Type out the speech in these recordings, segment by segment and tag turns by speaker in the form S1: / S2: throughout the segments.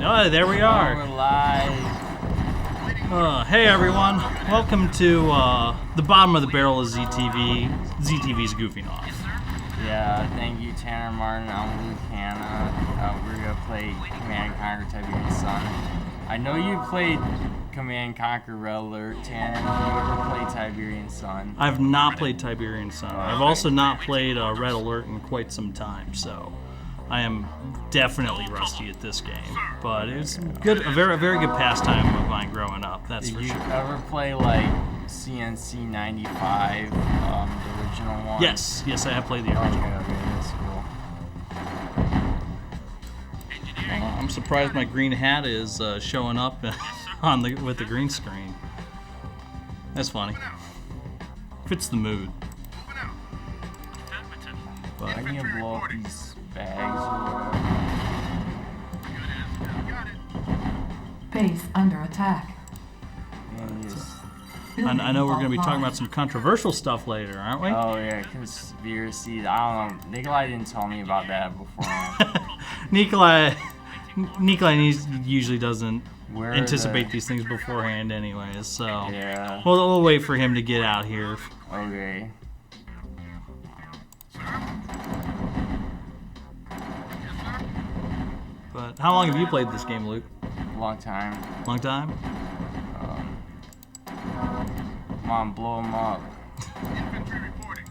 S1: Oh, there we are.
S2: We're live.
S1: Hey everyone, welcome to the bottom of the barrel of ZTV. ZTV's Goofing Off.
S2: Yeah, thank you, Tanner Martin. I'm Luke Hanna. We're gonna play Command & Conquer Tiberian Sun. I know you played Command & Conquer Red Alert, Tanner. Have you ever played Tiberian Sun?
S1: I've not played Tiberian Sun. I've also not played Red Alert in quite some time, so I am definitely rusty at this game. But it's good, a very good pastime of mine growing up. That's for sure.
S2: Did you ever play like CNC 95, the original one?
S1: Yes, I have played the original.
S2: Okay, that's cool.
S1: I'm surprised my green hat is showing up with the green screen. That's funny. Fits the mood. But
S2: I need to blow up these bags or whatever.
S3: Base under attack.
S1: I know we're going to be talking about some controversial stuff later, aren't we?
S2: Oh yeah, conspiracies. I don't know. Nikolai didn't tell me about that before.
S1: Nikolai usually doesn't anticipate these things beforehand anyways, so
S2: yeah.
S1: We'll wait for him to get out here.
S2: Okay.
S1: But how long have you played this game, Luke?
S2: Long time.
S1: Long time?
S2: Come on, blow them up.
S4: Infantry reporting.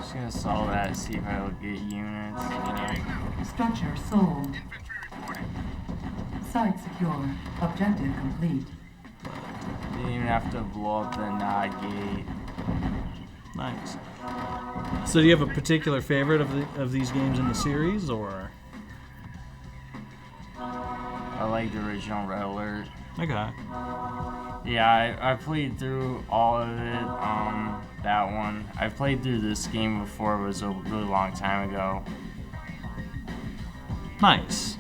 S2: Just gonna solve that, see if I'll get units.
S3: Structure sold.
S4: Infantry reporting.
S3: Site secure. Objective complete.
S2: Didn't even have to blow up the nod gate.
S1: Nice. So do you have a particular favorite of these games in the series, or?
S2: I like the original Red Alert.
S1: Okay.
S2: Yeah, I played through all of it, that one. I played through this game before, it was a really long time ago.
S1: Nice.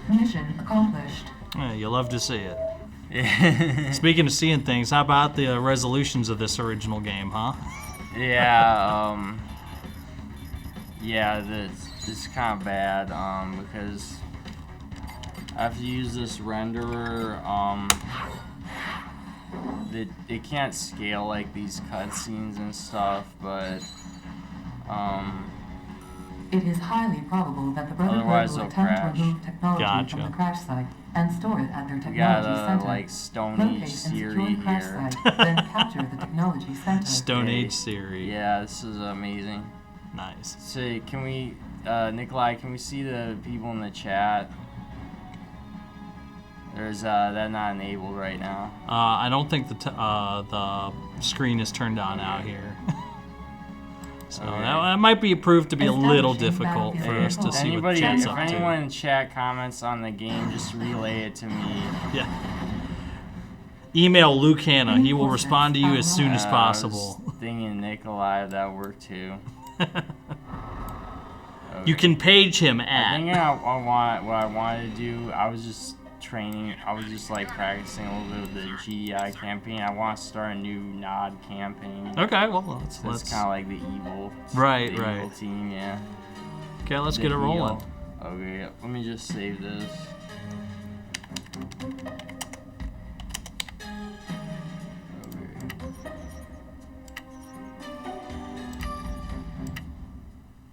S3: Mission accomplished.
S1: Yeah, you love to see it.
S2: Yeah,
S1: Speaking of seeing things, how about the resolutions of this original game, huh?
S2: yeah, it's kind of bad, because I have to use this renderer, it can't scale like these cutscenes and stuff, but,
S3: It is highly probable that the Brotherhood
S2: Otherwise
S3: will
S2: they'll
S3: attempt
S2: crash.
S3: to remove technology
S1: Gotcha.
S3: from the crash site and store it at their
S2: we
S3: technology
S2: got
S3: center.
S2: like Stone
S3: Locate
S2: Age
S3: and
S2: Siri
S3: secure the crash
S2: here.
S3: site, then capture the technology center.
S1: Stone
S2: Okay.
S1: Age Siri.
S2: Yeah, this is amazing.
S1: Nice.
S2: So can we, Nikolai, can we see the people in the chat? Or is that not enabled right now?
S1: I don't think the screen is turned on out here. So
S2: Okay.
S1: that might be proved to be a little
S3: Establishing
S1: difficult for
S3: battlefield
S1: us to see what
S2: Anybody,
S1: chat's
S2: if
S1: up
S2: anyone
S1: to.
S2: in chat comments on the game, just relay it to me.
S1: Yeah. Email Luke Hanna. He will respond to you as soon as
S2: I
S1: possible.
S2: was thinking Nikolai, that worked too.
S1: You can page him
S2: I
S1: at.
S2: think what I wanted to do, I was just training, I was just like practicing a little bit of the GDI campaign. I want to start a new NOD campaign.
S1: Okay, well let's
S2: It's kind of like the evil.
S1: Right,
S2: the
S1: right.
S2: evil team, yeah.
S1: okay, let's
S2: The
S1: get it rolling.
S2: heel. Okay, let me just save this.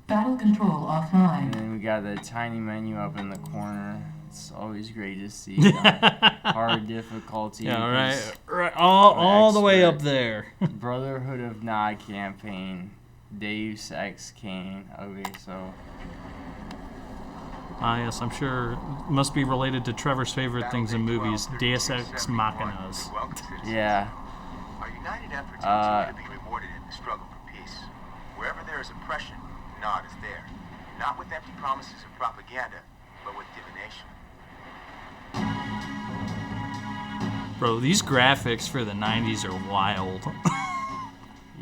S3: Battle control
S2: And
S3: offline.
S2: then we got the tiny menu up in the corner. It's always great to see. Hard difficulty.
S1: Yeah,
S2: because
S1: right, all the way
S2: expert.
S1: up there.
S2: Brotherhood of Nod campaign. Deus Ex Kane. Okay, so
S1: Yes, I'm sure it must be related to Trevor's favorite things in movies, Deus Ex Machinas.
S2: yeah.
S4: Our united efforts
S2: Uh,
S4: continue to be rewarded in the struggle for peace. Wherever there is oppression, Nod is there. Not with empty promises and propaganda, but with divination.
S1: Bro, these graphics for the 90s are wild.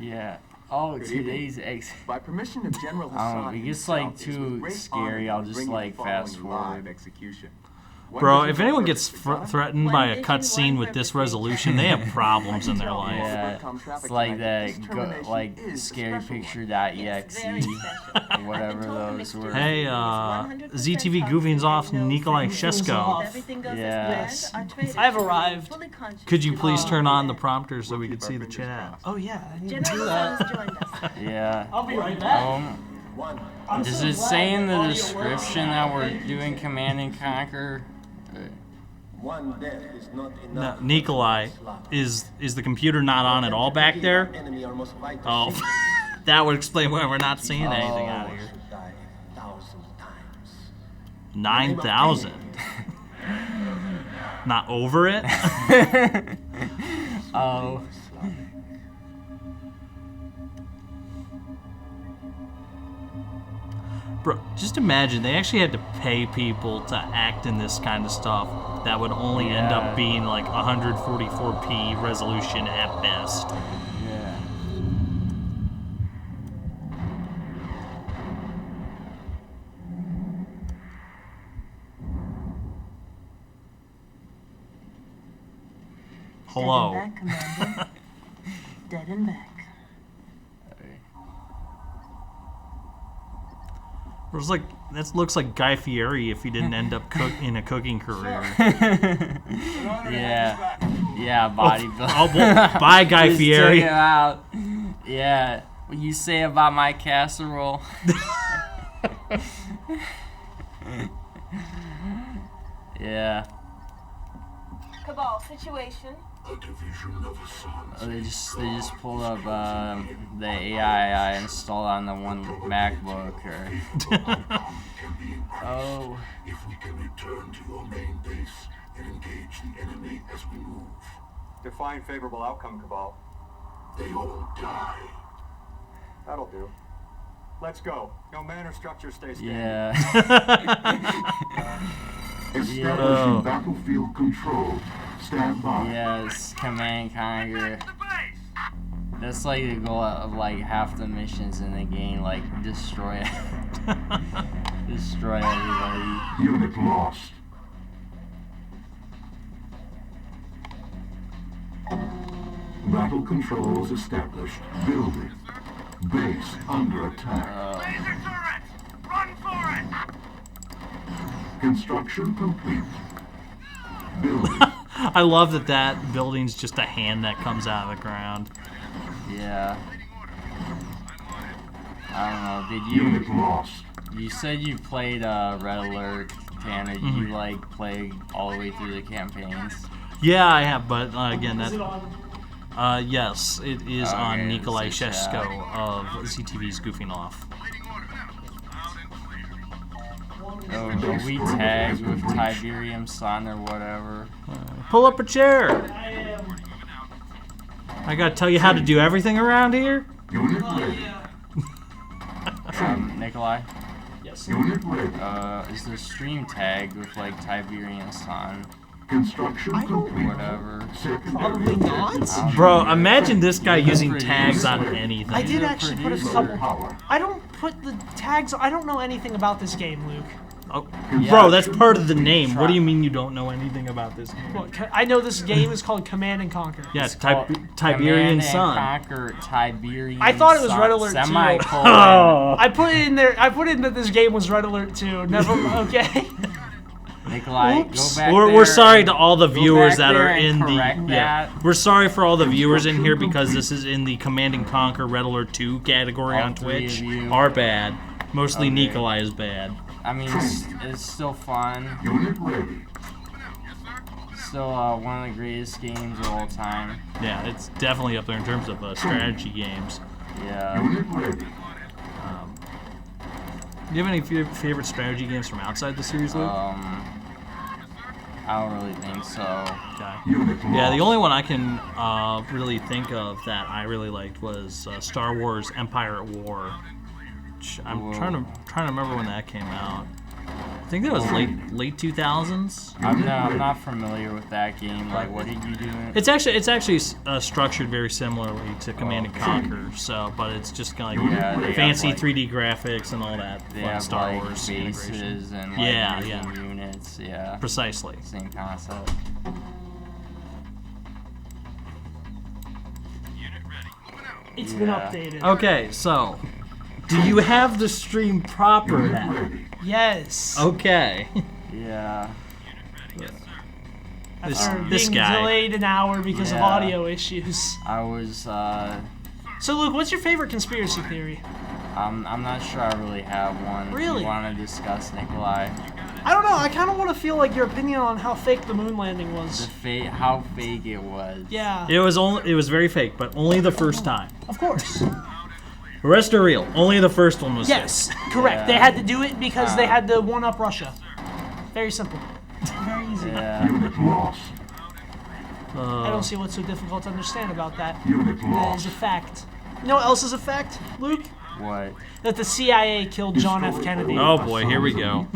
S2: Yeah. Oh,
S5: Good
S2: today's Ex.
S5: By permission of General
S2: I don't know,
S5: Hassan
S2: if it gets,
S5: himself,
S2: like,
S5: it is
S2: too
S5: with great
S2: scary,
S5: honor
S2: I'll
S5: we
S2: just,
S5: bring you
S2: like,
S5: the following
S2: fast forward.
S5: live execution.
S1: Bro, if anyone gets threatened by a cutscene with this resolution, they have problems in their life.
S2: Yeah, it's like that, scarypicture.exe, or whatever those were.
S1: Hey, ZTV Goofing's off Nikolai Shesko.
S2: Yes.
S5: I've arrived.
S1: Could you please turn on the prompter so we could see the chat?
S5: Oh yeah, I need to do that.
S2: Yeah.
S5: I'll be right back.
S2: Does it say in the description that we're doing Command and Conquer?
S6: One death is not
S1: No,
S6: enough.
S1: Nikolai, is the computer not on at all back there?
S6: Enemy are most vital.
S1: Oh, that would explain why we're not seeing anything out of here.
S6: Should die 1,000 times.
S1: 9,000. Not over it?
S2: Oh.
S1: Bro, just imagine they actually had to pay people to act in this kind of stuff that would only end up being like 144p resolution at best.
S2: Yeah.
S1: Hello.
S7: Dead and back, Commander. Dead and back.
S1: It was like that looks like Guy Fieri if he didn't end up in a cooking career.
S2: Yeah. Yeah, bodybuilder.
S1: Oh, well, bye, Guy
S2: Just
S1: Fieri.
S2: took him out. Yeah. What you say about my casserole? Yeah.
S8: Cabal situation.
S2: Oh, they just pulled up the AI I installed on the one MacBook. Oh.
S9: If we can return to your main base and engage the enemy as we move,
S10: Define favorable outcome, Cabal.
S9: they all die.
S10: That'll do. Let's go. No man or structure stay standing.
S2: Yeah.
S9: Establishing
S1: Oh.
S9: battlefield control. Stand by.
S2: Yes, Command Conquer. That's like the goal of like half the missions in the game, like destroy destroy everybody.
S9: Unit lost. Battle controls established. Building. Base under attack.
S4: Laser turrets! Run for it!
S9: Construction complete. Building.
S1: I love that building's just a hand that comes out of the ground.
S2: Yeah. I don't know. Did
S9: Unit
S2: you?
S9: lost.
S2: You said you played Red Alert, Tanner. Did you like play all the way through the campaigns?
S1: Yeah, I have, but again,
S5: Is
S1: that
S5: it on?
S1: yes, it is
S2: Okay,
S1: on Nikolai
S2: it's a chat.
S1: Shesko of ZTV's Goofing Off.
S2: Oh, are we tagged with Tiberian Sun or whatever?
S1: Pull up a chair.
S5: I am.
S1: I gotta tell you how to do everything around here.
S9: Unit ready.
S2: Nikolai?
S5: Yes.
S9: Unit ready.
S2: Is the stream tagged with like Tiberian Sun?
S9: Construction
S5: I don't-
S9: complete.
S2: Whatever.
S5: Probably not.
S1: Bro, imagine this guy using
S2: Pretty
S1: tags on
S2: useless.
S1: anything.
S5: I did actually put a
S2: Producer.
S5: couple.
S9: Power.
S5: I don't put the tags. I don't know anything about this game, Luke.
S1: Oh,
S2: Yeah.
S1: bro, that's part of the name. What do you mean you don't know anything about this game?
S5: Well, I know this game is called Command and Conquer.
S1: Yes,
S2: Called
S1: Tiberian
S2: Command
S1: Sun.
S2: And Conquer Tiberian
S5: I thought it was
S2: Sun,
S5: Red Alert 2.
S2: semicolon.
S1: Oh.
S5: I put it in there. I put in that this game was Red Alert 2. Never. Okay.
S2: Nikolai,
S5: Oops.
S2: go back
S1: We're
S2: there
S1: sorry
S2: and-
S1: to all the
S2: go
S1: viewers
S2: back
S1: that
S2: there
S1: are
S2: and
S1: in the
S2: correct that.
S1: We're sorry for all the viewers in here because this is in the Command and Conquer Red Alert 2 category
S2: All
S1: on
S2: three
S1: Twitch.
S2: of you.
S1: Are bad. Mostly
S2: Okay.
S1: Nikolai is bad.
S2: I mean, it's still fun.
S9: Unit ready.
S2: Still one of the greatest games of all time.
S1: Yeah, it's definitely up there in terms of strategy games.
S2: Yeah.
S9: Unit ready.
S1: Do you have any favorite strategy games from outside the series, Luke?
S2: I don't really think so.
S1: Okay.
S9: Unit lost.
S1: Yeah, the only one I can really think of that I really liked was Star Wars Empire at War. Which I'm
S2: Whoa.
S1: trying to remember when that came out. I think that was late 2000s.
S2: I'm not familiar with that game. Like, what did you do?
S1: It's actually structured very similarly to Command and Conquer. So, but it's just kind of like
S2: they
S1: fancy
S2: have, like,
S1: 3D graphics and all that
S2: They
S1: fun
S2: have
S1: Star
S2: like
S1: Wars
S2: bases
S1: integration.
S2: and like
S1: Yeah.
S2: units. Yeah.
S1: Precisely.
S2: Same concept.
S5: It's been updated.
S1: Okay, so do you have the stream proper now?
S5: Yes.
S1: Okay.
S2: Yeah.
S5: After
S1: this
S5: being
S1: guy.
S5: delayed an hour because of
S2: Yeah.
S5: audio issues.
S2: I was.
S5: So, Luke, what's your favorite conspiracy theory?
S2: I'm not sure I really have one.
S5: Really?
S2: You want to discuss Nikolai?
S5: I don't know. I kind of want to feel like your opinion on how fake the moon landing was.
S2: How fake it was.
S5: Yeah.
S1: It was very fake, but only the first time.
S5: Of course.
S1: The rest are real. Only the first one was
S5: Yes,
S1: fake.
S5: correct.
S2: Yeah.
S5: They had to do it because they had to one-up Russia. Very simple. Very easy.
S2: Yeah.
S9: Unit lost.
S5: I don't see what's so difficult to understand about that.
S9: Unit
S5: That
S9: lost.
S5: is a fact. You know what else is a fact, Luke?
S2: What?
S5: That the CIA killed John F. Kennedy.
S1: Oh boy, here we go.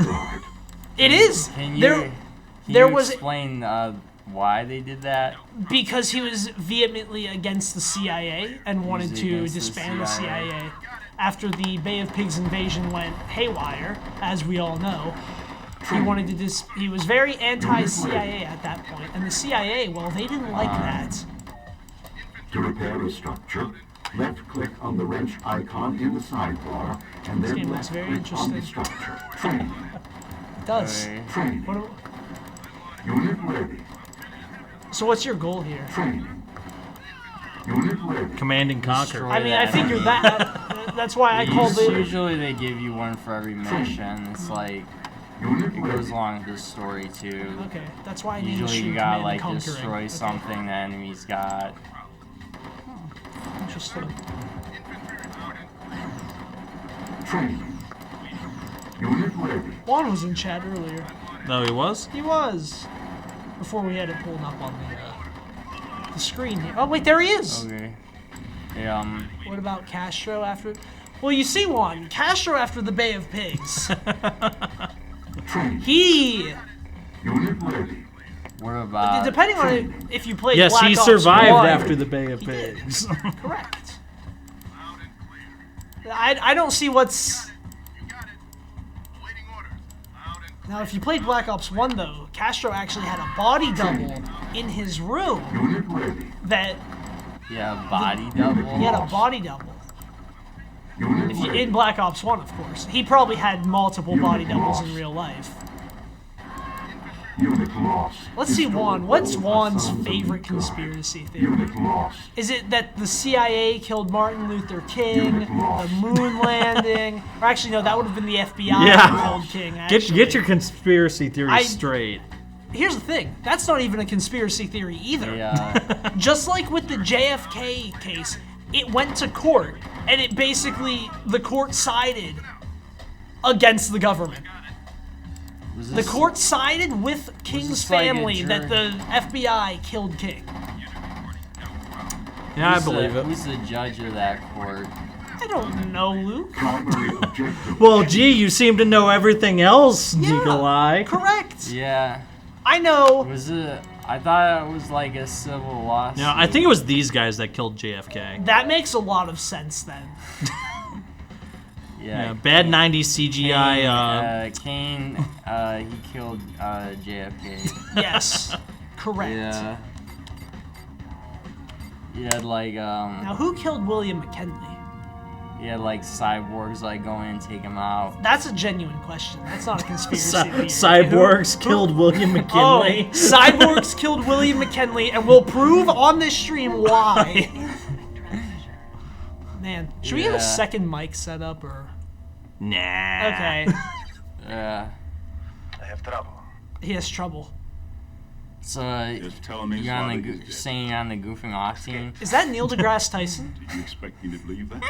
S5: It is.
S2: Can you?
S5: There
S2: Can you
S5: was-
S2: explain why they did that?
S5: because he was vehemently against the CIA and wanted
S2: was
S5: to
S2: against the
S5: disband the
S2: CIA.
S5: CIA. After the Bay of Pigs invasion went haywire, as we all know, he wanted to he was very anti-CIA at that point, and the CIA, well, they didn't like that.
S9: To repair a structure, left-click on the wrench icon in the sidebar, and
S5: This
S9: then
S5: game looks very
S9: left-click on the
S5: interesting.
S9: structure. Training.
S5: It does.
S2: Okay.
S9: Training.
S5: What
S9: Unit ready.
S5: so what's your goal here?
S9: Training. Unit ready.
S1: Command and Conquer.
S2: Destroy
S5: I mean, I
S2: that
S5: figured
S2: enemy.
S5: that. That's why I called it.
S2: Usually they give you one for every mission. It's like
S9: Unit
S2: it
S9: ready.
S2: goes along with the story too.
S5: Okay, that's why I named the
S2: Usually
S5: stream
S2: you gotta
S5: Command
S2: like
S5: and Conquering.
S2: destroy
S5: Okay,
S2: something the enemy's got.
S5: Interesting.
S9: Training. Unit ready.
S5: Juan was in chat earlier.
S1: No, he was?
S5: He was. Before we had it pulled up on the screen here. Oh wait, there he is.
S2: Okay. Yeah.
S5: What about Castro after? Well, you see, Juan, Castro after the Bay of Pigs.
S9: Training.
S5: He,
S9: Unit ready.
S2: What about?
S5: depending on if you played
S1: Yes,
S5: Black
S1: he
S5: Ops
S1: survived
S5: 1,
S1: after the Bay of
S5: he did.
S1: Pigs.
S5: Correct. I don't see what's. Now, if you played Black Ops 1, though, Castro actually had a body double in his room
S9: Unit ready.
S5: that
S2: Yeah, body double.
S5: he had a body double.
S9: Unit ready.
S5: In Black Ops 1, of course. He probably had multiple body doubles in real life.
S9: Unit lost.
S5: Let's see,
S9: Destroy
S5: Juan. What's
S9: all
S5: Juan's
S9: Assange
S5: favorite
S9: Guard.
S5: conspiracy theory?
S9: Unit lost.
S5: Is it that the CIA killed Martin Luther King,
S9: Unit lost.
S5: the moon landing? Or actually, no, that would have been the FBI
S1: Yeah.
S5: that killed King. Actually.
S1: Get your conspiracy theories
S5: I-
S1: straight.
S5: Here's the thing. That's not even a conspiracy theory either.
S2: Yeah.
S5: Just like with the JFK case, it went to court, and it basically, the court sided against the government.
S2: Was
S5: The
S2: this-
S5: court sided with King's
S2: this like a
S5: family that
S2: jury?
S5: the FBI killed King.
S1: Yeah, I
S2: who's the-
S1: believe it.
S2: Who's the judge of that court?
S5: I don't know, Luke.
S9: Primary objective.
S1: Well, gee, you seem to know everything else,
S5: Yeah,
S1: Nikolai.
S5: correct.
S2: Yeah.
S5: I know.
S2: Was it? I thought it was like a civil lawsuit.
S1: Yeah, I think it was these guys that killed JFK.
S5: That makes a lot of sense then.
S1: Yeah, bad 90s CGI.
S2: Kane, he killed JFK.
S5: Yes, correct.
S2: Yeah. He had like
S5: Now, who killed William McKinley?
S2: he had like cyborgs like go in and take him out.
S5: That's a genuine question. That's not a conspiracy theory.
S1: Cyborgs
S5: Who-
S1: killed William
S5: Oh,
S1: McKinley.
S5: cyborgs killed William McKinley, and we'll prove on this stream why. Man, should we have a
S2: Yeah.
S5: second mic set up or?
S1: Nah.
S5: Okay,
S2: Yeah.
S4: I have trouble.
S5: he has trouble.
S2: So
S9: Just tell me
S2: you're on the
S9: something.
S2: saying you're on the goofing off team.
S5: Is that Neil deGrasse Tyson?
S9: Did you expect me to believe that?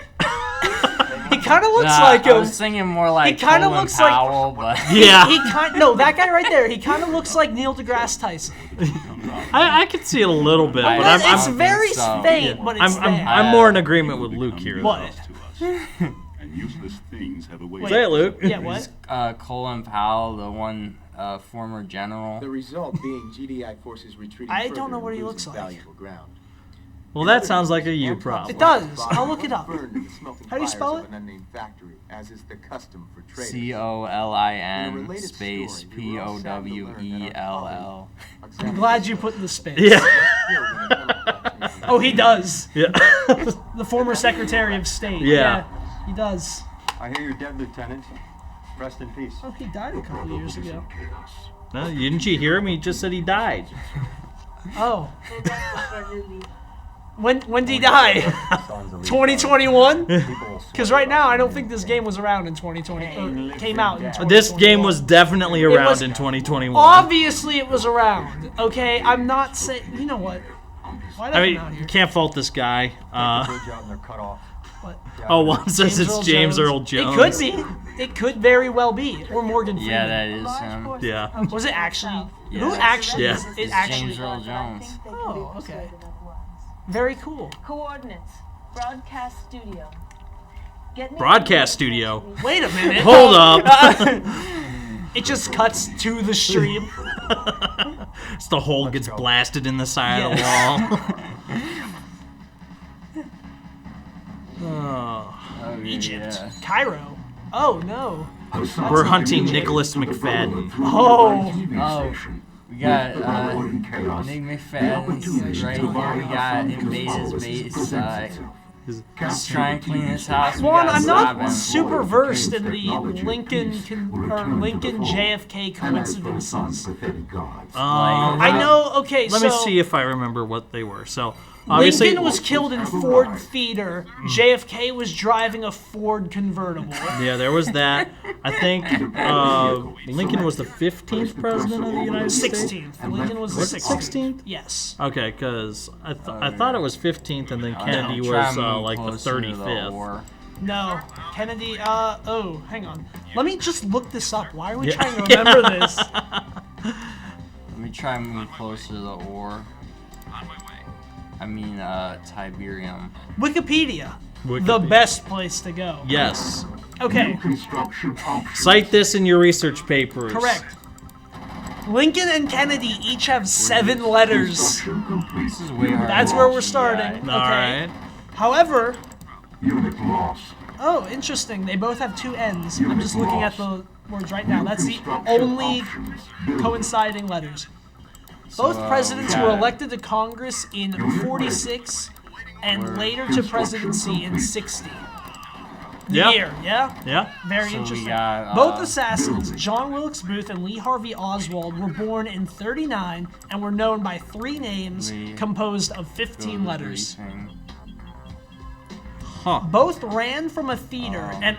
S5: He kind of looks
S2: Nah,
S5: like
S2: I
S5: him.
S2: was thinking more like
S5: He kinda
S2: Colin
S5: looks like-
S2: Powell, but
S1: Yeah.
S5: He kind no, that guy right there. He kind of looks like Neil deGrasse Tyson.
S1: I could see it a little bit, but
S5: It's
S2: don't
S5: very
S2: think so.
S5: faint, but it's
S1: I'm
S5: there.
S1: more in agreement with Luke here.
S5: What?
S9: and useless things have awaited.
S1: Say it, Luke.
S5: Yeah, what?
S2: Colin Powell, the one former general.
S4: The result being GDI forces retreating.
S5: I don't
S4: further
S5: know what
S4: and
S5: he
S4: losing
S5: looks like.
S4: valuable ground.
S1: Well, that sounds like a you problem.
S5: It does. I'll look it up.
S4: Burned in the smelting
S5: How do you
S4: fires
S5: spell
S4: of
S5: it?
S4: An unnamed factory, as is the custom for traders.
S2: COLIN space POWELL.
S5: I'm glad you put the space.
S1: Yeah.
S5: Oh, he does.
S1: Yeah.
S5: The former Secretary of State.
S1: Yeah.
S5: He does.
S10: I hear you're dead, Lieutenant. Rest in peace.
S5: Oh, he died a couple of years ago.
S1: No, didn't you hear him? He just said he died.
S5: Oh. When did he die? 2021? Because right now, I don't think this game was around in 2020. Or came out in 2021.
S1: This game was definitely around
S5: was-
S1: in 2021.
S5: Obviously, it was around. Okay, I'm not saying. You know what? Why did
S1: I
S5: I
S1: mean,
S5: come out
S1: you
S5: here?
S1: can't fault this guy.
S10: Bridge out and they're cut off.
S5: What?
S1: Oh, one says it's James Earl Jones.
S5: It could be. It could very well be. Or Morgan Freeman.
S2: Yeah, that is him.
S1: Yeah.
S5: Was it actually?
S2: Yeah.
S5: Who actually?
S1: Yeah.
S5: Is it
S2: It's
S5: actually?
S2: James Earl Jones.
S5: Oh, okay. Very cool.
S8: Coordinates. Broadcast studio. Get me
S1: Broadcast studio.
S5: Wait a minute.
S1: Hold up.
S5: It just cuts to the stream.
S1: It's the hole gets blasted in the side of the wall. Oh.
S5: Egypt.
S2: Yeah.
S5: Cairo. Oh no.
S1: We're hunting Nicholas McFadden.
S5: Oh.
S2: Oh, we got Nick McFadden's right here. We got invade his base. He's trying to clean his house. We
S5: One,
S2: got
S5: I'm not
S2: Robin.
S5: super versed in the Lincoln JFK coincidences. I know. Okay,
S1: Let
S5: so
S1: me see if I remember what they were. So, obviously,
S5: Lincoln was killed in Ford Theater. JFK was driving a Ford convertible.
S1: yeah, there was that. I think Lincoln was the 15th president of the United States.
S5: 16th. Lincoln was the
S1: Was it
S5: 16th. Yes.
S1: Okay, because I thought it was 15th, and then Kennedy
S2: Try
S1: was
S2: and move
S1: like the
S2: closer to the
S1: 35th.
S2: war.
S5: No, Kennedy. Oh, hang on. Let me just look this up. Why are we
S1: Yeah.
S5: trying to remember this?
S2: Let me try and move closer to the ore. I mean, Tiberium.
S5: Wikipedia. The
S1: Wikipedia.
S5: best place to go.
S1: Yes.
S5: Okay.
S1: Cite this in your research papers.
S5: Correct. Lincoln and Kennedy each have 7 letters.
S2: This is way harder.
S5: That's where we're starting.
S1: All
S5: Okay.
S1: right.
S5: However,
S9: Unit lost.
S5: oh, interesting. They both have 2 N's. I'm just looking at the words right now. That's the only coinciding letters. Both presidents were elected to Congress in 46 and later to presidency in 60.
S1: Yep.
S5: Year, yeah?
S1: Yeah.
S5: Very
S2: So we
S5: interesting.
S2: got,
S5: Both assassins, John Wilkes Booth and Lee Harvey Oswald, were born in 39 and were known by 3 names
S2: Lee.
S5: composed of 15 letters.
S2: Briefing.
S1: Huh.
S5: Both ran from a theater and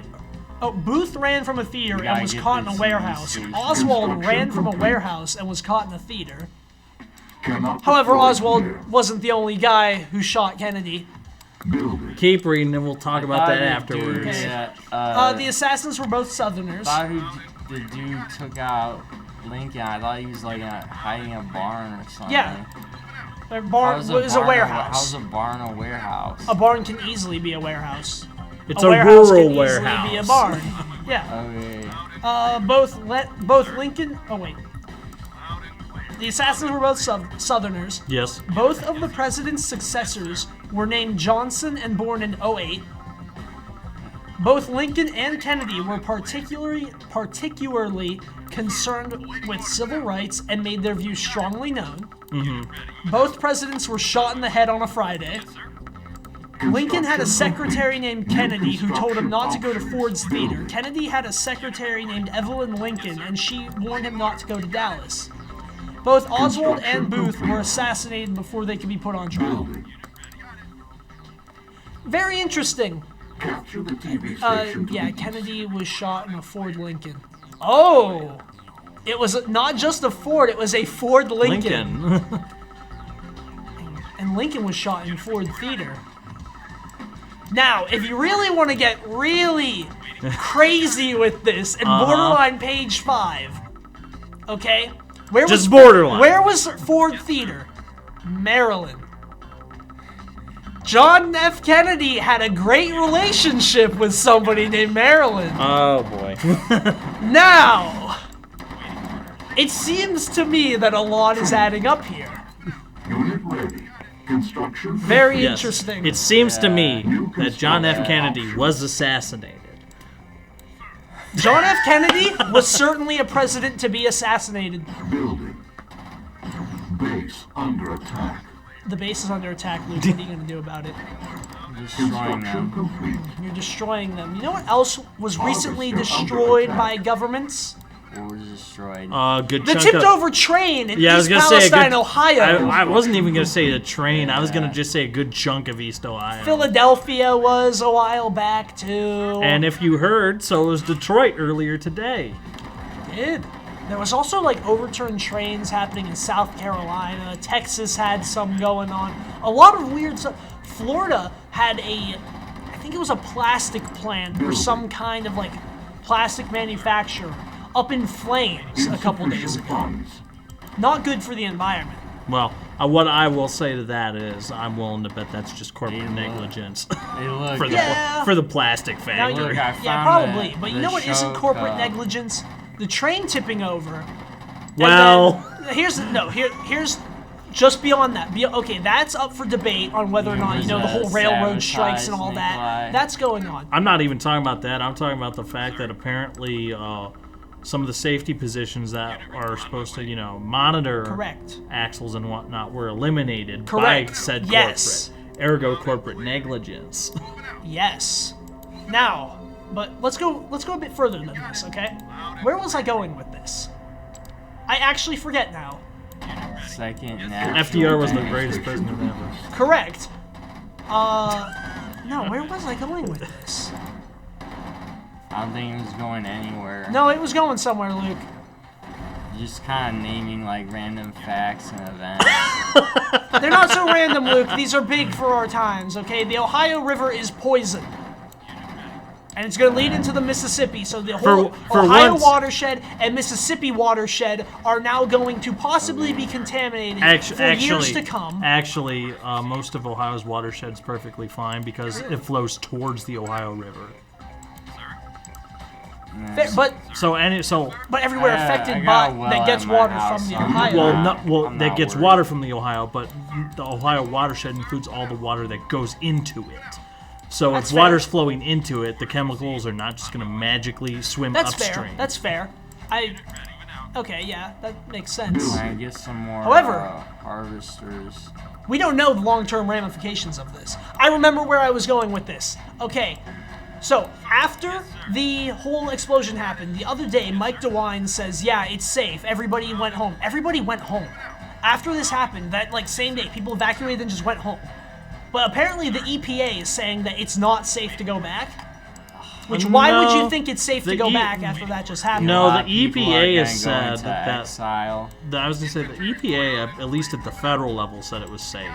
S5: Booth ran from a theater
S2: We
S5: and
S2: gotta
S5: was
S2: get
S5: caught in a
S2: this
S5: warehouse.
S2: in
S5: Oswald ran from a warehouse and was caught in a theater.
S9: Cannot
S5: However,
S9: afford
S5: Oswald
S9: here.
S5: wasn't the only guy who shot Kennedy.
S9: Building.
S1: Keep reading, and we'll talk about that afterwards.
S5: The assassons were both Southerners.
S2: I thought the dude took out Lincoln. I thought he was like hiding in a barn or something.
S5: Yeah. Their barn was a warehouse.
S2: How's a barn a warehouse?
S5: A barn can easily be a warehouse.
S1: It's
S5: a
S1: a
S5: warehouse
S1: rural
S5: can
S1: warehouse.
S5: easily be a barn. Yeah.
S2: Okay.
S5: Both Lincoln. Oh wait. The assassins were both Southerners.
S1: Yes.
S5: Both of the president's successors were named Johnson and born in 08. Both Lincoln and Kennedy were particularly concerned with civil rights and made their views strongly known. Both presidents were shot in the head on a Friday. Lincoln had a secretary named Kennedy who told him not to go to Ford's Theater. Kennedy had a secretary named Evelyn Lincoln, and she warned him not to go to Dallas. Both Oswald and Booth were assassinated before they could be put on trial. Very interesting.
S9: Capture the TV station.
S5: Yeah, Kennedy was shot in a Ford Lincoln. Oh! It was not just a Ford, it was a Ford Lincoln. And Lincoln was shot in Ford Theater. Now, if you really want to get really crazy with this, and borderline page 5, okay?
S1: Just borderline.
S5: Where was Ford Theater? Maryland. John F. Kennedy had a great relationship with somebody named Marilyn.
S1: Oh boy.
S5: Now, it seems to me that a lot is adding up here.
S9: Unit ready. Construction.
S5: Very
S1: Yes.
S5: interesting.
S1: It seems to me that John F. Kennedy was assassinated.
S5: John F. Kennedy was certainly a president to be assassinated.
S9: Building. Base under attack.
S5: The base is under attack, Luke. What are you going to do about it?
S2: Destroying
S9: Construction
S2: them.
S9: complete.
S5: You're destroying them. You know what else was recently destroyed by governments?
S2: What was destroyed?
S1: Good
S5: The
S1: chunk
S5: tipped
S1: of,
S5: over train in
S1: Yeah, I was
S5: East
S1: gonna say a
S5: Palestine,
S1: good,
S5: Ohio.
S1: I wasn't even gonna say the train. I was gonna just say a good chunk of East Ohio.
S5: Philadelphia was a while back, too.
S1: And if you heard, so was Detroit earlier today.
S5: Did. There was also like overturned trains happening in South Carolina. Texas had some going on. A lot of weird stuff. Florida had I think it was a plastic plant or some kind of like plastic manufacturer up in flames a couple days
S9: Insufficient
S5: ago.
S9: funds.
S5: Not good for the environment.
S1: Well, what I will say to that is, I'm willing to bet that's just corporate
S2: Hey, look.
S1: negligence
S2: Hey, look.
S1: for the
S5: Yeah.
S1: for the plastic
S5: Now,
S1: factory.
S2: Look, I
S5: yeah,
S2: found
S5: probably. But you
S2: the
S5: know what isn't
S2: show
S5: corporate
S2: cup.
S5: negligence? The train tipping over. And
S1: Well,
S5: then- here's just beyond that. Okay, that's up for debate on whether or not the whole railroad strikes and all that.
S2: Nikolai.
S5: That's going on.
S1: I'm not even talking about that. I'm talking about the fact that apparently some of the safety positions that are supposed to, monitor
S5: Correct.
S1: axles and whatnot were eliminated
S5: Correct.
S1: by said
S5: Yes.
S1: corporate. Ergo, corporate negligence.
S5: Yes. Now, but let's go a bit further than this, okay? Where was I going with this? I actually forget now.
S2: Second natural
S1: FDR was the
S2: thing.
S1: greatest president ever.
S5: Correct. No, where was I going with this?
S2: I don't think it was going anywhere.
S5: No, it was going somewhere, Luke.
S2: Just kind of naming like random facts and events.
S5: They're not so random, Luke. These are big for our times, okay? The Ohio River is poison. And it's going to lead into the Mississippi, so the whole
S1: For
S5: Ohio
S1: once-
S5: watershed and Mississippi watershed are now going to possibly be contaminated for years to come.
S1: Actually, most of Ohio's watershed's perfectly fine because it flows towards the Ohio River.
S5: But
S1: But
S5: everywhere
S2: I
S5: affected
S2: got a
S5: by
S2: well
S5: that gets
S2: at my
S5: water
S2: house,
S5: from the
S2: so I'm
S5: Ohio.
S2: not-
S1: that
S2: not
S1: gets
S2: worried.
S1: water from the Ohio, but the Ohio watershed includes all the water that goes into it. So
S5: That's
S1: if water's flowing into it, the chemicals are not just going to magically swim
S5: That's
S1: upstream.
S5: fair. That's fair. Okay, yeah, that makes sense.
S2: Can I get some more
S5: However-
S2: harvesters?
S5: We don't know the long-term ramifications of this. I remember where I was going with this. Okay, so after the whole explosion happened, the other day, Mike DeWine says, yeah, it's safe. Everybody went home. Everybody went home. After this happened, that same day, people evacuated and just went home. But apparently the EPA is saying that it's not safe to go back. Which, why would you
S1: No,
S5: think it's safe to
S1: the
S5: go
S1: E-
S5: back after that just happened?
S1: No,
S2: A lot
S1: the
S2: of people
S1: EPA
S2: are
S1: has
S2: gonna go
S1: said
S2: into
S1: that
S2: exile.
S1: I was going to say the EPA, at least at the federal level, said it was safe.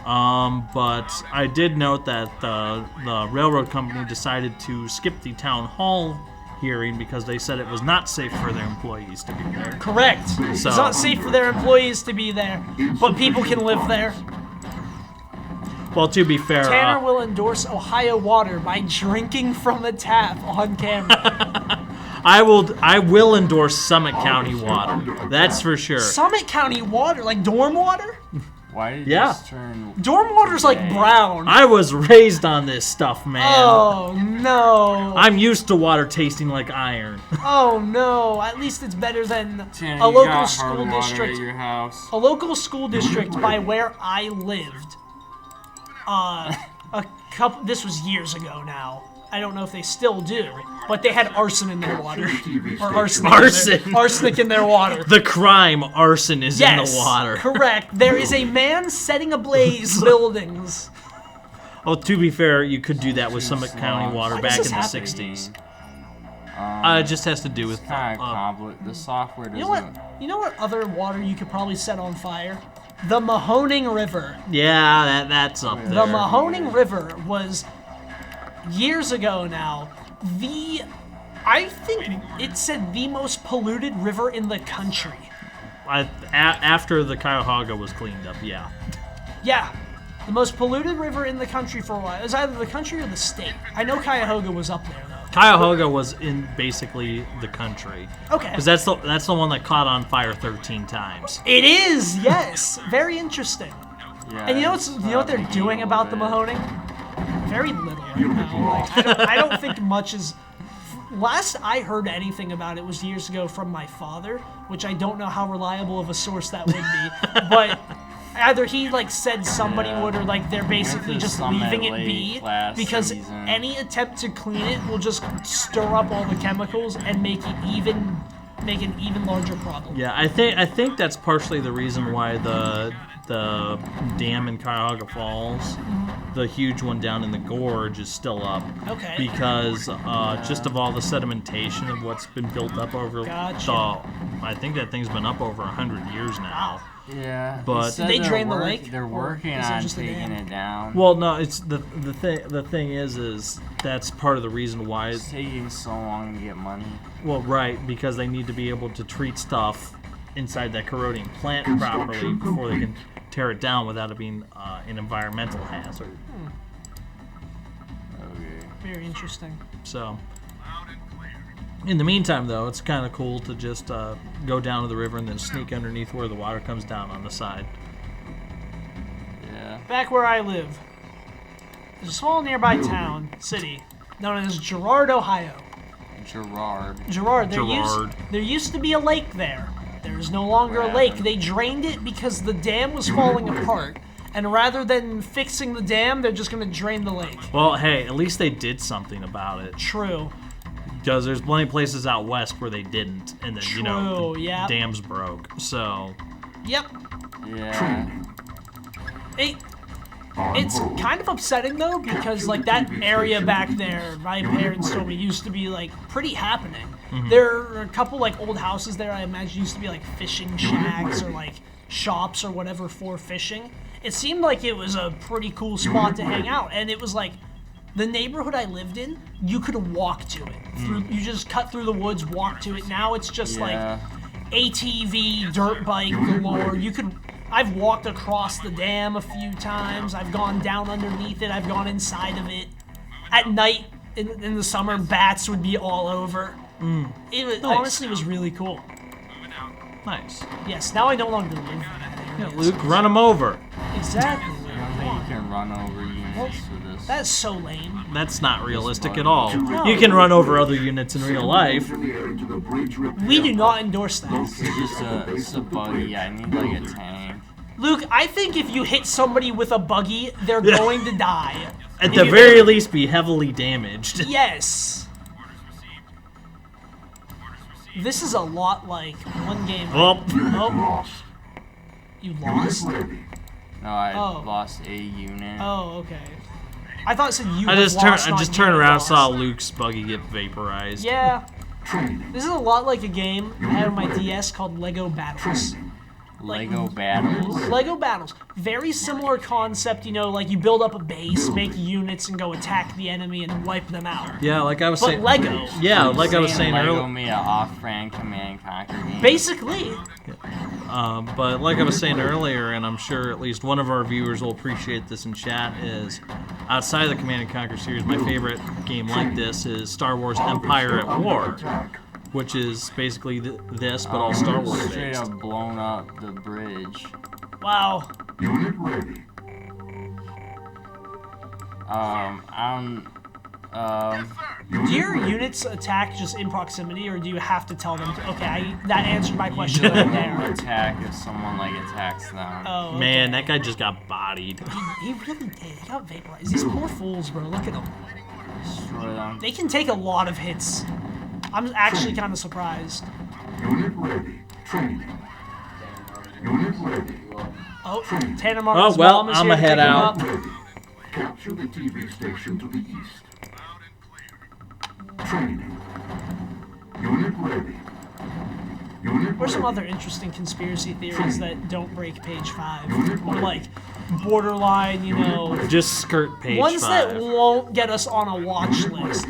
S1: But I did note that the railroad company decided to skip the town hall hearing because they said it was not safe for their employees to be there.
S5: Correct. It's not safe for their employees to be there, but people can live there.
S1: Well, to be fair,
S5: Tanner will endorse Ohio water by drinking from the tap on camera.
S1: I will endorse Summit County water. That's for sure.
S5: Summit County water, like dorm water?
S2: Why did
S1: Yeah.
S2: this turn?
S5: Dorm water's like brown.
S1: I was raised on this stuff, man.
S5: Oh no.
S1: I'm used to water tasting like iron.
S5: Oh no. At least it's better than
S2: Tanner,
S5: a
S2: you
S5: local
S2: got
S5: school
S2: hard water
S5: district.
S2: at your house.
S5: A local school district by where I lived. This was years ago now. I don't know if they still do, but they had arson in their water. Or arsenic in their water.
S1: The crime, arson, is in the water.
S5: Correct. There is a man setting ablaze buildings.
S1: Well, to be fair, you could do that with Summit County water
S5: Why
S1: back
S5: does
S1: in the
S5: this happen?
S1: 60s. It just has to do with
S2: Kind of complicated. The software doesn't.
S5: You know what other water you could probably set on fire? The Mahoning River.
S1: yeah, that's up there.
S5: The Mahoning River was years ago now I think it said the most polluted river in the country.
S1: After the Cuyahoga was cleaned up, yeah.
S5: Yeah. The most polluted river in the country for a while. It was either the country or the state. I know Cuyahoga was up there, though.
S1: Cuyahoga was in basically the country.
S5: Okay.
S1: Because that's the one that caught on fire 13 times.
S5: It is, yes. Very interesting.
S2: Yeah,
S5: And you know what they're doing about the Mahoning? Very little right now. Like, I don't think much is. Last I heard anything about it was years ago from my father, which I don't know how reliable of a source that would be. But either he like said somebody would, or like they're basically just leaving it be because any attempt to clean it will just stir up all the chemicals and make an even larger problem.
S1: Yeah, I think that's partially the reason why the dam in Cuyahoga Falls, the huge one down in the gorge, is still up.
S5: Okay.
S1: Because just of all the sedimentation of what's been built up over I think that thing's been up over 100 years now.
S2: Yeah.
S1: But
S2: did
S5: they drain the lake?
S2: They're working on taking it down.
S1: Well, no, it's the thing is that's part of the reason why
S2: it's taking so long to get money.
S1: Well, right, because they need to be able to treat stuff inside that corroding plant properly before they can tear it down without it being an environmental hazard.
S2: Okay.
S5: Very interesting.
S1: So, in the meantime, though, it's kind of cool to just go down to the river and then sneak underneath where the water comes down on the side.
S2: Yeah.
S5: Back where I live, there's a small nearby city, known as Girard, Ohio. Girard. There used to be a lake there. There's no longer a lake. They drained it because the dam was falling apart. And rather than fixing the dam, they're just going to drain the lake.
S1: Well, hey, at least they did something about it.
S5: True.
S1: Because there's plenty of places out west where they didn't. And then, the dams broke. So.
S5: Yep.
S2: Yeah.
S5: It's kind of upsetting, though, because, like, that area back there, my parents told me, used to be, like, pretty happening. Mm-hmm. There are a couple, like, old houses there I imagine used to be, like, fishing shacks or, like, shops or whatever for fishing. It seemed like it was a pretty cool spot to hang out, and it was, like, the neighborhood I lived in, you could walk to it. You just cut through the woods, walk to it. Now it's just, like, ATV, dirt bike galore. I've walked across the dam a few times. I've gone down underneath it. I've gone inside of it. At night, in the summer, bats would be all over. It honestly was really cool.
S1: Nice.
S5: Yes, now I no longer live in that area.
S1: Yeah, Luke, run them over.
S5: Exactly.
S2: I don't think you can run over units for this.
S5: That's so lame.
S1: That's not realistic at all. No. You can run over other units in real life.
S5: We do not endorse that.
S2: It's just a buggy. I need like a tank.
S5: Luke, I think if you hit somebody with a buggy, they're going to die.
S1: At the very least, be heavily damaged.
S5: Yes. This is a lot like one game.
S1: Oh.
S5: You lost?
S2: No, I lost a unit.
S5: Oh, okay. I thought it said you
S1: I just turned around and saw Luke's buggy get vaporized.
S5: Yeah. This is a lot like a game I had on my DS called Lego Battles.
S2: Lego Battles?
S5: Lego Battles. Very similar concept, like you build up a base, make units, and go attack the enemy and wipe them out.
S1: Yeah, like I was saying.
S5: But Lego.
S1: Yeah, like I was saying earlier.
S2: Lego made an off-brand Command & Conquer game.
S5: Basically.
S1: But like I was saying earlier, and I'm sure at least one of our viewers will appreciate this in chat, is outside of the Command & Conquer series, my favorite game like this is Star Wars Empire at War, which is basically this, but all Star Wars based.
S2: Straight up blown up the bridge.
S5: Wow.
S9: Unit ready.
S5: Do your units attack just in proximity, or do you have to tell them? Okay, that answered my question right there.
S2: Attack if someone attacks them.
S5: Oh, okay.
S1: Man, that guy just got bodied.
S5: He really did. He got vaporized. These poor fools, bro. Look at them.
S2: Destroy them.
S5: They can take a lot of hits. I'm actually kind of surprised.
S9: Unit ready. Training. Unit ready.
S5: Oh, Tanner Martin's
S1: oh well,
S5: mom is
S1: I'm
S5: here
S1: gonna head out.
S9: Capture the TV station to the east. Training. Unit ready. Unit
S5: Or some
S9: ready.
S5: other interesting conspiracy theories that don't break page 5. Or like borderline,
S1: Just skirt page
S5: ones
S1: 5.
S5: that won't get us on a watch list.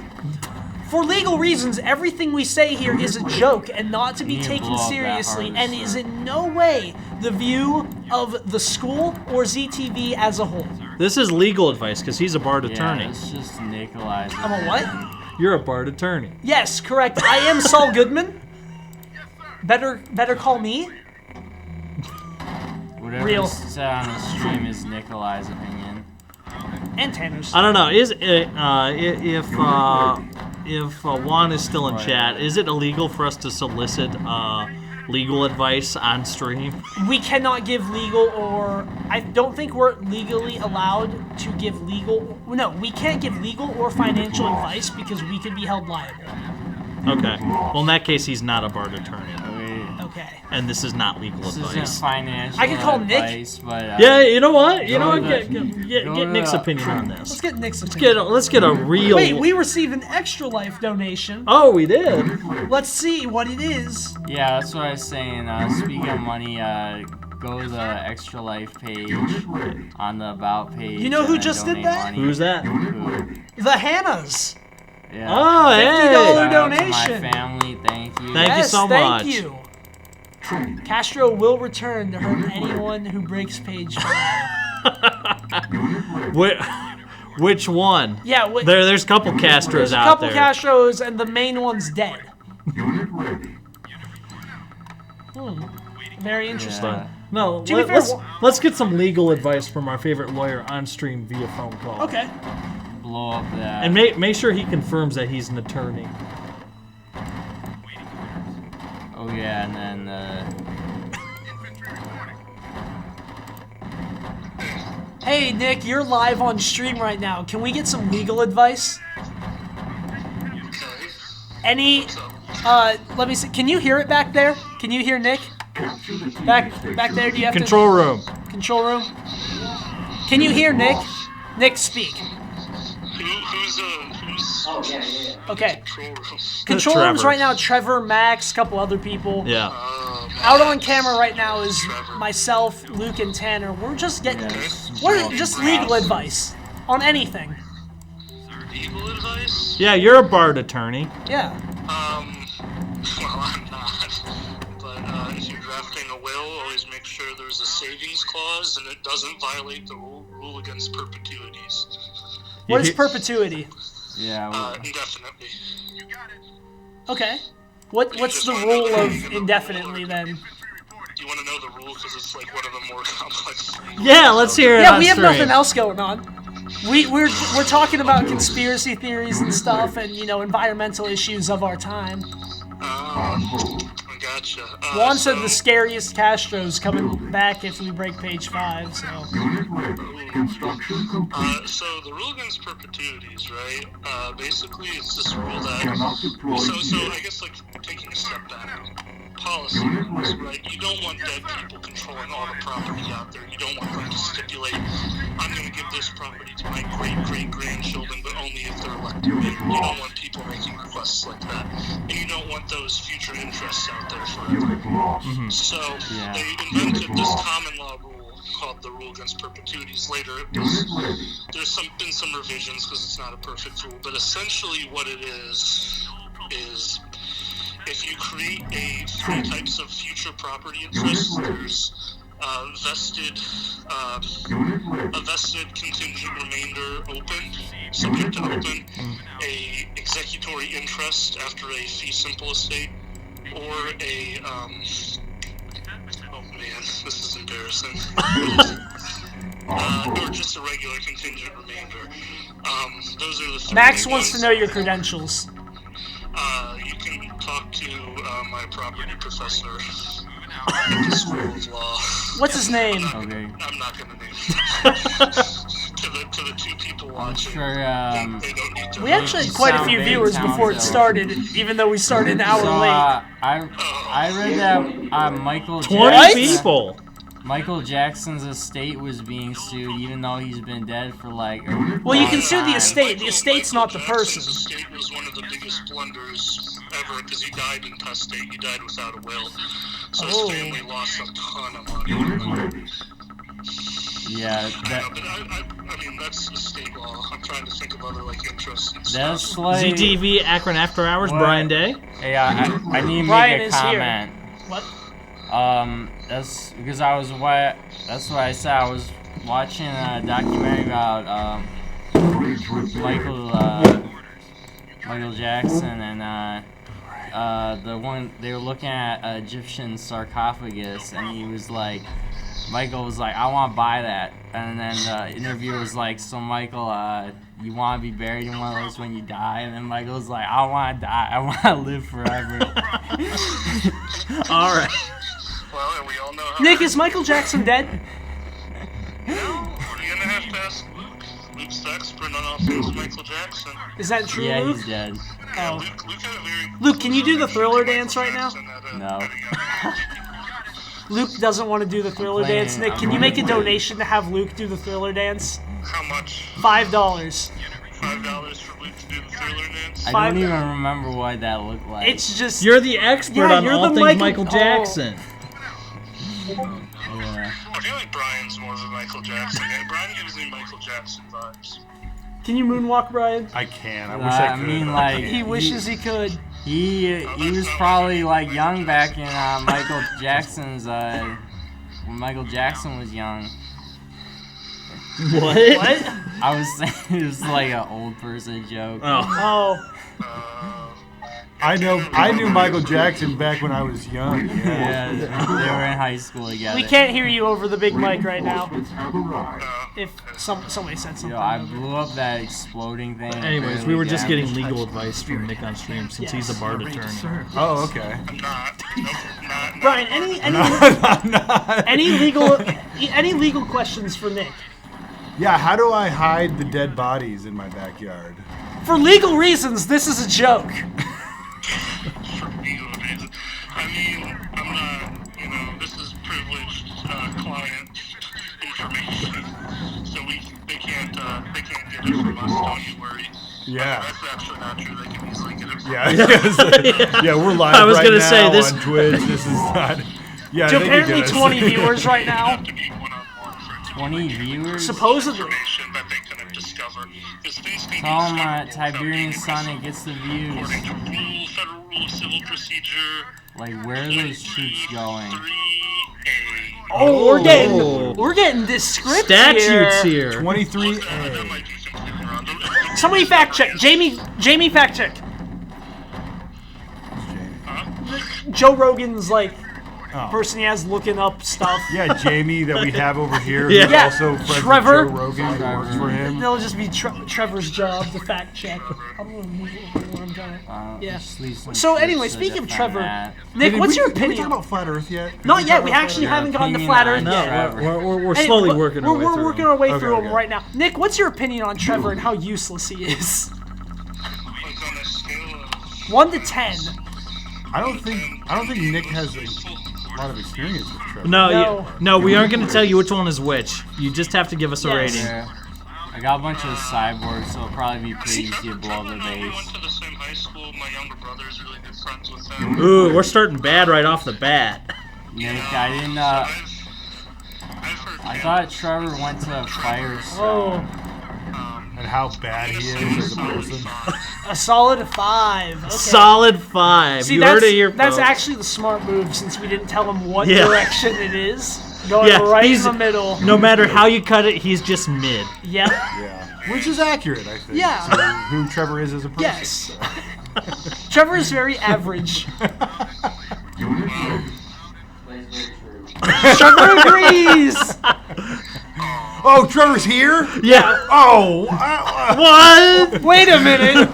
S5: For legal reasons, everything we say here is a joke and not to be taken seriously, and is in no way the view of the school or ZTV as a whole.
S1: This is legal advice because he's a bard
S2: Yeah,
S1: attorney.
S2: it's just Nikolai's.
S5: I'm a what?
S1: You're a bard attorney.
S5: Yes, correct. I am Saul Goodman. Better call me.
S2: Whatever
S5: Real.
S2: is said on the stream is Nikolai's opinion.
S5: And Tanner's.
S1: I don't know. Is it, if Juan is still in chat, is it illegal for us to solicit legal advice on stream?
S5: We cannot give legal or I don't think we're legally allowed to give legal. No, we can't give legal or financial advice because we could be held liable.
S1: Okay. Well, in that case, he's not a bard attorney,
S5: Okay.
S1: and this is not legal
S2: This
S1: advice.
S2: isn't financial
S5: I could call Nick.
S2: advice, but
S1: Yeah, you know what? You know
S2: go
S1: what?
S2: to
S1: Get
S2: go to
S1: Nick's
S2: the-
S1: opinion on
S5: Let's
S1: this.
S5: get Nick's
S1: Let's get a real.
S5: Wait, we received an extra life donation.
S1: Oh, we did.
S5: Let's see what it is.
S2: yeah, that's what I was saying. Speaking of money, go to the Extra Life page on the About page.
S5: You know who
S2: and then
S5: just did
S2: donate
S5: that?
S2: money.
S1: Who's that?
S2: Who?
S5: The Hannahs.
S2: Yeah.
S1: Oh, hey.
S5: $50
S2: Shout out to
S5: donation.
S2: my family, thank you.
S1: Thank you
S5: Yes,
S1: so
S5: thank
S1: much.
S5: you. Castro will return to hurt anyone who breaks page 5.
S1: Which one?
S5: Yeah,
S1: There's a couple Castros
S5: there's a
S1: out
S5: couple
S1: there.
S5: Castros and the main one's dead. Very interesting.
S2: Yeah.
S1: No,
S5: To be fair,
S1: let's get some legal advice from our favorite lawyer on stream via phone call.
S5: Okay.
S2: Blow up that.
S1: And make sure he confirms that he's an attorney.
S2: Oh yeah, and then
S5: Hey Nick, you're live on stream right now. Can we get some legal advice? Any let me see. Can you hear it back there? Can you hear Nick? Back there, do you have
S1: Control room.
S5: Control room? Can you hear Nick? Nick, speak.
S11: Who's
S5: Okay.
S11: control room?
S5: Control room's
S1: Trevor.
S5: right now Trevor, Max, couple other people.
S1: Yeah.
S5: Out on camera right now is myself, Luke, and Tanner. We're just getting just legal advice on anything.
S11: Legal advice?
S1: Yeah, you're a bard attorney.
S5: Yeah.
S11: Well, I'm not. But if you're drafting a will, always make sure there's a savings clause and it doesn't violate the rule against perpetuities.
S5: What is perpetuity?
S2: yeah.
S11: Indefinitely.
S5: Okay. What's the rule of indefinitely then?
S11: Do you want to know the rule? Because it's like one of the more complex things.
S1: Yeah, let's hear it.
S5: Yeah,
S1: on
S5: we have
S1: stream.
S5: nothing else going on. We're talking about conspiracy theories and stuff, and environmental issues of our time.
S11: I gotcha.
S5: Juan said the scariest Castro's coming back if we break page 5. So.
S11: So the rule against perpetuities, right? Basically, it's this rule that. So I guess like taking a step back. Policy rules, right? You don't want dead people controlling all the property out there. You don't want them to stipulate, I'm going to give this property to my great-great-grandchildren, but only if they're elected. You don't want people making requests like that. And you don't want those future interests out there forever. So they invented this common law rule called the rule against perpetuities. Later, there's been some revisions because it's not a perfect rule, but essentially what it is if you create three types of future property interests, there's a vested contingent remainder open, subject to open, a executory interest after a fee simple estate, or a oh man, this is embarrassing. Or just a regular contingent remainder. Those are the three.
S5: Max wants to know your credentials.
S11: You can talk to my property professor at the School of Law.
S5: What's his name?
S2: Okay.
S11: I'm not going to name him. to the two people watching.
S2: Sure.
S11: They don't need to.
S5: We actually had quite a few viewers before it started, even though we started an hour
S2: So,
S5: late.
S2: I read that Michael
S1: 20
S2: Jackson,
S1: people.
S2: Michael Jackson's estate was being sued, even though he's been dead for like.
S5: Well, you can sue the
S2: time.
S5: estate. The estate's not the person.
S11: Jackson's estate was one of the biggest blunders ever because he died intestate. He died without a will. So his family lost a ton of money.
S2: Yeah,
S11: I mean, that's estate law. I'm trying to think of other, interests and
S2: that's
S11: stuff.
S2: like.
S1: ZTV Akron After Hours,
S2: What?
S1: Brian Day.
S2: Hey, I need to
S5: Brian
S2: make a
S5: is here.
S2: comment.
S5: What?
S2: That's because that's what I said. I was watching a documentary about Michael Jackson, and the one they were looking at Egyptian sarcophagus, and he was like, Michael was like, I want to buy that, and then the interviewer was like, so Michael, you want to be buried in one of those when you die? And then Michael was like, I don't want to die, I want to live forever.
S1: All right.
S11: Well, and we all know how.
S5: Nick, is Michael Jackson dead?
S11: No, you're gonna have to ask Luke. Luke's the expert on all things Michael Jackson.
S5: Is that true,
S2: Yeah,
S5: Luke?
S2: he's dead.
S5: Oh.
S11: Luke had a very
S5: Luke, can you do the Thriller dance right now?
S2: No.
S5: Luke doesn't want to do the Thriller dance. Nick, can you make a donation to have Luke do the Thriller dance?
S11: How much?
S5: $5.
S11: $5 for Luke to do the Thriller dance?
S2: I don't even remember what that looked like.
S5: It's just...
S1: You're the expert on all things Michael Jackson.
S2: Yeah.
S11: I feel like Brian's more of a Michael Jackson guy. Brian gives me Michael Jackson vibes.
S5: Can you moonwalk, Brian?
S10: I can. I wish I could.
S2: I mean, like...
S5: He wishes he could.
S2: He was probably, like, young back in Michael Jackson's, when Michael Jackson was young.
S1: What?
S2: I was saying it was like an old person joke.
S5: Oh.
S10: I knew Michael Jackson back when I was young.
S2: Yeah, they were in high school together.
S5: We can't hear you over the big mic right now. If somebody said something.
S2: Yo, I blew up that exploding thing.
S1: Anyways, we were just getting legal advice from Nick on stream since he's a bar attorney.
S10: Oh, okay.
S5: Brian, any legal questions for Nick?
S10: Yeah, how do I hide the dead bodies in my backyard?
S5: For legal reasons, this is a joke.
S11: I mean, I'm not, this is privileged client information, so they can't get it from us, don't you worry.
S10: Yeah.
S11: That's actually not true, they can easily get it from
S10: Yeah,
S11: us.
S10: yeah, we're live
S1: I was
S10: right
S1: gonna
S10: now
S1: say this
S10: on Twitch. This is not... Yeah,
S5: So
S10: they can
S5: apparently
S10: get us.
S5: 20 viewers right now.
S2: 20 viewers?
S5: Supposedly.
S2: Tell them Tiberian Sun, it gets the views.
S11: Federal Rule of Civil Procedure.
S2: Like, where are those troops going?
S5: Oh, we're getting this script
S1: Statutes here.
S10: 23A.
S5: Somebody fact check. Jamie fact check. Joe Rogan's like person he has looking up stuff.
S10: Yeah, Jamie that we have over here,
S5: Yeah.
S10: who's also friends
S5: Trevor.
S10: with Joe Rogan, who works for him.
S5: It'll just be Trevor's job to fact check. I'm gonna move over where I'm trying. Yeah. So anyway, speaking of Trevor, Nick, what's your
S10: Did we
S5: opinion?
S10: talk about Flat Earth yet?
S5: Not yet. We actually haven't gotten to Flat Earth yet.
S1: We're slowly working our way through.
S5: We're working our way
S10: Okay,
S5: through
S10: okay.
S5: them right now. Nick, what's your opinion on Trevor and how useless he is? 1 to 10.
S10: I don't think Nick has a lot of experience with Trevor.
S1: No, we aren't going to tell you which one is which. You just have to give us a rating.
S2: Yeah. I got a bunch of cyborgs, so it'll probably be pretty easy to blow their
S11: We
S2: base.
S11: went to the same high school. My younger brother is really good friends with them.
S1: Ooh, we're starting bad right off the bat.
S2: Nick, I didn't, I thought Trevor went to Firestone.
S10: And how bad he is as a person.
S5: A solid 5. Okay.
S1: Solid 5.
S5: See,
S1: you
S5: that's,
S1: heard it here,
S5: that's
S1: folks.
S5: actually the smart move since we didn't tell him what
S1: Yeah.
S5: direction it is. Going right in the middle.
S1: No matter how you cut it, he's just mid.
S5: Yep.
S10: Yeah. Which is accurate, I think.
S5: Yeah.
S10: To who Trevor is as a person.
S5: Yes. Trevor is very average. Trevor agrees.
S10: Oh, Trevor's here?
S1: Yeah.
S10: Oh.
S1: What?
S5: Wait a minute.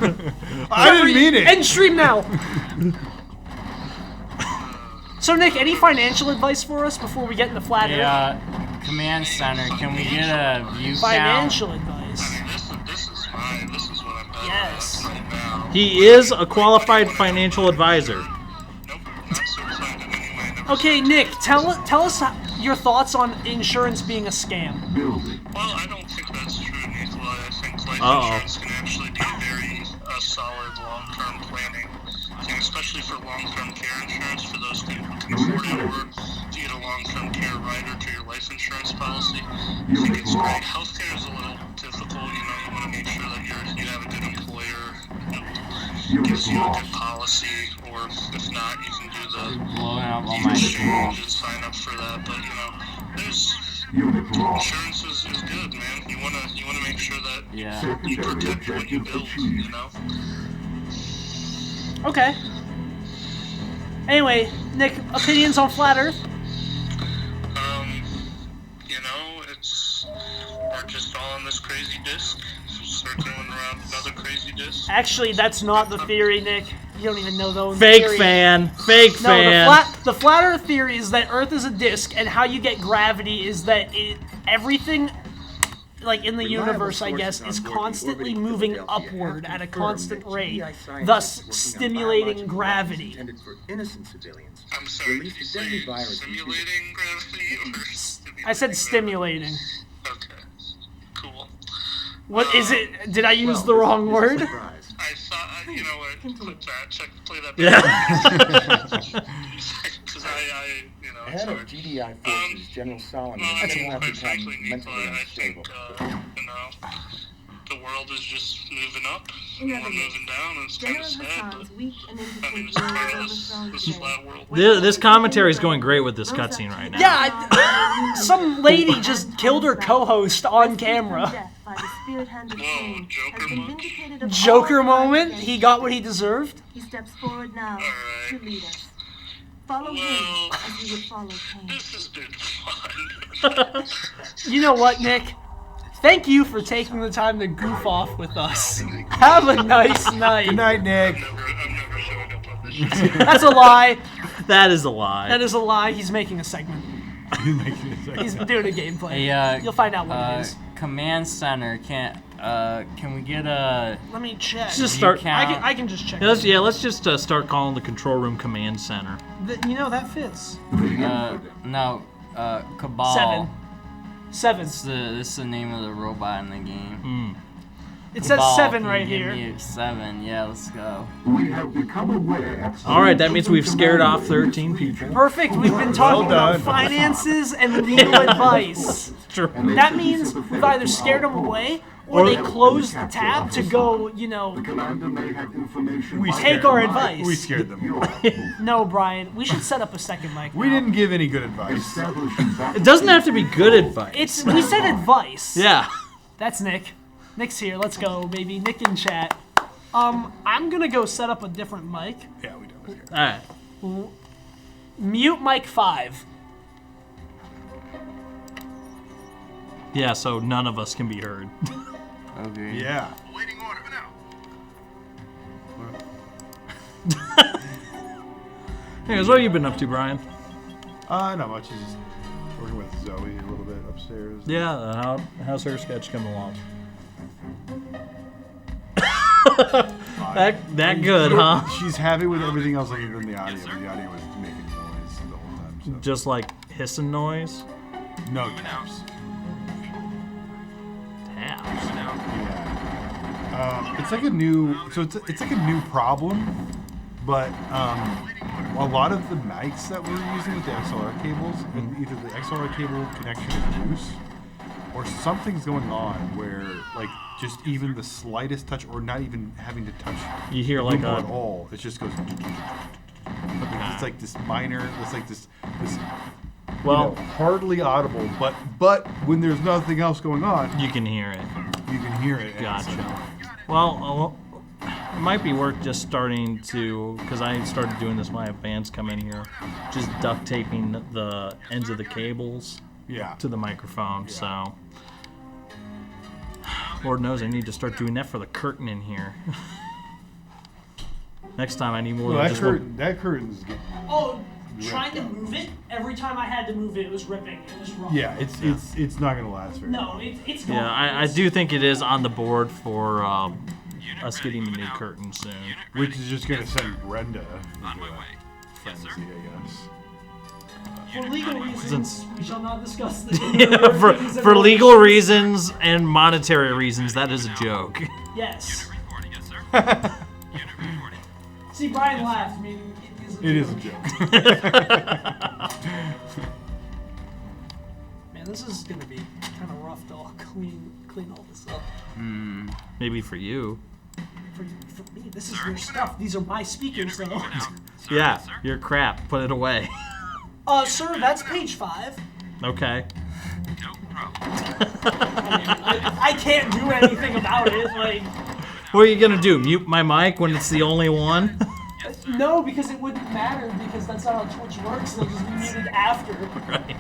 S10: I didn't mean it.
S5: End stream now. So, Nick, any financial advice for us before we get into Flat Earth?
S2: Yeah, Command Center, can we get a view
S5: Financial
S2: count?
S5: advice.
S11: This is fine. This is what I'm betting
S5: Yes.
S11: right now.
S1: He is a qualified financial advisor.
S11: Nope, not certified in any way. Never
S5: Okay, Nick, tell us your thoughts on insurance being a scam.
S11: Well, I don't think that's true, Nikolai. I think life insurance can actually be very solid long-term planning, and especially for long-term care insurance for those people who can afford it, or to get a long-term care rider to your life insurance policy. I think it's great. Healthcare is a little difficult. You want to make sure that you have a good employer who gives you a good policy, or if not, you can do the
S2: Blowing up on my
S11: exchange
S2: screen.
S11: and sign up for that. But there's insurance is You wanna make sure that
S2: Yeah.
S11: you protect what you build, you know?
S5: Okay. Anyway, Nick, opinions on Flat Earth?
S11: You know, we're just all on this crazy disc, circling around another crazy disc.
S5: Actually, that's not the theory, Nick. You don't even know those.
S1: Fake fan. Fake fan.
S5: No, the flat Earth theory is that Earth is a disc, and how you get gravity is that everything, like in the universe, I guess, is constantly moving upward at a constant rate, thus stimulating gravity.
S4: For innocent civilians.
S11: I'm sorry,
S4: Release
S11: did you
S4: the deadly
S11: say
S4: virus.
S11: simulating gravity or stimulating?
S5: I said stimulating.
S11: Okay, cool.
S5: What is it? Did I use the wrong word?
S11: I thought, you know what, clip that, play that back.
S1: Yeah.
S11: Because you know,
S4: Head
S11: sorry.
S4: of GDI forces, General Solomon,
S11: Well, I
S4: has
S11: mean,
S4: now
S11: quite
S4: become
S11: frankly, Nico,
S4: mentally
S11: I think,
S4: unstable.
S11: you know, the world is just moving up,
S8: In
S11: and
S8: other
S11: we're
S8: words,
S11: moving down, and it's kind
S8: General
S11: of sad,
S8: Hassan's
S11: but,
S8: weak and
S11: I mean,
S8: impotent
S11: it's part
S8: will
S11: of
S8: overthrown
S11: this
S8: today.
S11: flat world.
S1: This commentary is going great with this cutscene right now.
S5: Yeah, some lady just killed her co-host on camera.
S11: Whoa, Joker much?
S5: Joker moment. He got what he deserved.
S8: He steps forward now to lead us. Follow him as you would follow Cain.
S11: This has been fun.
S5: You know what, Nick? Thank you for taking the time to goof off with us. Have a nice night.
S12: Good night, Nick.
S11: I'm never showing up on this shit.
S5: That's a lie.
S1: That is a lie.
S5: That is a lie. He's making a segment. He's doing a gameplay.
S2: Hey,
S5: You'll find out what it is.
S2: Command center, can we get a...
S5: Let me check.
S1: Let's just start.
S5: I can just check.
S1: Yeah, let's just start calling the control room command center.
S5: You know, that fits.
S2: No, Cabal.
S5: Seven.
S2: This is the name of the robot in the game.
S5: It
S2: Cabal,
S5: says 7
S2: can
S5: right
S2: you
S5: here.
S2: give me 7, yeah, let's go.
S9: We have become aware.
S1: Alright, that means we've scared off 13 people.
S5: Perfect. We've been talking about finances and legal advice.
S1: True.
S5: That means we've either scared them away or they closed the tab to go, you know, take our advice.
S12: We scared them.
S5: No, Brian, we should set up a second mic.
S12: We didn't give any good advice.
S1: It doesn't have to be good advice.
S5: We said advice.
S1: Yeah.
S5: That's Nick. Nick's here. Let's go, baby. Nick in chat. I'm gonna go set up a different mic.
S12: Yeah, we don't.
S1: Alright.
S5: Mute mic 5.
S1: Yeah, so none of us can be heard.
S2: Okay.
S12: Yeah.
S4: Awaiting order now.
S1: Anyways, what have you been up to, Brian?
S12: Not much. Just working with Zoe a little bit upstairs.
S1: Yeah, how's her sketch coming along? that good, huh?
S12: She's happy with everything else other than the audio. The audio was making noise the whole time. So.
S1: Just like hissing noise?
S12: No taps.
S1: Taps?
S12: Yeah. It's like a new. So it's like a new problem, but a lot of the mics that we're using with the XLR cables, and either the XLR cable connection is loose, or something's going on where like just even the slightest touch, or not even having to touch,
S1: you hear like
S12: at all. It just goes. It's like this minor. It's like this. Well, hardly audible, but when there's nothing else going on,
S1: you can hear it.
S12: You can hear it.
S1: Gotcha. Well, it might be worth just starting to, because I started doing this when I have bands come in here, just duct taping the ends of the cables to the microphone. So, Lord knows I need to start doing that for the curtain in here. Next time I need more.
S12: Well, that curtain's getting.
S5: Oh, trying to move it. Every time I had to move it, it was ripping. It was wrong.
S12: Yeah, it's not gonna last very long.
S5: No, it's gone.
S1: Yeah, I do think it is on the board for us getting the new curtain soon.
S12: Which is just gonna send Brenda into a frenzy, I guess.
S5: For legal reasons, we shall not discuss this.
S1: Yeah, for legal reasons and monetary reasons, that is a joke.
S5: Yes. See, Brian laughed. I mean,
S12: it is a joke.
S5: Man, this is gonna be kind of rough to all clean all this up.
S1: Maybe for you.
S5: For me, this is your stuff. These are my speakers, though.
S1: Yeah, you're crap. Put it away.
S5: Sir, that's page 5.
S1: Okay.
S5: I can't do anything about it. Like,
S1: What are you gonna do? Mute my mic when it's the only one?
S5: no, because it wouldn't matter because that's not how Twitch works. They'll just be muted after.
S1: Right.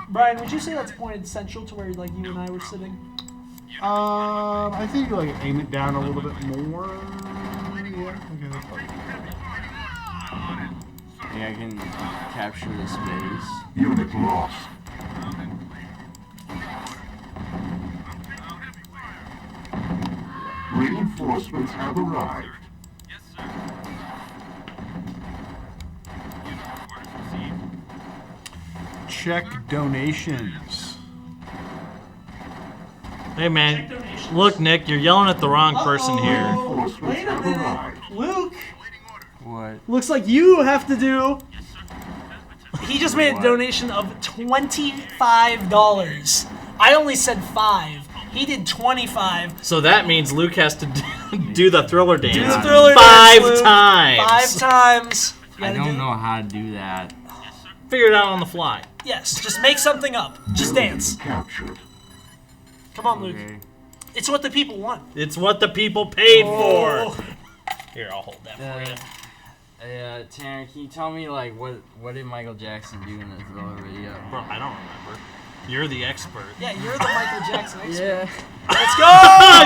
S5: Brian, would you say that's pointed central to where like you and I were sitting?
S12: I think you like aim it down a little bit more. Yeah, okay, that's fine.
S2: I think I can capture the space.
S9: Unit lost. Reinforcements have arrived.
S12: Check donations.
S1: Hey man, look Nick, you're yelling at the wrong person here.
S5: Wait a minute, Luke.
S2: What?
S5: Looks like you have to do. He just made a donation of $25. I only said 5. He did 25.
S1: So that means Luke has to do the thriller dance.
S5: Do the thriller
S1: five
S5: dance, Luke.
S1: times.
S5: 5 times. You
S2: I
S5: gotta
S2: don't know how to do that.
S1: Figure it out on the fly.
S5: Yes, just make something up. Just dance.
S9: Captured.
S5: Come on, Luke.
S2: Okay.
S5: It's what the people want.
S1: It's what the people paid
S5: Oh.
S1: for. Here, I'll hold that for you.
S2: Tanner, can you tell me like what did Michael Jackson do in the thriller video?
S1: Bro, I don't remember. You're the expert.
S5: Yeah, you're the Michael Jackson expert.
S2: Yeah.
S5: Let's go!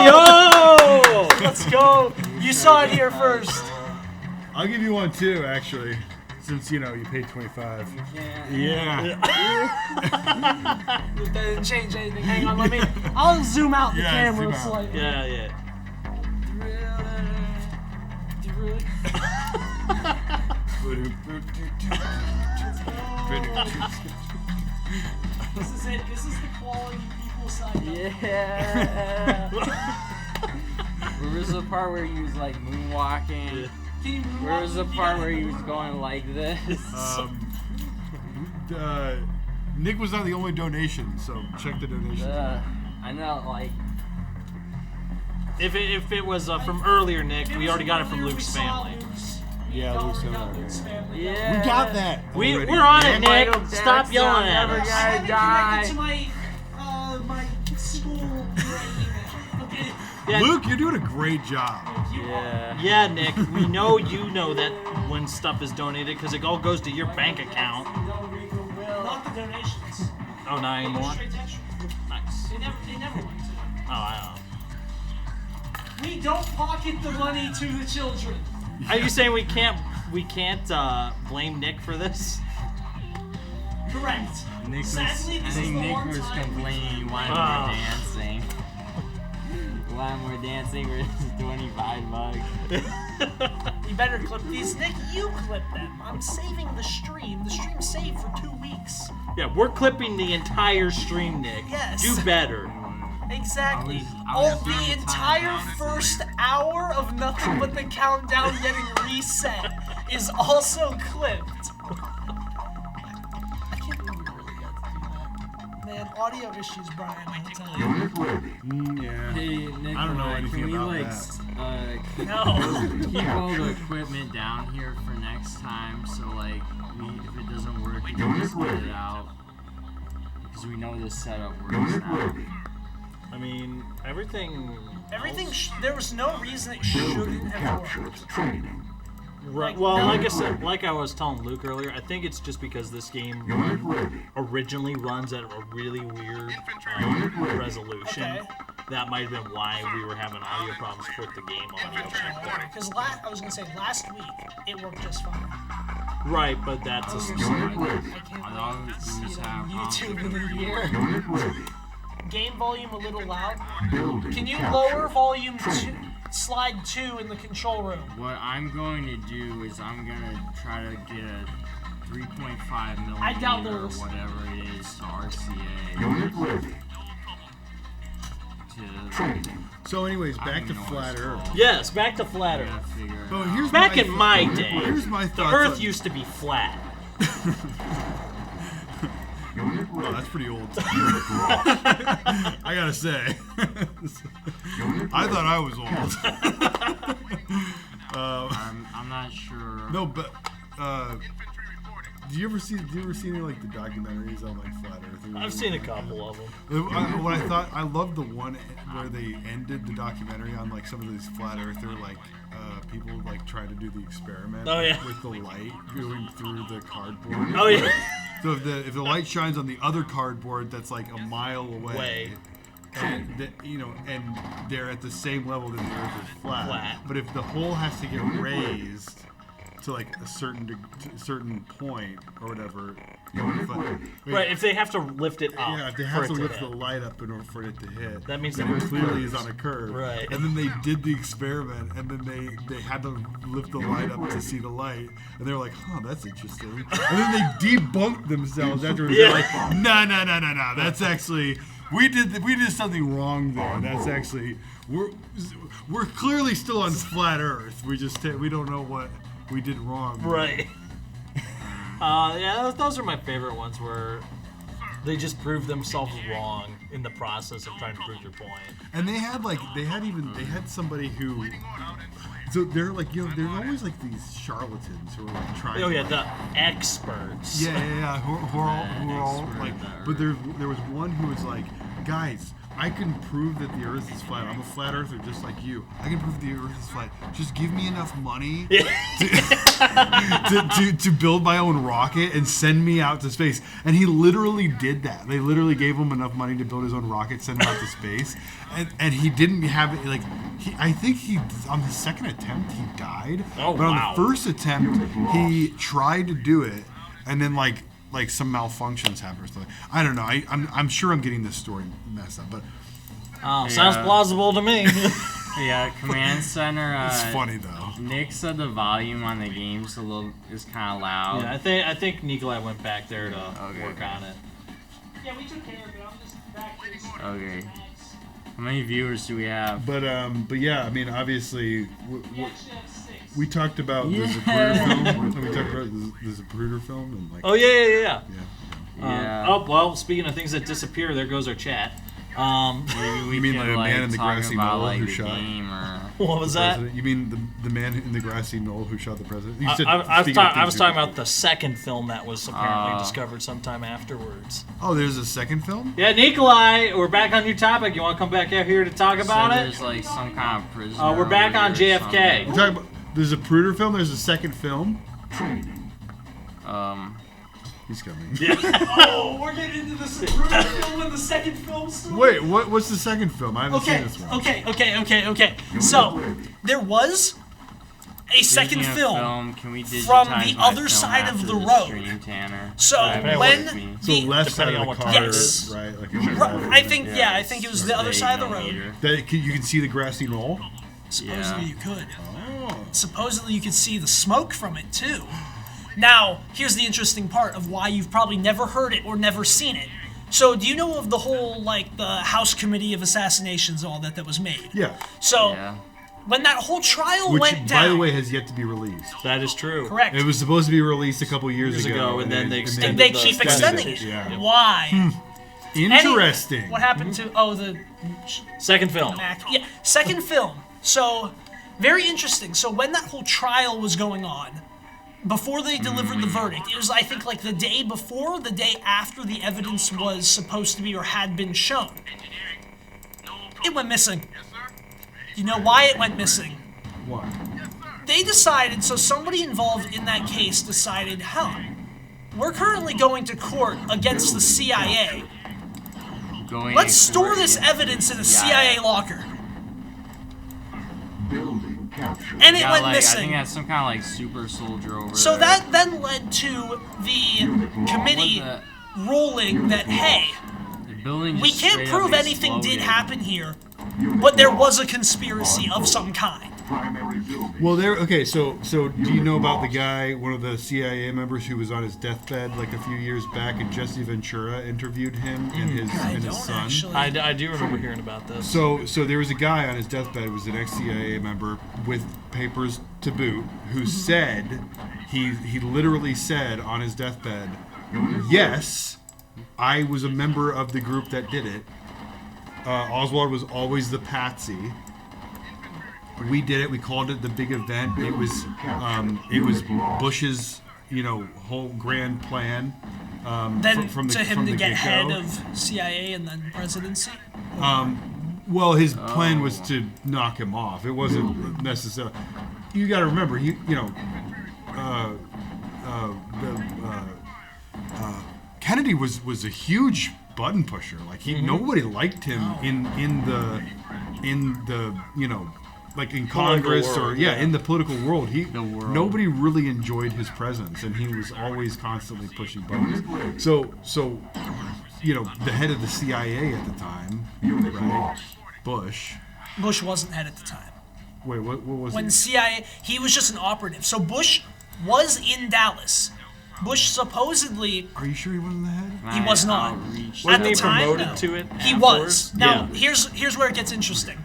S1: Yo!
S5: Let's go! You saw it here first.
S12: I'll give you one too, actually, since you paid 25. Yeah.
S5: That didn't change anything. Hang on, I'll zoom out the camera
S12: zoom out.
S5: slightly.
S1: Yeah.
S5: This is it. This is the quality people side.
S2: Yeah. Where was the part where he was like moonwalking? Where was the part where he was going like this?
S12: Nick was not the only donation, so check the donation.
S2: I know, like.
S1: If it was from earlier, Nick, we already got it from Luke's family.
S12: Yeah, Luke's
S5: family.
S2: Yeah.
S12: We got that.
S1: We're on it, Nick. Stop yelling at
S2: Never
S1: us.
S2: gonna
S5: Connected to
S2: die.
S5: my school brain. Okay.
S1: Yeah.
S12: Luke, you're doing a great job.
S2: Yeah.
S1: Yeah, Nick, we know you know that when stuff is donated because it all goes to your bank account.
S5: Not the donations.
S1: Oh, not anymore?
S5: Straight to extra.
S1: Nice.
S5: They never went to it.
S1: Oh, I don't know.
S5: We don't pocket the money to the children.
S1: Are you saying we can't blame Nick for this?
S5: Correct. Sadly,
S2: I
S5: this
S2: think
S5: is the
S2: Nick
S5: one
S2: was
S5: time
S2: complaining why we're dancing. Why we're dancing for $25.
S5: You better clip these. Nick, you clip them. I'm saving the stream. The stream's saved for 2 weeks.
S1: Yeah, we're clipping the entire stream, Nick.
S5: Yes.
S1: Do better.
S5: Exactly.
S2: I was
S5: The
S2: throwing
S5: entire
S2: time
S5: first hour of nothing but the countdown getting reset is also clipped. I can't believe we really got to do that. Man, audio issues, Brian, I'll tell you.
S9: Unit ready.
S12: Yeah.
S2: Hey, Nick,
S12: I don't know anything
S2: can we
S12: about
S2: like
S12: that.
S5: No.
S2: keep all the equipment down here for next time? So like, if it doesn't work, we can just get it out because we know this setup works
S9: Unit
S2: now.
S9: ready.
S1: I mean, everything.
S5: There was no reason it shouldn't
S9: Building
S5: have
S9: captured.
S5: worked.
S9: Training.
S1: Right. Well, like I said, like I was telling Luke earlier, I think it's just because this game
S9: Unit ready.
S1: originally runs at a really weird resolution.
S5: Okay.
S1: That might have been why we were having audio problems with the game audio.
S5: Because I was gonna say last week it worked just fine.
S1: Right, but that's a
S9: Unit ready.
S5: I can't
S2: I thought
S5: wait to
S2: we
S5: see
S2: just
S5: it
S2: have
S5: on YouTube in a year.
S9: Unit ready.
S5: Game volume a little loud.
S9: Building
S5: Can you
S9: captured.
S5: lower volume 2,
S9: Training.
S5: slide 2 in the control room?
S2: What I'm going to do is I'm gonna try to get a 3.5 millimeter
S5: I doubt
S2: or
S5: those.
S2: whatever it is to RCA
S9: Unit ready.
S2: to
S9: Training.
S12: So, anyways,
S2: I
S12: back
S2: don't
S12: to
S2: know what
S12: Flat
S2: it's
S12: Earth.
S2: called.
S1: Yes, back to Flat
S2: I
S1: Earth.
S2: gotta figure it
S12: But
S2: out.
S12: here's
S1: Back
S12: my
S1: in my
S12: thought-
S1: day,
S12: Here's my
S1: the
S12: thoughts
S1: Earth
S12: on-
S1: used to be flat.
S9: Unit
S12: Oh,
S9: ready.
S12: that's pretty old.
S9: Unit lost.
S12: I gotta say.
S9: Unit
S12: I
S9: ready.
S12: thought I was old.
S2: I'm not sure.
S12: No, but Do you ever see any like the documentaries on like flat earthers?
S1: I've seen a couple of them.
S12: What I thought, I loved the one where they ended the documentary on like some of these flat earther like people like trying to do the experiment with the light going through the cardboard.
S1: Oh yeah.
S12: So if the light shines on the other cardboard that's like a mile away. And and they're at the same level that the Earth is flat. But if the hole has to get raised to like a certain point or whatever,
S1: right? If they have to lift it up,
S12: if they have to lift the light up in order for it to hit,
S1: that means
S12: then it clearly is on a curve,
S1: right?
S12: And then they did the experiment, and then they had to lift the light up to see the light, and they were like, "Huh, that's interesting." And then they debunked themselves afterwards. They're like, "No, that's actually." We did something wrong there. That's actually we're clearly still on flat Earth. We don't know what we did wrong.
S1: Right. Those are my favorite ones where they just prove themselves wrong in the process of trying to prove your point.
S12: And they had somebody who. So they're like, there's always like these charlatans who are like trying.
S1: Oh yeah, the experts.
S12: Yeah. Who are all like, but there was one who was like, guys, I can prove that the Earth is flat. I'm a flat earther just like you. I can prove the Earth is flat. Just give me enough money to build my own rocket and send me out to space. And he literally did that. They literally gave him enough money to build his own rocket, send him out to space. And he didn't have it, like, I think on the second attempt he died.
S1: Oh,
S12: but on the first attempt, he tried to do it, and then like some malfunctions happened or something. I don't know. I'm sure I'm getting this story messed up, but
S1: sounds plausible to me.
S2: Yeah, Command Center.
S12: It's funny though.
S2: Nick said the volume on the game's is kind of loud.
S1: Yeah, I think Nikolai went back there to work on it.
S5: Yeah, we took care of it. I'm just back here.
S2: Okay. How many viewers do we have?
S12: But yeah, I mean, obviously, we talked about the Zapruder film. We talked about the Zapruder film and like.
S1: Oh yeah.
S2: Yeah.
S1: Oh well, speaking of things that disappear, there goes our chat.
S2: Maybe we
S12: you mean
S2: could,
S12: like a man in the grassy
S2: about,
S12: knoll
S2: like,
S12: who
S2: the
S12: shot?
S2: Game or
S1: What was that?
S12: You mean the man in the grassy knoll who shot the president? You said,
S1: I was talking about the second film that was apparently discovered sometime afterwards.
S12: Oh, there's a second film?
S1: Yeah, Nikolai, we're back on your topic. You want to come back out here to talk about it?
S2: There's like some kind of prisoner.
S1: We're back on JFK.
S12: We're talking about, there's a Zapruder film. There's a second film. He's coming.
S5: Yeah. Oh, we're getting into the Zapruder film and the second film story?
S12: Wait, what's the second film? I haven't seen this one.
S5: Okay. So, there was a second film
S2: Can we
S5: from the other side of the road.
S2: Stream, Tanner?
S5: So when
S12: So left side of the car,
S5: yes.
S12: right? Like
S5: I think it was the other side of the road.
S12: That you can see the grassy knoll.
S5: Supposedly you could.
S12: Oh.
S5: Supposedly you could see the smoke from it too. Now, here's the interesting part of why you've probably never heard it or never seen it. So, do you know of the whole, like, the House Committee of Assassinations and all that was made?
S12: Yeah.
S5: So, when that whole trial
S12: Which,
S5: went down...
S12: by the way, has yet to be released.
S1: That is true.
S5: Correct.
S12: It was supposed to be released a couple years ago.
S1: And then they extended
S5: and they keep extending it.
S12: Yeah.
S5: Why?
S12: Interesting.
S5: What happened to... the...
S1: Second film.
S5: Yeah, second film. So, very interesting. So, when that whole trial was going on... Before they delivered the verdict, it was, I think, like the day before, the day after the evidence was supposed to be or had been shown. It went missing. You know why it went missing?
S12: Why?
S5: They decided, so somebody involved in that case decided, we're currently going to court against the CIA. Let's store this evidence in a CIA locker.
S9: Building captured.
S5: And it went missing.
S2: I think that's some kind of like super soldier over
S5: So
S2: there.
S5: that then led to the committee ruling that, hey, we can't prove anything did happen here, but there was a conspiracy of some kind.
S12: Well, so do you know about the guy, one of the CIA members who was on his deathbed like a few years back, and Jesse Ventura interviewed him and his son?
S1: I do remember hearing about this.
S12: So there was a guy on his deathbed who was an ex-CIA member with papers to boot who said, he literally said on his deathbed, yes, I was a member of the group that did it. Oswald was always the patsy. We did it. We called it the big event. It was Bush's whole grand plan.
S5: Then
S12: from
S5: to
S12: the,
S5: him
S12: from
S5: to
S12: the
S5: get
S12: get-go.
S5: head of CIA and then presidency.
S12: Well, his plan was to knock him off. It wasn't necessarily. You got to remember, Kennedy was a huge button pusher. Like nobody liked him in the like in Congress
S1: world,
S12: in the political world. Nobody really enjoyed his presence, and he was always constantly pushing buttons. So the head of the CIA at the time, right? Bush
S5: wasn't head at the time.
S12: Wait, what was
S5: When
S12: he?
S5: CIA, he was just an operative. So Bush was in Dallas. Bush supposedly.
S12: Are you sure he wasn't the head?
S5: He was not.
S1: Wasn't
S5: At the
S1: he
S5: time,
S1: promoted
S5: no.
S1: to it
S5: He
S1: afterwards?
S5: was. Now,
S1: Yeah.
S5: here's where it gets interesting.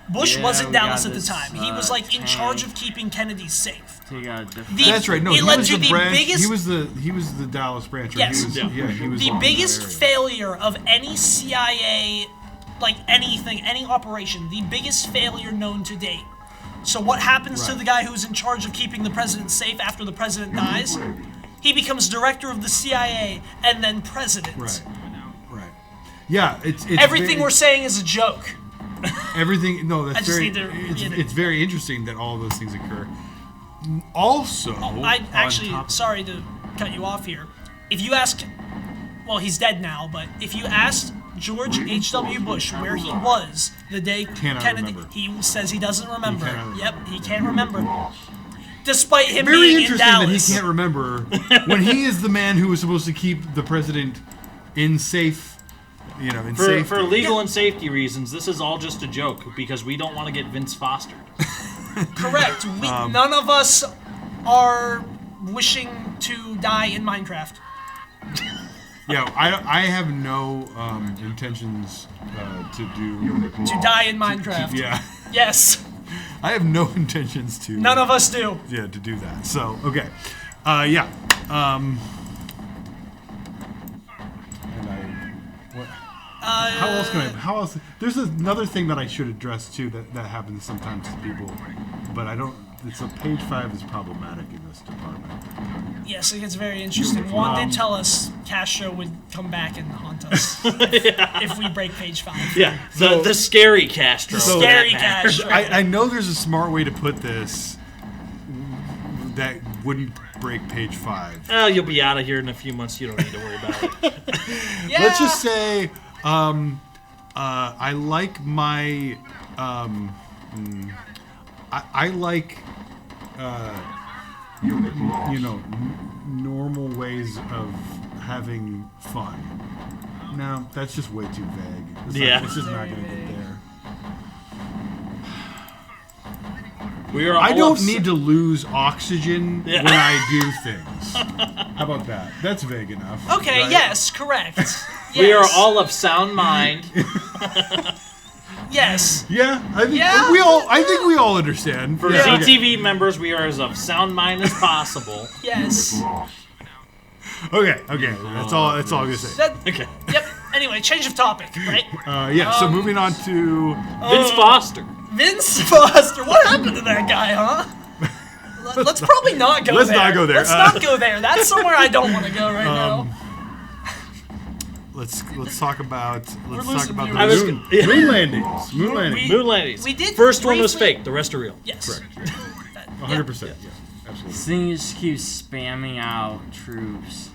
S5: Bush
S2: Yeah,
S5: was in
S2: we
S5: Dallas
S2: got
S5: at the
S2: this,
S5: time. He was like in
S2: tank.
S5: charge of keeping Kennedy safe.
S2: Take out a different.
S12: That's right. No,
S5: it
S12: he
S5: led
S12: was
S5: to
S12: the
S5: the
S12: branch.
S5: biggest.
S12: He was the Dallas branch. Right?
S5: Yes.
S12: He was
S5: The
S12: on
S5: biggest
S12: that area.
S5: failure of any CIA, like anything, any operation, the biggest failure known to date. So what happens to
S12: Right.
S5: the guy who's in charge of keeping the president safe after the president dies? He becomes director of the CIA and then president.
S12: Right. Yeah, it's
S5: Everything
S12: very,
S5: we're saying is a joke.
S12: everything. No, that's
S5: I just
S12: very.
S5: need to
S12: It's very interesting that all those things occur. Also,
S5: I
S12: on
S5: actually,
S12: top-
S5: sorry to cut you off here. If you ask, well, he's dead now, but if you asked George H.W. Bush where he was the day
S12: Cannot
S5: Kennedy,
S12: remember.
S5: he says he doesn't remember.
S12: He cannot remember.
S5: Yep, he can't remember. Despite him
S12: very
S5: being in
S12: interesting that he
S5: Dallas.
S12: can't remember when he is the man who was supposed to keep the president in safe. In safety.
S1: For legal and safety reasons, this is all just a joke because we don't want to get Vince fostered.
S5: Correct. None of us are wishing to die in Minecraft.
S12: Yeah, I have no intentions
S5: To die in Minecraft.
S12: Yeah.
S5: Yes.
S12: I have no intentions to.
S5: None of us do.
S12: Yeah, to do that. So okay, yeah. And how else can I? How else? There's another thing that I should address too that happens sometimes to people, but I don't. It's page 5 is problematic in this department.
S5: Yes, it gets very interesting. Juan did tell us Castro would come back and haunt us if we break page 5.
S1: Yeah, the scary Castro.
S5: The scary Castro.
S12: I know there's a smart way to put this that wouldn't break page 5.
S1: Oh, you'll be out of here in a few months. You don't need to worry about it.
S5: Yeah.
S12: Let's just say I like my I like normal ways of having fun. No, that's just way too vague. It's just not going to get there.
S1: We are.
S12: I don't need to lose oxygen
S1: Yeah.
S12: when I do things. How about that? That's vague enough.
S5: Okay,
S12: right?
S5: yes, correct.
S1: We are
S5: Yes.
S1: all of sound mind.
S5: Yes.
S12: Yeah, I think
S5: Yeah.
S12: I think we all understand.
S1: For
S12: Yeah.
S1: ZTV members, we are as of sound mind as possible.
S5: Yes.
S12: Okay. That's all I'm gonna say.
S5: That,
S1: Okay.
S5: Yep. Anyway, change of topic, right?
S12: So moving on to
S1: Vince Foster.
S5: Vince Foster. What happened to that guy, huh? Let's probably not go
S12: Let's
S5: there.
S12: not go there.
S5: Let's not go there. That's somewhere I don't want to go right now.
S12: Let's talk about
S5: We're
S12: the
S5: losing
S12: moon,
S5: viewers.
S12: moon landings. Moon landings.
S1: Moon landings.
S5: We did
S1: First one was
S5: briefly-
S1: fake. The rest are real.
S5: Yes.
S12: Correct.
S5: That-
S12: 100%. Yeah, absolutely.
S2: This thing just keeps spamming out troops.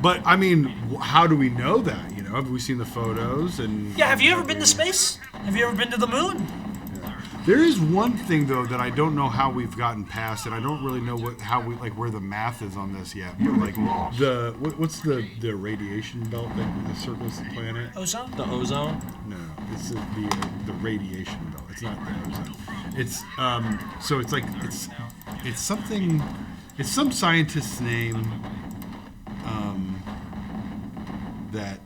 S12: But I mean, how do we know that? Have we seen the photos? And
S5: Yeah, have you ever been to space? Have you ever been to the moon?
S12: There is one thing though that I don't know how we've gotten past, and I don't really know where the math is on this yet. But like what's the radiation belt that circles the planet?
S5: Ozone?
S1: The ozone.
S12: No, it's the radiation belt. It's not the ozone. It's so it's like it's something. It's some scientist's name. That.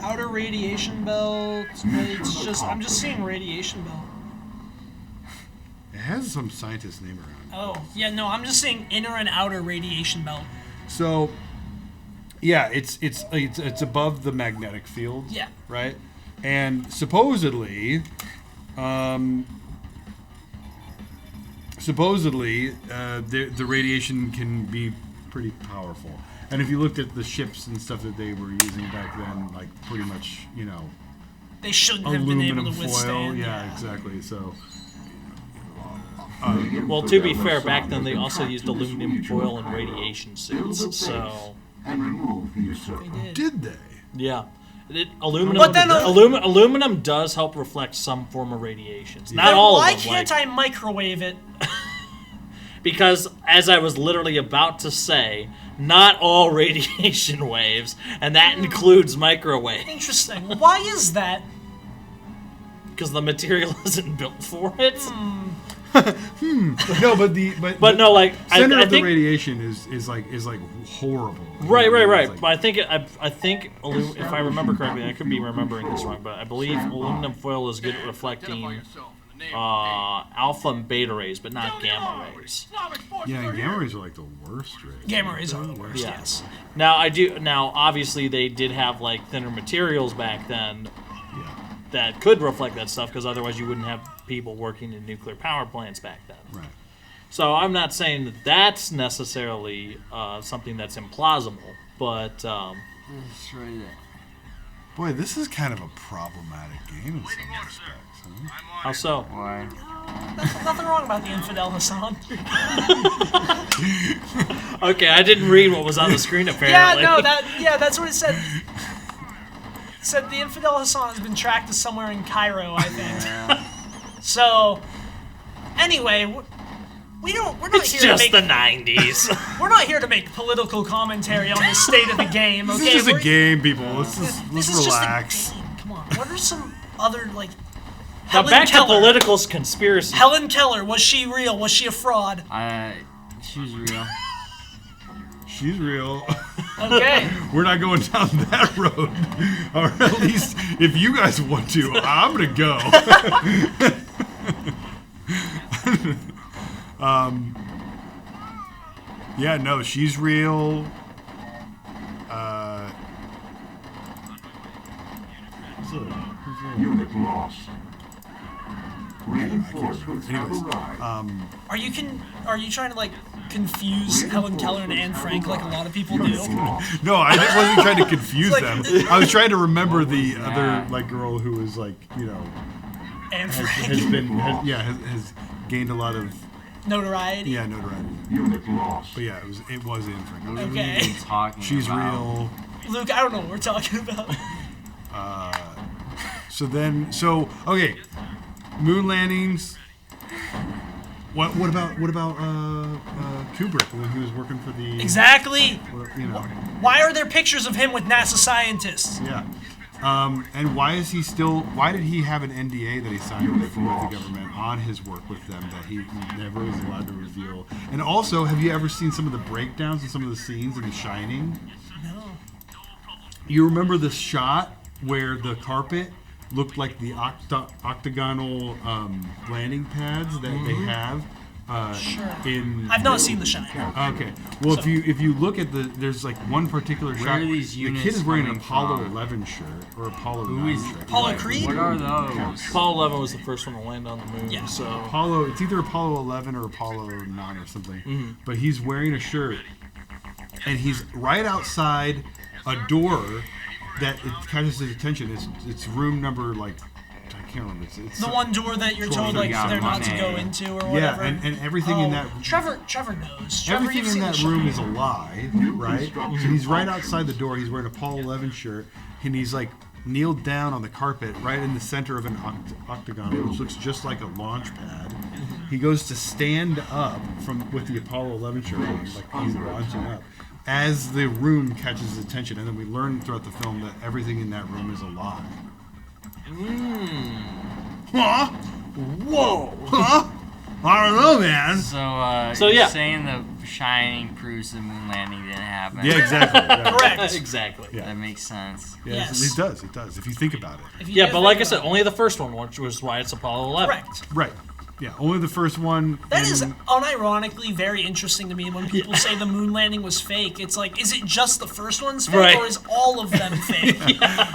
S5: Outer radiation belt. It's just I'm just seeing radiation belt.
S12: It has some scientist's name around it.
S5: Oh, yeah, no, I'm just saying inner and outer radiation belt.
S12: So, yeah, it's above the magnetic field.
S5: Yeah.
S12: Right, and supposedly, supposedly, the radiation can be pretty powerful. And if you looked at the ships and stuff that they were using back then, like pretty much,
S5: They shouldn't have been able
S12: aluminum
S5: to
S12: foil.
S5: withstand.
S12: Yeah, exactly. So.
S1: Well, to be fair, back then they also used aluminum foil in radiation suits. So.
S9: And remove the usurper.
S12: Did they?
S1: Yeah. Aluminum,
S5: But then,
S1: aluminum does help reflect some form of radiations. Not all of them.
S5: Why can't I microwave it?
S1: Because, as I was literally about to say, not all radiation waves, and that includes microwaves.
S5: Interesting. Why is that?
S1: Because the material isn't built for it.
S12: No, but
S1: no, like
S12: center
S1: I
S12: of the
S1: think,
S12: radiation is like horrible.
S1: Right.
S12: Like,
S1: But I think if I remember correctly, I could be remembering this wrong, but I believe aluminum foil is good at reflecting alpha and beta rays, but not gamma rays.
S12: yeah, and gamma rays are like the worst rays.
S5: Gamma rays are the worst. Yes.
S1: Now obviously they did have like thinner materials back then. That could reflect that stuff, because otherwise you wouldn't have people working in nuclear power plants back then.
S12: Right.
S1: So I'm not saying that that's necessarily something that's implausible, but
S2: That's right there.
S12: Boy, this is kind of a problematic game in some respects. Huh?
S1: how so?
S2: Why?
S5: There's nothing wrong about the infidel Hassan.
S1: Okay, I didn't read what was on the screen apparently.
S5: That's what it said. It said the infidel Hassan has been tracked to somewhere in Cairo, I think. So, anyway, we're not
S1: It's
S5: here
S1: just
S5: to make,
S1: the 90s.
S5: We're not here to make political commentary on the state of the game. Okay,
S12: This is just a game, people. Let's relax.
S5: Just a game. Come on. What are some other like?
S1: Now
S5: Helen
S1: back
S5: Keller.
S1: to political's conspiracy.
S5: Helen Keller, was she real? Was she a fraud?
S2: She was real.
S12: She's real.
S5: Okay.
S12: We're not going down that road. Or at least, if you guys want to, I'm going to go. Yeah, no, she's real.
S9: Unit lost. Reinforcements have arrived.
S5: Are you trying to like confuse Helen Keller and Anne Frank like a lot of people do?
S12: No, I wasn't trying to confuse
S5: Like-
S12: them. I was trying to remember the other like girl who was like,
S5: Anne
S12: has
S5: Frank.
S12: has gained a lot of
S5: Notoriety.
S12: Yeah, notoriety.
S9: Unit lost.
S12: But yeah, it was in for
S2: What are we
S5: Okay.
S2: even talking
S12: She's
S2: about?
S12: real.
S5: Luke, I don't know what we're talking about.
S12: So okay, moon landings. What about Kubrick when he was working for the
S5: Exactly.
S12: Why
S5: Why are there pictures of him with NASA scientists?
S12: Yeah. And why did he have an NDA that he signed with the government on his work with them that he never was allowed to reveal? And also, have you ever seen some of the breakdowns and some of the scenes in The Shining?
S5: No.
S12: You remember the shot where the carpet looked like the octagonal landing pads that they have?
S5: Sure.
S12: I've
S5: not seen The Shining.
S12: Okay. Well, if you look at there's like one particular
S2: Where
S12: shot.
S2: are these
S12: The
S2: units
S12: kid is wearing an
S2: coming
S12: Apollo
S2: from?
S12: 11 shirt or Apollo
S2: Who
S12: 9
S2: is-
S12: shirt.
S5: Apollo Creed?
S2: What are those?
S1: Apollo 11 was the first one to land on the moon.
S5: Yeah.
S1: So
S12: Apollo, it's either Apollo 11 or Apollo 9 or something. But he's wearing a shirt, and he's right outside a door that it catches his attention. It's room number like I can't remember. It's
S5: The one door that you're told like
S2: Yeah,
S5: they're not to
S2: money.
S5: go into or
S12: yeah,
S5: whatever.
S12: and everything in that
S5: Trevor knows. Trevor,
S12: everything
S5: you've
S12: in
S5: seen
S12: that
S5: The
S12: room
S5: Shining.
S12: is a lie, right? So he's right outside the door. He's wearing an Apollo 11 shirt, and he's like kneeled down on the carpet right in the center of an octagon, which looks just like a launch pad. He goes to stand up with the Apollo 11 shirt, like he's launching up, as the room catches his attention, and then we learn throughout the film that everything in that room is a lie. Huh? Whoa! Huh? I don't know, man.
S2: So
S1: yeah.
S2: you're saying the Shining proves the moon landing didn't happen?
S12: Yeah, exactly. Yeah.
S5: Correct.
S1: exactly.
S12: Yeah.
S2: That makes sense.
S5: Yes.
S12: It does. It does. If you think about it.
S5: If you
S1: Yeah,
S5: just
S1: but like I
S5: think
S1: said,
S5: about
S1: only the first one, which was why it's Apollo 11.
S5: Correct.
S12: Right. Yeah, only the first one.
S5: That is
S12: and-
S5: unironically very interesting to me when people say the moon landing was fake. It's like, is it just the first one's fake,
S1: Right.
S5: or is all of them fake?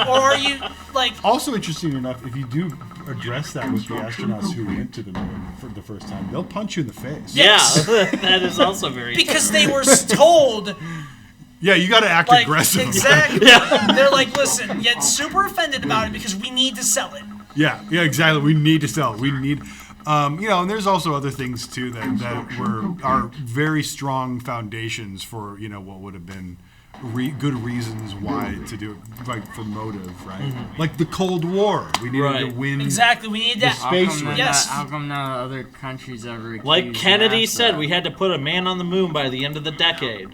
S5: Or are you like
S12: Also interesting enough, if you do address that with the astronauts who went to the moon for the first time, they'll punch you in the face.
S5: Yes.
S1: Yeah, that is also very
S5: because
S1: true.
S5: they were told.
S12: Yeah, you got to act
S5: Like,
S12: aggressive.
S5: exactly.
S1: Yeah.
S5: They're like, listen, get super offended about it because we need to sell it.
S12: Yeah, exactly. We need to sell. We need, and there's also other things too that are very strong foundations for what would have been good reasons why to do it, like for motive, right?
S1: Mm-hmm.
S12: Like the Cold War, we needed to win.
S5: Exactly, we need
S12: the
S5: that.
S12: space race.
S5: Yes.
S2: How come none of other countries ever?
S1: Like Kennedy
S2: NASA?
S1: said, we had to put a man on the moon by the end of the decade.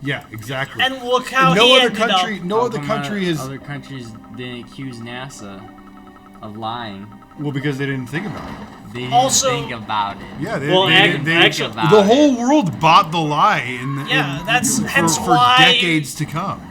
S12: Yeah, exactly.
S5: And look how
S12: no
S5: he
S12: other
S5: ended
S12: country,
S5: up.
S12: no
S2: How
S12: other
S2: come
S12: country has.
S2: Other countries didn't accuse NASA of lying.
S12: Well, because they didn't think about it.
S2: They didn't
S5: Also-
S2: think about it.
S12: Yeah,
S1: actually,
S12: the whole world bought the lie
S5: that's hence
S12: for
S5: why-
S12: decades to come.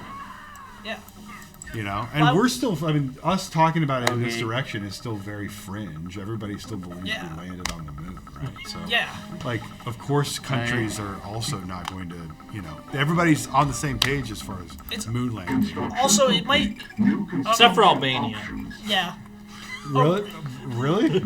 S5: Yeah.
S12: And
S5: Well-
S12: we're still. I mean, us talking about it in this
S2: Okay.
S12: direction is still very fringe. Everybody still believes we landed on the moon, right? So,
S5: Yeah.
S12: like, of course, countries are also not going to. Everybody's on the same page as far as moon landing.
S5: Also, it might.
S1: Except for Albania.
S5: Yeah.
S12: Really?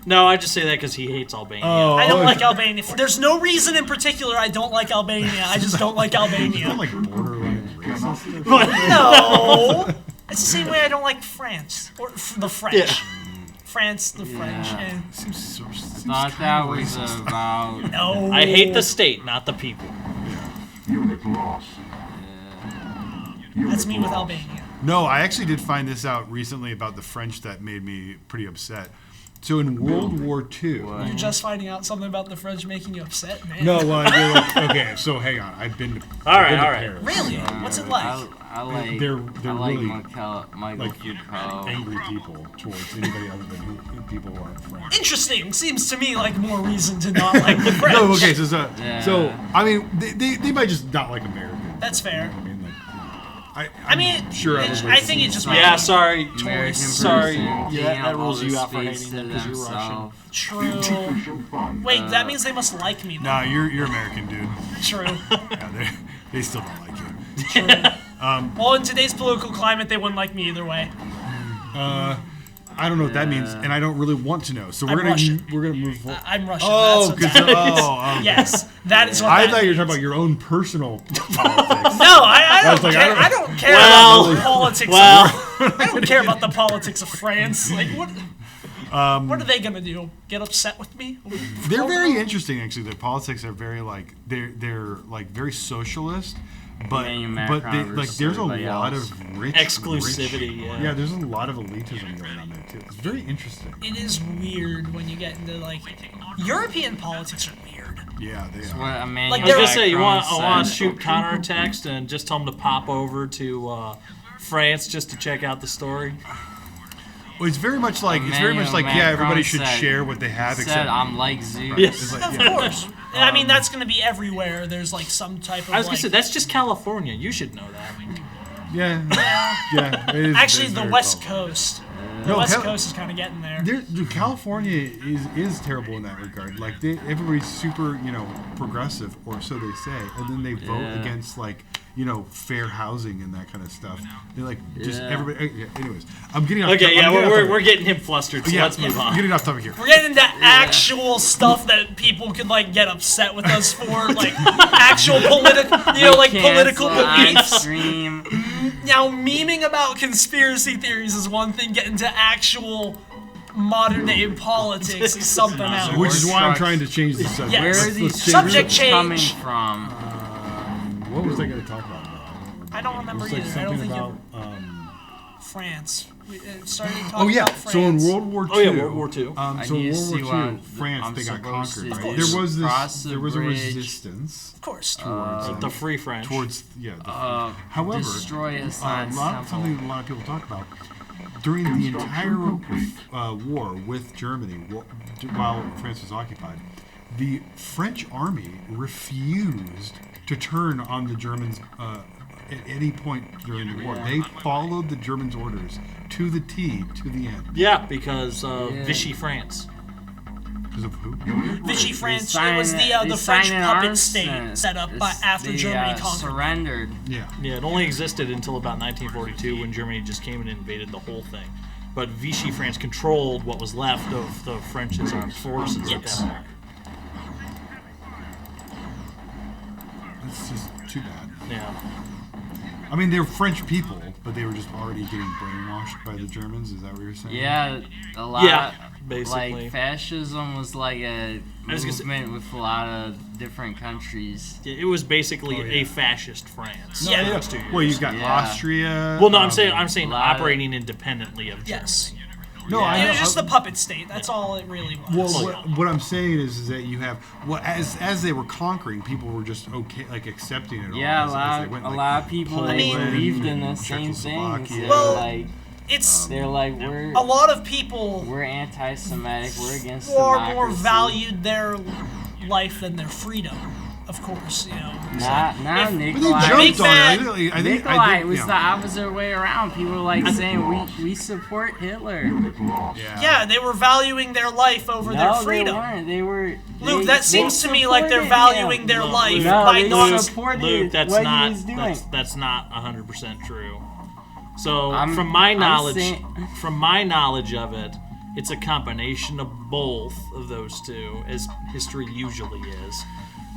S1: No, I just say that because he hates Albania.
S5: I don't like Albania. There's no reason in particular I don't like Albania. I just don't like
S12: Is
S5: Albania.
S12: that like borderline racist?
S5: No. It's the same way I don't like France or the French.
S1: Yeah.
S5: France, the French.
S2: Yeah.
S12: Seems
S2: Thought that was about.
S5: No.
S1: I hate the state, not the people.
S9: Unit lost.
S5: That's me with Albania.
S12: No, I actually did find this out recently about the French that made me pretty upset. So in World War II.
S5: You're just finding out something about the French making you upset, man.
S12: No, well, okay, so hang on. I've been to
S1: All right.
S12: Paris.
S5: Really? What's it like?
S2: I like.
S12: They're
S2: I like
S12: really
S2: Michael Foucault.
S12: angry people towards anybody other than people who aren't French.
S5: Interesting. Seems to me like more reason to not like the French.
S12: No, okay, so
S2: Yeah.
S12: so I mean, they might just not like Americans.
S5: That's fair.
S12: I mean, like,
S5: I mean,
S12: sure.
S5: I think it just might
S1: Yeah,
S5: be
S1: sorry.
S2: American
S1: Sorry.
S2: person
S1: Yeah, that
S2: taking up all
S1: rules
S2: the
S1: you out for
S2: space
S1: hating them
S2: to
S1: because you're Russian.
S2: themselves.
S5: True. Wait, that means they must like me.
S12: Nah, you're American, dude.
S5: True.
S12: Yeah, they still don't like you.
S5: True. Well, in today's political climate, they wouldn't like me either way.
S12: I don't know what that means, and I don't really want to know. So
S5: I'm
S12: we're gonna
S5: Russian.
S12: move forward.
S5: I'm Russian.
S12: Oh,
S5: that's
S12: because
S5: what that is.
S12: okay.
S5: Yes, that is what
S12: I
S5: that
S12: thought you were
S5: means.
S12: talking about your own personal politics.
S5: No, I
S12: I was
S5: don't
S12: like,
S5: care.
S12: I
S5: I
S12: don't-
S5: don't care
S1: Well-
S5: about the politics.
S1: well-
S5: I don't care about the politics of France. Like, what are they gonna do? Get upset with me?
S12: They're very interesting, actually. Their politics are very like they're like very socialist, but
S2: Emmanuel
S12: but
S2: Macron
S12: like
S2: versus
S12: there's a
S2: everybody
S12: lot
S2: else.
S12: of rich
S1: Exclusivity, yeah.
S12: Yeah, there's a lot of elitism going on there too. It's very interesting.
S5: It is weird when you get into like European politics are weird.
S12: Yeah, they
S2: What
S12: are.
S2: Emmanuel
S5: Like,
S1: I was
S5: they're-
S1: gonna say, I want
S2: Macron
S1: to
S2: said.
S1: shoot counterattacks and just tell them to pop over to France just to check out the story.
S12: Well, it's very much like yeah, everybody should
S2: said-
S12: share what they have.
S2: Said
S12: Except
S2: I'm like Zeus.
S1: Yes.
S12: It's like,
S5: Of
S12: yeah.
S5: course. I mean, that's gonna be everywhere. There's like some type of.
S1: I was gonna
S5: like,
S1: say that's just California. You should know that.
S12: Yeah, yeah. It is,
S5: actually,
S12: it's
S5: the
S12: very
S5: West
S12: colorful.
S5: Coast. The
S12: No,
S5: West
S12: Cal-
S5: Coast is kind of getting there.
S12: Dude, California is terrible in that regard. Like everybody's super, progressive, or so they say, and then they vote
S2: Yeah.
S12: against like, fair housing and that kind of stuff. They like just
S2: Yeah.
S12: everybody. Yeah, anyways, I'm getting off.
S1: Okay, yeah,
S12: I'm getting off
S1: we're
S12: topic.
S1: getting him flustered, so
S12: Yeah,
S1: let's move on.
S12: Getting off topic here.
S5: We're getting into actual stuff that people could like get upset with us for, like actual political, like political
S2: Cancel
S5: beliefs.
S2: ice cream.
S5: Now, memeing about conspiracy theories is one thing. Getting to actual modern day politics is something else.
S12: Which is why I'm
S2: trucks.
S12: trying to change the subject.
S5: Yes.
S2: Where are
S12: Let's
S2: these
S12: change
S5: Subject
S12: it.
S5: change.
S2: coming from?
S12: What was I going to talk about?
S5: I don't remember
S12: It was like
S5: either. I don't
S12: something
S5: think
S12: about.
S5: France. We started talking
S12: Oh yeah,
S5: about
S12: so in
S5: France.
S12: World War II.
S1: Oh, yeah, World War II.
S12: So in
S2: need to
S12: World
S2: see
S12: War II,
S2: what
S12: France
S2: I'm
S12: they got
S2: supposed
S12: conquered.
S2: to
S12: Right?
S5: do.
S12: There was
S2: Cross
S12: this.
S2: the
S12: There was a
S2: bridge.
S12: resistance
S5: Of course.
S12: towards
S1: The Free French.
S12: towards however,
S2: destroy a
S12: a
S2: science temple.
S12: something a lot of people talk about during the entire war with Germany while France was occupied, the French army refused to turn on the Germans at any point during the war. They followed the Germans' orders to the T, to the end.
S1: Yeah, because Vichy France.
S12: Because of who?
S5: Vichy France.
S2: Signed-
S5: It was the
S2: they
S5: French
S2: signed an
S5: puppet
S2: arms
S5: state
S2: list.
S5: set up
S2: It's-
S5: after
S2: they,
S5: Germany conquered.
S2: surrendered.
S12: Yeah.
S1: Yeah, it only existed until about 1942 when Germany just came and invaded the whole thing. But Vichy France controlled what was left of the French's armed forces at that point.
S12: That's just too bad.
S1: Yeah.
S12: I mean, they're French people, but they were just already getting brainwashed by the Germans. Is that what you're saying?
S2: Yeah, a lot.
S1: Yeah, basically.
S2: Like fascism was like a
S1: was gonna say-
S2: movement with a lot of different countries.
S1: It was basically a fascist France.
S5: Yeah.
S1: for the next 2 years.
S12: Well, you've got
S2: Yeah.
S12: Austria.
S1: Well, no, I'm saying
S2: a lot of-
S1: operating independently of Germany.
S5: Yes.
S12: No, I
S5: It
S12: know.
S5: was just the puppet state. That's all it really was.
S12: Well, what I'm saying is that you have as they were conquering, people were just okay, like accepting it all.
S2: Yeah,
S12: as they went,
S2: a
S12: like,
S2: lot of people they
S12: Poland,
S2: believed in the same things.
S12: Czechoslovakia.
S2: They're
S5: Well,
S2: like,
S5: It's
S2: they're like we're
S5: a lot of people
S2: we're anti-Semitic. We're against
S5: far
S2: democracy.
S5: more valued their life than their freedom. Of course, you know.
S2: Not
S5: If-
S2: Nikolai.
S12: jumped on it.
S5: man-
S12: I think
S2: Nikolai was
S12: you know.
S2: the opposite way around. People were like saying we support Hitler.
S5: Yeah, they were valuing their life over their
S2: No,
S5: freedom.
S2: they weren't. They were.
S5: Luke,
S2: they-
S5: that seems
S2: they
S5: to me like they're
S2: supported
S5: valuing
S2: him.
S5: their life
S2: No,
S5: by
S2: they
S5: not.
S2: supported
S1: Luke, that's
S2: what
S1: not
S2: he was doing.
S1: that's not 100% true. So
S2: I'm-
S1: from my
S2: I'm
S1: knowledge,
S2: saying-
S1: of it, it's a combination of both of those two, as history usually is.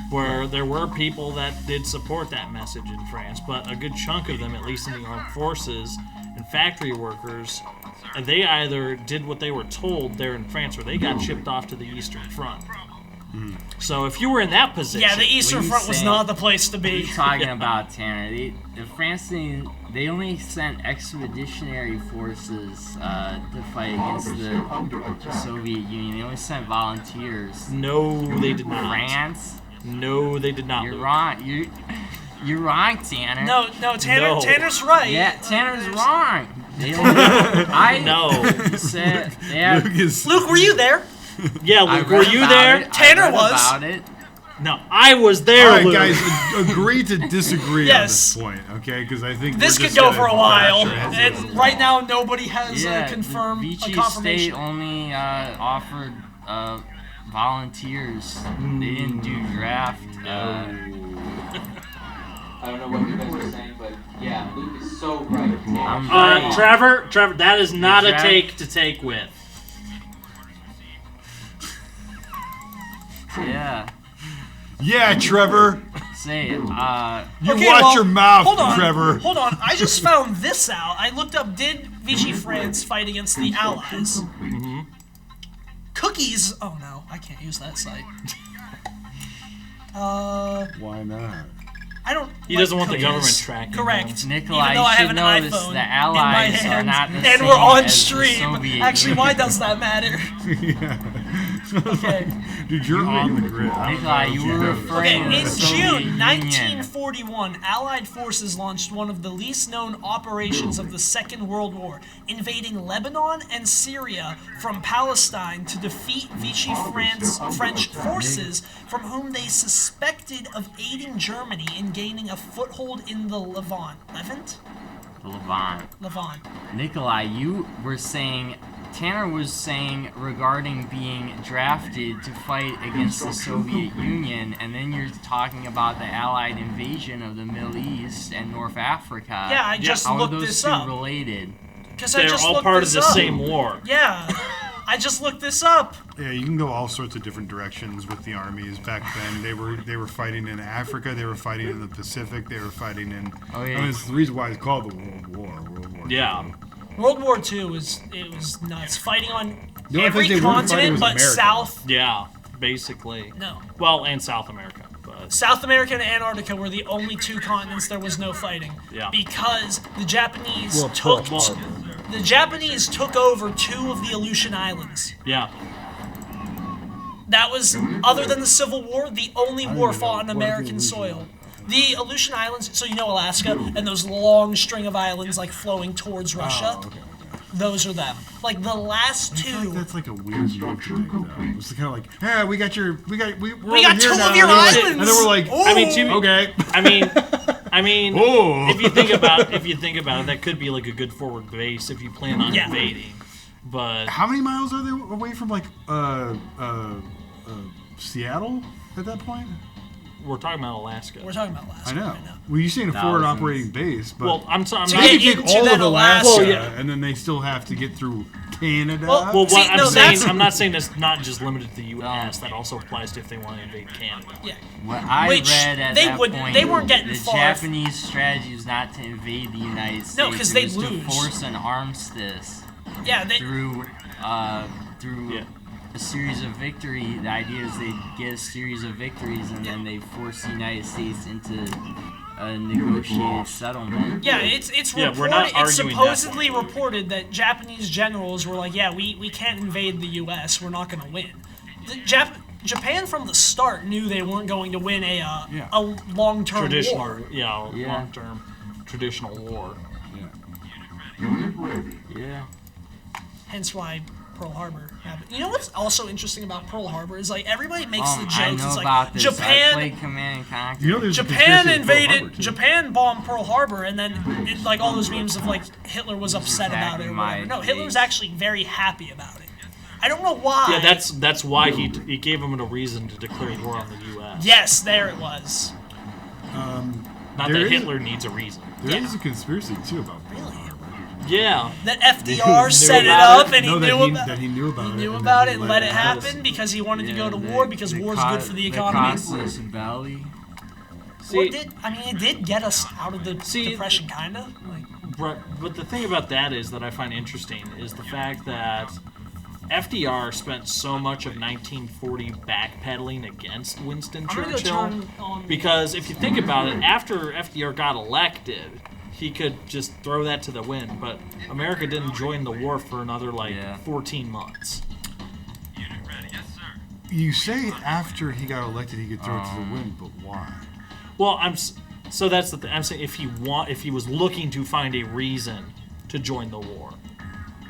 S1: Where there were people that did support that message in France, but a good chunk of them, at least in the armed forces and factory workers, they either did what they were told there in France, or they got shipped off to the Eastern Front. So if you were in that position,
S5: Yeah, the Eastern
S2: What are you
S5: Front was
S2: saying?
S5: not the place to
S2: What are
S5: be.
S2: you talking about, Tanner? The France they only sent expeditionary forces to fight against the Soviet Union. They only sent volunteers.
S1: no, they did not.
S2: France?
S1: No, they did not.
S2: You're
S1: Luke.
S2: wrong. You're wrong, Tanner.
S5: No, Tanner.
S1: No.
S5: Tanner's right.
S2: Yeah, Tanner's wrong. They only, I
S1: No.
S2: said yeah.
S5: Luke, were you there?
S1: Yeah,
S2: I
S1: Luke,
S2: read
S1: were you
S2: about
S1: there?
S2: it. I
S5: Tanner
S2: read
S5: was.
S2: about it.
S1: No, I was there,
S12: All right,
S1: Luke.
S12: guys, agree to disagree
S5: Yes.
S12: on this point, okay? Because I think
S5: This
S12: we're
S5: could
S12: just
S5: go
S12: gonna
S5: for a while,
S12: bash our heads
S5: and
S12: over
S5: right
S12: it.
S5: now nobody has
S2: Yeah,
S5: confirmed a
S2: Vichy
S5: confirmation.
S2: State only offered volunteers. They didn't do draft.
S13: I don't know what you guys are saying, but yeah, Luke is so right.
S2: I'm right.
S1: Trevor, that is not a
S2: Jack-
S1: take to take with.
S2: Yeah.
S12: Yeah, Trevor.
S2: Say it.
S12: You
S5: Okay,
S12: watch
S5: well,
S12: your mouth,
S5: hold on,
S12: Trevor.
S5: Hold on, I just found this out. I looked up, did Vichy France fight against the Allies? Cookies. Oh no, I can't use that site.
S12: Why not?
S5: I don't.
S1: He
S5: like
S1: doesn't want the
S5: cookies.
S1: government tracking
S5: Correct.
S1: him.
S2: Nikolai,
S5: Even though I
S2: you
S5: have
S2: should
S5: an
S2: know this,
S5: iPhone
S2: the
S5: in my
S2: Allies
S5: hand,
S2: are not the
S5: and
S2: same
S5: we're on
S2: as the
S5: stream.
S2: Soviet
S5: Actually, why
S2: Union.
S5: does that matter? Okay.
S12: Dude, you're on the grid. I don't
S2: Nikolai,
S12: know if
S2: you
S12: know
S2: were
S12: this.
S2: referring
S5: Okay,
S2: to
S5: in
S2: the Soviet
S5: June
S2: Union.
S5: 1941, Allied forces launched one of the least known operations of the Second World War, invading Lebanon and Syria from Palestine to defeat Vichy French forces from whom they suspected of aiding Germany in gaining a foothold in the Levant. Levant.
S2: Nikolai, you were saying, Tanner was saying regarding being drafted to fight against the Soviet Union, and then you're talking about the Allied invasion of the Middle East and North Africa.
S5: Yeah, I just
S2: How
S5: looked
S2: are those
S5: this
S2: two
S5: up.
S2: related?
S5: Because I
S1: They're
S5: just
S1: all
S5: looked
S1: part of
S5: this
S1: the
S5: up.
S1: same war.
S5: Yeah, I just looked this up.
S12: Yeah, you can go all sorts of different directions with the armies back then. They were fighting in Africa. They were fighting in the Pacific. They were fighting in.
S2: Oh, yeah.
S12: I mean, it's the reason why it's called the World War. World War.
S1: Yeah.
S5: World War II was nuts. Fighting on
S12: The only
S5: every
S12: place they weren't fighting
S5: continent
S12: was
S5: but
S12: America.
S5: South.
S1: Yeah, basically.
S5: No.
S1: Well, and South America. But
S5: South America and Antarctica were the only two continents there was no fighting.
S1: Yeah.
S5: Because the Japanese
S12: Well,
S5: took
S12: Pearl Harbor.
S5: the Japanese took over 2 of the Aleutian Islands.
S1: yeah.
S5: That was, other than the Civil War, the only war fought on American soil. The Aleutian Islands, so you know Alaska, and those long string of islands like flowing towards Russia.
S12: Oh, okay.
S5: Those are them. Like the last
S12: I feel
S5: 2.
S12: like that's like a weird thing, though. It's kind of like, yeah, we got
S5: We got
S12: over
S5: 2
S12: here
S5: of
S12: now.
S5: your
S12: And
S5: islands.
S12: then we're like,
S5: Ooh.
S1: I mean,
S12: okay.
S1: I mean,
S12: Oh.
S1: if you think about it, that could be like a good forward base if you plan on
S5: Yeah.
S1: invading. But
S12: how many miles are they away from like Seattle at that point?
S1: we're talking about Alaska.
S5: We're talking about Alaska.
S12: I know.
S5: Right now.
S12: Well, you're saying a forward operating base, but
S1: Well, I'm sorry.
S5: To
S12: they
S5: get
S12: can take
S5: into
S12: all
S5: that
S12: of Alaska,
S1: Well, yeah.
S12: and then they still have to get through Canada.
S5: Well,
S1: Well,
S5: See,
S1: what
S5: no,
S1: I'm saying,
S5: that's-
S1: I'm not saying it's not just limited to the U.S. That also applies to if they want to invade Canada.
S5: Yeah.
S2: What I
S5: Which
S2: read at
S5: they
S2: that
S5: wouldn't-
S2: point,
S5: they weren't getting
S2: the
S5: far.
S2: Japanese strategy was not to invade the United States.
S5: No, 'cause
S2: it
S5: they'd
S2: was
S5: lose.
S2: to force an armistice.
S5: Yeah, they-
S2: through a series of victory. The idea is they'd get a series of victories and then they force the United States into a negotiated settlement.
S5: Yeah, it's
S1: Yeah,
S5: reported.
S1: we're not
S5: It's
S1: arguing that
S5: supposedly reported that Japanese generals were like, "Yeah, we can't invade the U.S. We're not going to win." Japan from the start knew they weren't going to win a long-term
S1: Traditional,
S5: war.
S1: long-term traditional war.
S2: Yeah.
S5: Hence why Pearl Harbor happened. You know what's also interesting about Pearl Harbor is like everybody makes the jokes.
S2: I know
S5: It's like
S2: about this. I
S5: Japan.
S2: played Command and Conquer.
S12: You know, there's a
S5: Japan
S12: conspiracy with Pearl Harbor,
S5: invaded.
S12: too.
S5: Japan bombed Pearl Harbor, and then like all those memes of like Hitler was upset about it or whatever. No, Hitler was actually very happy about it. I don't know why.
S1: Yeah, that's why he gave him a reason to declare war on the U.S.
S5: Yes, there it was.
S1: Not
S12: there
S1: that
S12: is-
S1: Hitler needs a reason.
S12: There is a conspiracy too about
S5: really.
S1: Yeah.
S5: That FDR set it up, and he knew about
S12: that he knew about it.
S5: He knew
S12: and
S5: about
S12: then
S5: it
S12: he
S5: and let it
S12: happen.
S5: happen because he wanted to go to war because war's good for the economy.
S2: Costless Valley.
S5: Or it did get us out of the depression, kinda.
S1: But the thing about that is that I find interesting is the fact that FDR spent so much of 1940 backpedaling against Winston
S5: I'm gonna go
S1: Churchill.
S5: turn on-
S1: Because if you think about it, after FDR got elected, he could just throw that to the wind. But America didn't join the war for another 14 months.
S12: You say after he got elected he could throw it to the wind, but why?
S1: Well, so that's the thing. I'm saying if he was looking to find a reason to join the war,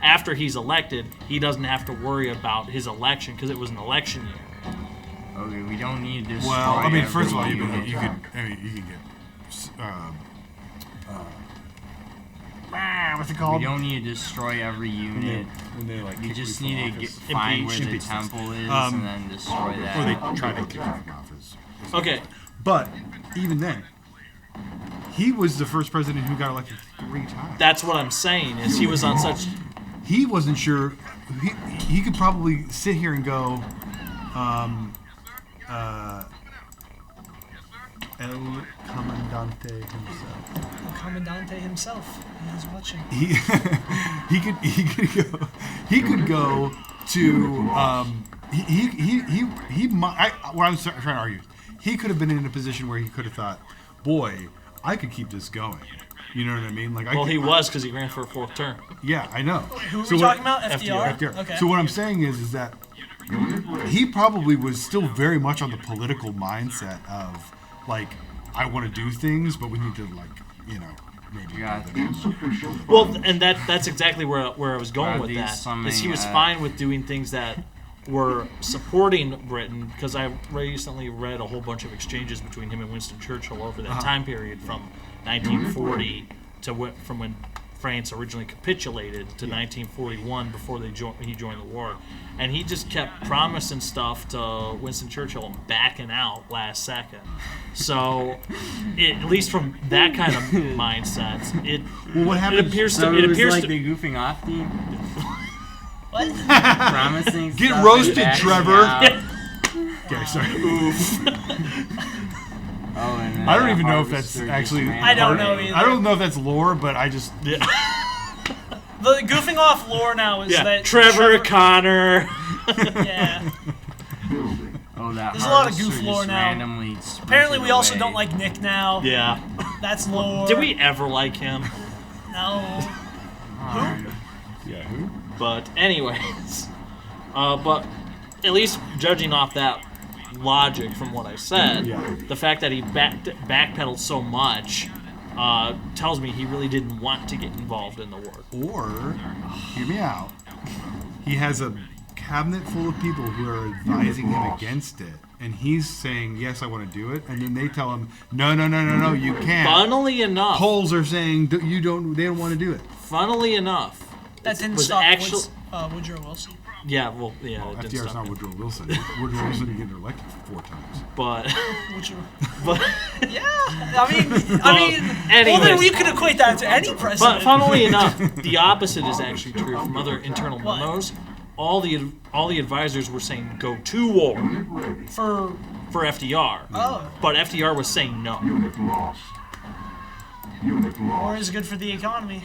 S1: after he's elected, he doesn't have to worry about his election because it was an election year.
S2: Okay, we don't need to.
S12: Well, I mean, first of all,
S2: every
S12: you
S2: unit.
S12: can get what's it called?
S2: We don't need to destroy every unit.
S12: When they like
S2: you
S12: kick
S2: just
S12: me
S2: need
S12: from
S2: to
S12: office.
S2: find where the
S12: Impeach.
S2: temple is
S12: Um,
S2: and then destroy that.
S12: Or they try to kick him from office.
S1: Okay.
S12: But even then, he was the first president who got elected 3 times.
S1: That's what I'm saying. Is he was on such.
S12: He wasn't sure. He could probably sit here and go, El Comandante himself.
S5: El Comandante himself. He's watching.
S12: He could go to what I'm trying to argue. He could have been in a position where he could have thought, boy, I could keep this going. You know what I mean? Like,
S1: Well, he was because he ran for a 4th term.
S12: Yeah, I know.
S5: Who are we talking about? FDR?
S12: FDR.
S5: Okay.
S12: So what I'm saying is that he probably was still very much on the political mindset of, like, I want to do things, but we need to, like, maybe.
S1: Well, and that's exactly where I was going with that.
S2: Summing,
S1: Is he was fine with doing things that were supporting Britain, because I recently read a whole bunch of exchanges between him and Winston Churchill over that time period from 1940 to from when France originally capitulated to 1941 before he joined the war. And he just kept promising stuff to Winston Churchill and backing out last second. So, at least from that kind of mindset,
S12: what happened?
S1: It appears
S2: So
S1: to.
S2: it
S1: It
S2: was
S1: appears
S2: like
S1: to.
S2: the goofing off team.
S5: What?
S2: Promising.
S12: Get
S2: stuff
S12: roasted,
S2: and backing
S12: Trevor.
S2: out.
S12: Okay, sorry.
S2: Oh, and
S12: I don't even know if that's actually.
S5: I don't know either.
S12: I don't know if that's lore, but I just.
S1: Yeah.
S5: The goofing off lore now is that
S1: Trevor Connor.
S5: Yeah.
S2: Oh, that
S5: There's a lot of
S2: harvester
S5: goof
S2: just
S5: lore now.
S2: randomly
S5: Apparently, we
S2: sprinted
S5: also
S2: away.
S5: don't like Nick now.
S1: Yeah.
S5: That's lore.
S1: Did we ever like him?
S5: No.
S12: Yeah, who?
S1: But anyways, but at least judging off that logic from what I said, the fact that he backpedaled so much tells me he really didn't want to get involved in the war.
S12: Or, hear me out. He has a cabinet full of people who are advising him against it, and he's saying, "Yes, I want to do it," and then they tell him, "No, you can't."
S1: Funnily enough,
S12: polls are saying they don't want to do it.
S1: Funnily enough,
S5: that didn't
S1: was
S5: stop.
S1: actually
S5: Woodrow Wilson.
S1: Yeah, well, yeah. it did
S12: FDR's
S1: stop
S12: not
S1: it.
S12: Woodrow Wilson. Woodrow Wilson getting elected 4 times.
S1: But,
S5: Woodrow.
S1: but
S5: Yeah, well, then
S1: anyways.
S5: we could equate that to any
S1: But
S5: president.
S1: funnily enough, the opposite is actually true from other internal memos. All the advisors were saying go to war
S5: for
S1: FDR.
S5: Oh.
S1: But FDR was saying no.
S9: Unit lost. Unit
S5: war
S9: lost.
S5: is good for the economy.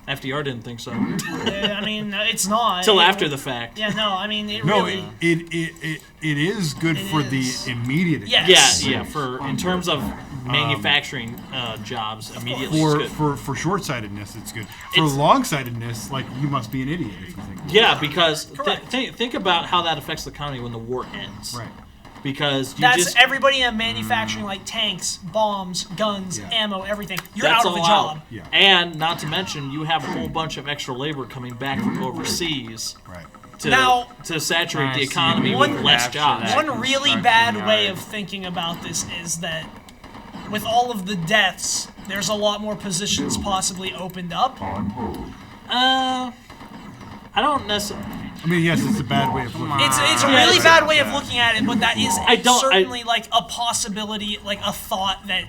S1: FDR didn't think so.
S5: Yeah, I mean, it's not.
S1: Till after the fact.
S5: Yeah, no, I mean, it
S12: No,
S5: really.
S12: it is good for the immediate.
S5: Yes.
S1: Yeah, in terms of manufacturing jobs, immediately it's good.
S12: For short-sightedness, it's good. For
S1: It's-
S12: long-sightedness, like you must be an idiot if you think.
S1: Yeah, because think about how that affects the economy when the war ends.
S12: Right.
S1: Because you
S5: That's
S1: just
S5: everybody in manufacturing, like tanks, bombs, guns, ammo, everything. You're
S1: that's
S5: out of a
S1: all
S5: job.
S1: out. Yeah. And not to mention, you have a whole bunch of extra labor coming back from overseas.
S12: Right.
S1: To saturate the economy with less jobs.
S5: One really bad way of thinking about this is that with all of the deaths, there's a lot more positions possibly opened up.
S1: I don't necessarily.
S12: I mean, yes, it's a bad way of looking at it.
S5: It's a really bad way of looking at it, but that is
S1: I don't-
S5: certainly like a possibility, like a thought that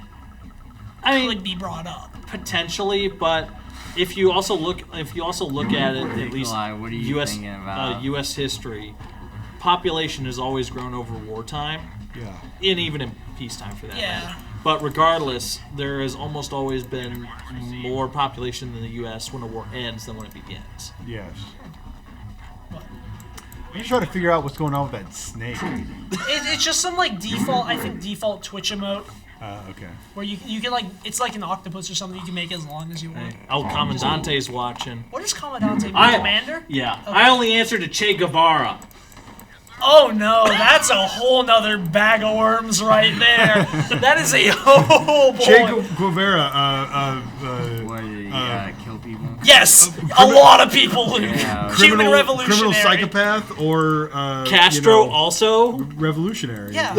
S5: could be brought up.
S1: Potentially, but if you also look at it, at least
S2: Nikolai, what are you
S1: U.S.
S2: thinking about?
S1: U.S. history, population has always grown over wartime.
S12: Yeah.
S1: And even in peacetime, for that
S5: Yeah.
S1: matter. But regardless, there has almost always been more population in the U.S. when a war ends than when it begins.
S12: Yes. I'm just trying to figure out what's going on with that snake.
S5: It's just some like default Twitch emote
S12: Okay.
S5: where you can like it's like an octopus or something you can make as long as you want.
S1: El Comandante's watching.
S5: What does Commandante mean?
S1: I-
S5: Commander?
S1: Yeah,
S5: Okay.
S1: I only answer to Che Guevara.
S5: Oh no, that's a whole nother bag of worms right there. That is a oh boy.
S12: Che Guevara,
S2: What did he kill people?
S5: Yes, a lot of people, Luke.
S2: Yeah.
S5: Cuban
S12: criminal
S5: revolutionary.
S12: psychopath or
S1: Castro also
S12: revolutionary.
S5: Yeah.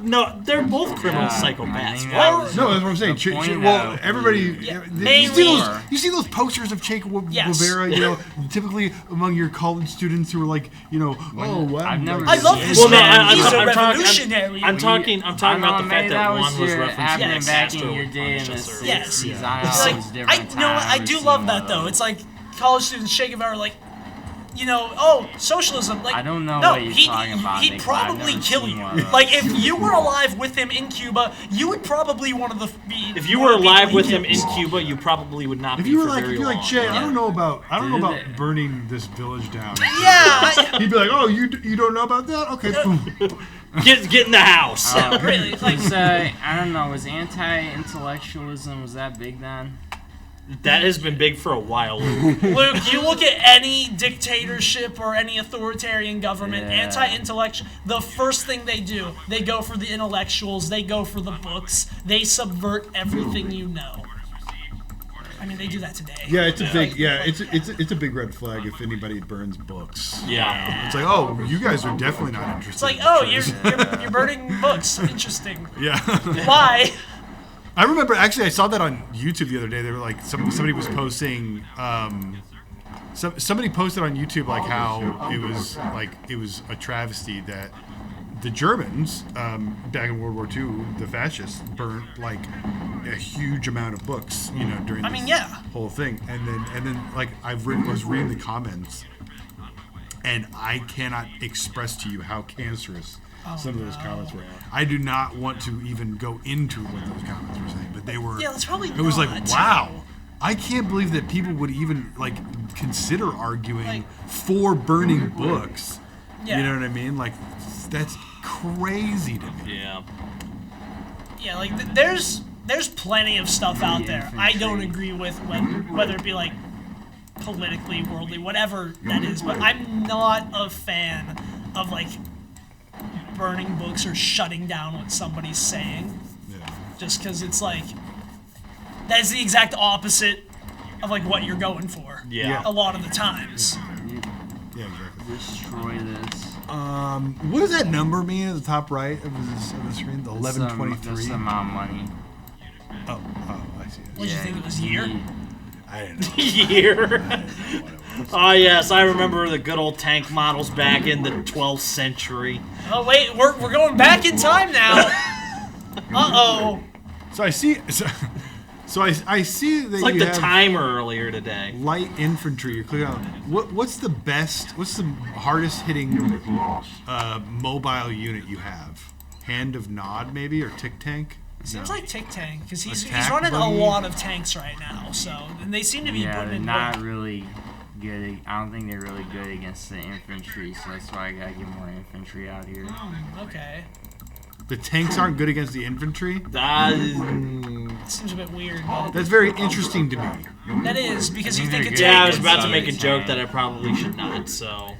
S1: No, they're both criminal psychopaths. What?
S12: No, that's what I'm saying. Well, everybody. You see those posters of Che Guevara, you know, typically among your college students who are like, you know, oh wow.
S2: I've never
S5: I love this
S1: Well, no,
S5: man. He's a
S1: I'm
S5: revolutionary.
S1: I'm talking about the fact that one was referencing
S2: happening back in
S1: Castro
S2: your day in the
S1: Punisher.
S2: 60s.
S5: Yes.
S2: I know
S5: It's
S2: it
S5: like,
S2: was different
S5: I do
S2: times,
S5: love
S2: you
S5: that
S2: know.
S5: though. It's like college students Che Guevara like, you know, oh, socialism. Like,
S2: I don't know
S5: no,
S2: what you're talking about,
S5: He'd
S2: Nick,
S5: probably
S2: I've never
S5: kill
S2: seen
S5: you.
S2: one of those.
S5: Like, if you were alive with him in Cuba, you would probably be.
S1: If you were alive with him in Cuba, you probably would not
S12: If
S1: be
S12: you were
S1: for
S12: like,
S1: very
S12: if you're
S1: long.
S12: like Che, I don't know about
S2: Did
S12: burning this village down.
S5: Yeah.
S12: He'd be like, oh, you don't know about that? Okay, boom.
S1: Get in the house.
S5: Really, like,
S2: I don't know, was anti-intellectualism, was that big then?
S1: That has been big for a while, Luke.
S5: Luke, you look at any dictatorship or any authoritarian government,
S2: Yeah.
S5: anti-intellectual, the first thing they do, they go for the intellectuals, they go for the books, they subvert everything you know. I mean, they do that today.
S12: Yeah, it's a big it's a big red flag if anybody burns books.
S1: Yeah.
S12: It's like, oh, you guys are definitely not interested.
S5: It's like,
S12: in
S5: oh,
S12: truth.
S5: you're burning books. Interesting.
S12: Yeah.
S5: Why?
S12: I remember actually I saw that on YouTube the other day. They were like somebody was posting somebody posted on YouTube like how it was a travesty that the Germans back in World War II, the fascists burnt like a huge amount of books, you know, during this whole thing. And then like was reading the comments, and I cannot express to you how cancerous some of those comments were. I do not want to even go into what those comments were saying, but they were.
S5: Yeah, that's probably.
S12: It was like, wow, I can't believe that people would even like consider arguing for burning books.
S5: Yeah.
S12: You know what I mean? Like, that's crazy to me.
S1: Yeah.
S5: Yeah, like there's plenty of stuff out there I don't agree with, whether it be like politically, worldly, whatever that is. But I'm not a fan of like burning books or shutting down what somebody's saying.
S12: Yeah.
S5: Just because it's like that's the exact opposite of like what you're going for.
S1: Yeah.
S5: A lot of the times.
S12: Yeah, exactly.
S2: Destroy this.
S12: What does that number mean at the top right of the screen? The 1123.
S2: That's the amount of money.
S12: Oh, I see.
S5: What did you think it was? Year?
S12: I didn't know.
S1: Year. Oh yes, I remember the good old tank models back in the 12th century.
S5: Oh wait, we're going back in time now. Uh-oh.
S12: So I see. So I see that
S1: It's like
S12: you
S1: the
S12: have
S1: timer earlier today.
S12: light infantry. You're clicking on. What's the hardest hitting mobile unit you have? Hand of Nod maybe, or Tick Tank?
S5: Seems like Tick Tank, because he's
S12: Attack
S5: running
S12: buggy?
S5: a lot of tanks right now, so and they seem to be
S2: Yeah,
S5: putting
S2: they're
S5: in
S2: not
S5: work.
S2: really good. I don't think they're really good against the infantry, so that's why I gotta get more infantry out here.
S5: Okay.
S12: The tanks aren't good against the infantry?
S5: Seems a bit weird. But
S12: That's very interesting to me.
S5: that is, because you think a tank
S1: Yeah, I was
S5: is-
S1: about to make a joke that I probably should not, so.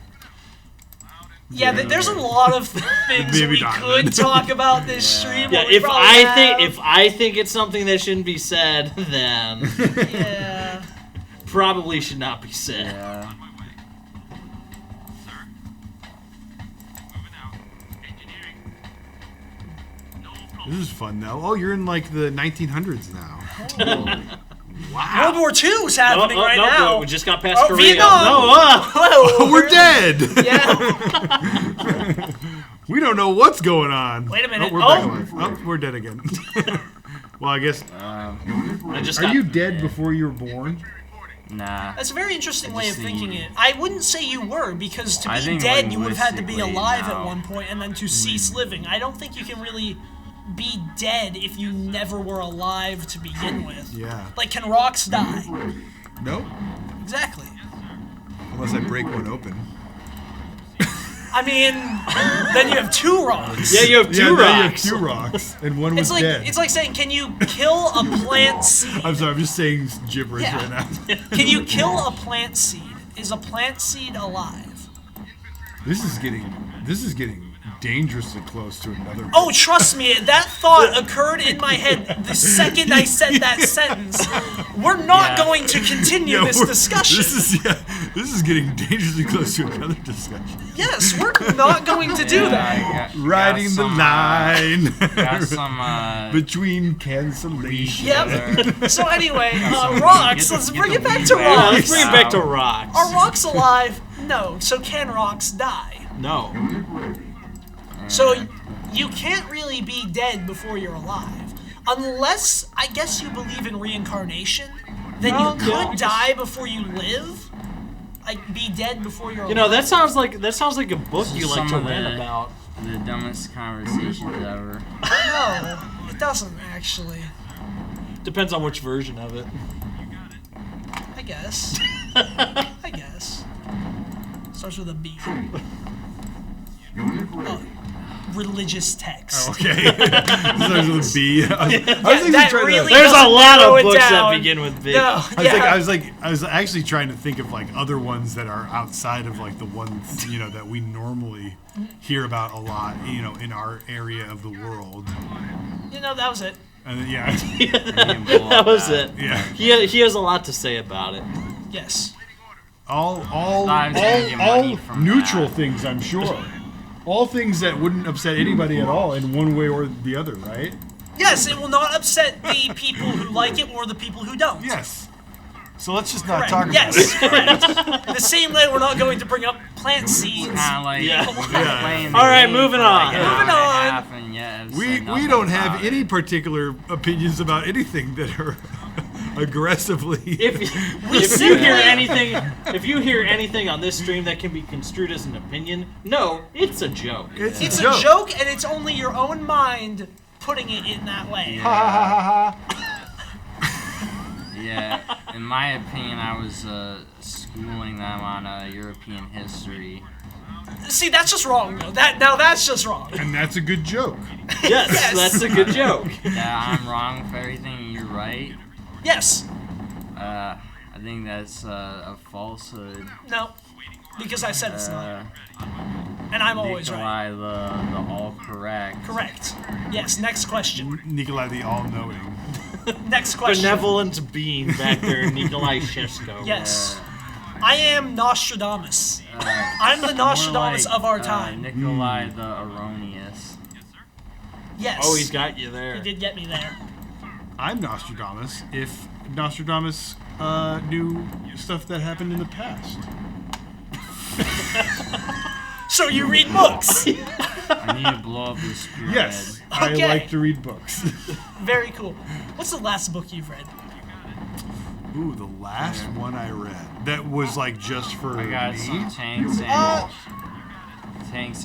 S5: Yeah, there's a lot of things
S12: Maybe
S5: we
S12: not,
S5: could
S12: then.
S5: talk about this stream.
S1: Yeah,
S5: what we probably have.
S1: if I think it's something that shouldn't be said, then
S5: Yeah.
S1: probably should not be said.
S2: Yeah.
S12: This is fun though. Oh, you're in like the 1900s now.
S5: World War II's happening right now.
S1: We just got past Korea.
S5: Vietnam.
S1: No,
S12: Oh, we're dead.
S5: Yeah.
S12: We don't know what's going on.
S5: Wait a minute.
S12: Oh, we're back alive. Oh, we're dead again. Well, I guess.
S1: I just
S12: Are
S1: got,
S12: you dead before you were born?
S2: Nah.
S5: That's a very interesting way of
S2: just
S5: thinking
S2: think-
S5: it. I wouldn't say you were, because to
S2: I
S5: be
S2: think
S5: dead, you would have had to be
S2: linguistically,
S5: alive at
S2: no.
S5: one point and then to cease living. I don't think you can really be dead if you never were alive to begin with.
S12: Yeah.
S5: Like, can rocks die?
S12: Nope.
S5: Exactly.
S12: Unless I break one open.
S5: I mean, then you have two rocks.
S1: Yeah, you have two
S12: Now you have
S1: rocks.
S12: 2 rocks, and one was
S5: It's like
S12: dead.
S5: it's like saying, can you kill a plant seed?
S12: I'm sorry, I'm just saying gibberish
S5: Yeah.
S12: right now.
S5: Can you kill a plant seed? Is a plant seed alive?
S12: This is getting dangerously close to another.
S5: Oh, trust me, that thought occurred in my head the second I said that sentence. We're not going to continue this discussion.
S12: This is getting dangerously close to another discussion.
S5: Yes, we're not going to do that.
S12: Riding the line
S2: Got some,
S12: between cancellation.
S5: Yep. So anyway, rocks. Let's bring it back to
S1: Yeah,
S5: rocks.
S1: let's bring it back to rocks.
S5: Are rocks alive? No. So can rocks die?
S1: No.
S5: So you can't really be dead before you're alive. Unless, I guess you believe in reincarnation, then you could die before you live. Like, be dead before you're alive.
S1: You know, that sounds like a book
S2: This
S1: you
S2: is
S1: like to
S2: some of
S1: rant
S2: the-
S1: about.
S2: The dumbest conversations ever.
S5: No, it doesn't actually.
S1: Depends on which version of it.
S5: I guess. I guess. Starts with a B. Oh, religious text.
S12: Okay. Starts with a B. I was actually
S5: that
S12: trying
S5: really
S12: to.
S1: There's a
S5: doesn't
S1: lot
S5: narrow
S1: of
S5: it
S1: books that
S5: down.
S1: begin with B.
S5: No,
S12: I was actually trying to think of like other ones that are outside of like the ones that we normally hear about a lot, in our area of the world.
S5: That was it.
S12: And then, yeah.
S1: That was it.
S12: Yeah.
S1: He has a lot to say about it.
S5: Yes.
S12: All
S2: Sometimes you can get money from
S12: neutral
S2: that.
S12: things, I'm sure. All things that wouldn't upset anybody at all in one way or the other, right?
S5: Yes, it will not upset the people who like it or the people who don't.
S12: Yes. So let's just not
S5: Correct.
S12: talk about
S5: Yes,
S12: it.
S5: correct. The same way we're not going to bring up plant seeds.
S2: Kind of like playing the
S1: All right,
S2: game
S1: moving
S2: for like
S1: on.
S2: an hour
S5: Moving
S2: and a
S5: on.
S2: half and yet have
S12: We
S2: said nothing
S12: don't
S2: about
S12: have
S2: it.
S12: any particular opinions about anything that are aggressively.
S1: If you hear anything on this stream that can be construed as an opinion, no, it's a joke.
S5: It's a joke, and it's only your own mind putting it in that way.
S2: Yeah, in my opinion, I was schooling them on European history.
S5: See, that's just wrong, though. That's just wrong.
S12: And that's a good joke.
S1: Yes, that's a good joke.
S2: Yeah, I'm wrong for everything, and you're right.
S5: Yes.
S2: I think that's a falsehood.
S5: No. Because I said it's not. And I'm always right.
S2: Nikolai, the all correct.
S5: Correct. Yes, next question.
S12: Nikolai the all-knowing.
S5: Next question.
S1: Benevolent being back there, Nikolai Shesko.
S5: Yes. I am Nostradamus. I'm the Nostradamus
S2: More like,
S5: of our time.
S2: Nikolai the erroneous.
S5: Yes.
S1: Oh, he's got you there.
S5: He did get me there.
S12: I'm Nostradamus. If Nostradamus new stuff that happened in the past.
S5: So you read books.
S2: I need to blow up this spirit.
S12: Yes,
S5: Okay.
S12: I like to read books.
S5: Very cool. What's the last book you've read?
S12: Ooh, the last one I read that was like just for
S2: I got
S12: me.
S2: some tanks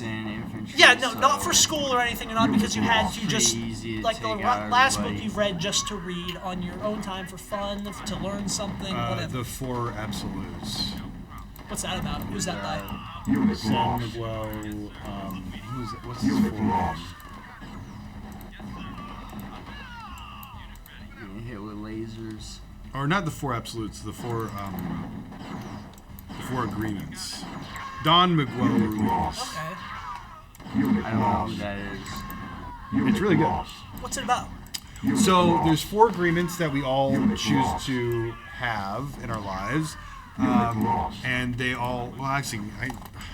S2: and infantry.
S5: Yeah, no,
S2: so
S5: not for school or anything, not because you had to
S2: pretty
S5: just
S2: easy to
S5: like the
S2: take out
S5: last book
S2: everybody.
S5: you've read just to read on your own time for fun, to learn something, whatever.
S12: The Four Absolutes.
S5: What's that about? Who's that by?
S12: Sam Miguel. Who's it? What's his full name?
S2: Getting hit with lasers.
S12: Or not the Four Absolutes. The four agreements. Don Miguel Ruiz.
S5: Okay.
S2: I don't know who that is.
S12: It's really good.
S5: What's it about?
S12: So there's 4 agreements that we all choose to have in our lives, and they all. Well, actually,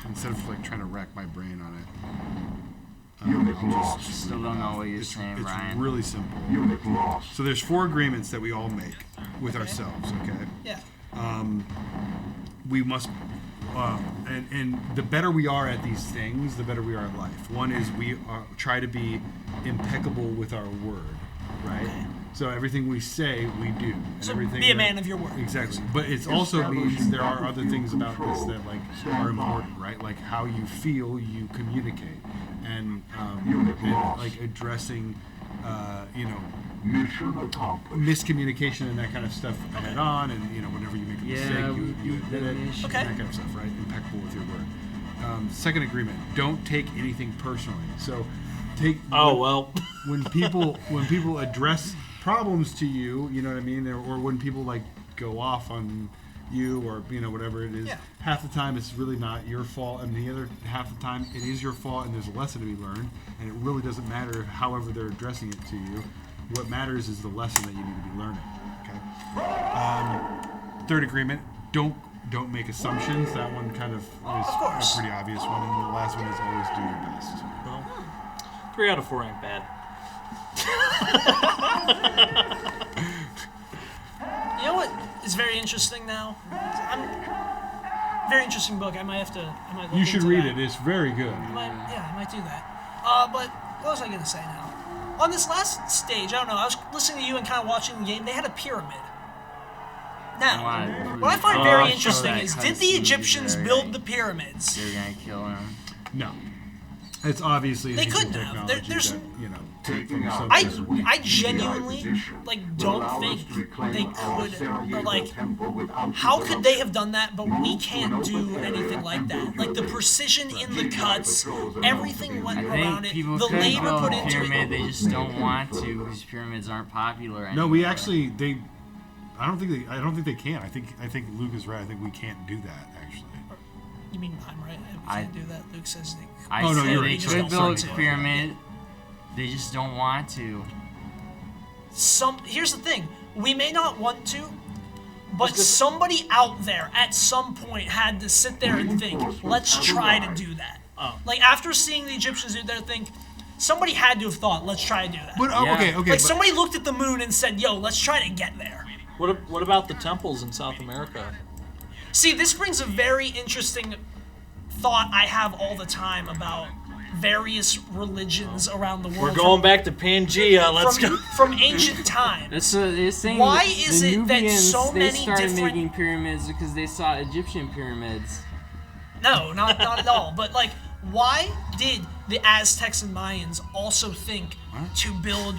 S12: instead of like trying to rack my brain on it, I'll just
S2: Still don't know what you're
S12: it's,
S2: saying,
S12: it's
S2: Ryan.
S12: really simple. So there's 4 agreements that we all make with ourselves. Okay.
S5: Yeah.
S12: We must. And the better we are at these things, the better we are at life. One is we try to be impeccable with our word, right?
S5: Okay.
S12: So everything we say, we do. And
S5: So
S12: everything
S5: be a man of your word.
S12: Exactly. But it also means there are other things about this that like are important, right? Like how you feel, you communicate, and like addressing, miscommunication and that kind of stuff head on, and whenever you make a mistake, you admit it, and that kind of stuff, right? Impeccable with your word. Second agreement: don't take anything personally. So, when people address problems to you, you know what I mean, or when people like go off on you, or whatever it is, half the time it's really not your fault, and the other half the time it is your fault, and there's a lesson to be learned, and it really doesn't matter however they're addressing it to you. What matters is the lesson that you need to be learning. Okay. Third agreement: don't make assumptions. That one kind of is a pretty obvious one, and the last one is always do your best.
S1: Well, 3 out of 4 ain't bad.
S5: You know what is very interesting now? Very interesting book. I might look
S12: You should
S5: into
S12: read
S5: that.
S12: it. It's very good.
S5: I might do that. But what was I gonna say now? On this last stage, I don't know. I was listening to you and kind of watching the game. They had a pyramid. Now, what I find very interesting is, did the Egyptians build the pyramids?
S2: They're gonna kill him.
S12: No. It's obviously
S5: They couldn't have. There's I genuinely don't think they could. Or how could they have done that? But we can't do anything like that. Like the precision in the cuts, everything went around it.
S2: People
S5: The
S2: could
S5: labor
S2: build
S5: put
S2: a
S5: into
S2: pyramid,
S5: it.
S2: they just don't want to because pyramids aren't popular anymore.
S12: No, we actually I don't think they can. I think Luke is right. I think we can't do that actually.
S5: You mean I'm right? We can't do that. Luke says they.
S2: I
S12: no,
S2: said
S12: you're
S2: they
S12: right.
S2: could build a pyramid. They just don't want to.
S5: Here's the thing: we may not want to, but somebody out there at some point had to sit there and think, "Let's try to do that." Like after seeing the Egyptians do their thing, somebody had to have thought, "Let's try to do that."
S12: But okay.
S5: Like somebody looked at the moon and said, "Yo, let's try to get there."
S1: What about the temples in South America?
S5: See, this brings a very interesting thought I have all the time about various religions around the world.
S1: We're going back to Pangea. Let's go.
S5: From ancient times.
S2: They're saying
S5: Why is it that so
S2: they
S5: many
S2: started
S5: different...
S2: making pyramids because they saw Egyptian pyramids.
S5: No, not at all. But like, why did the Aztecs and Mayans also think to build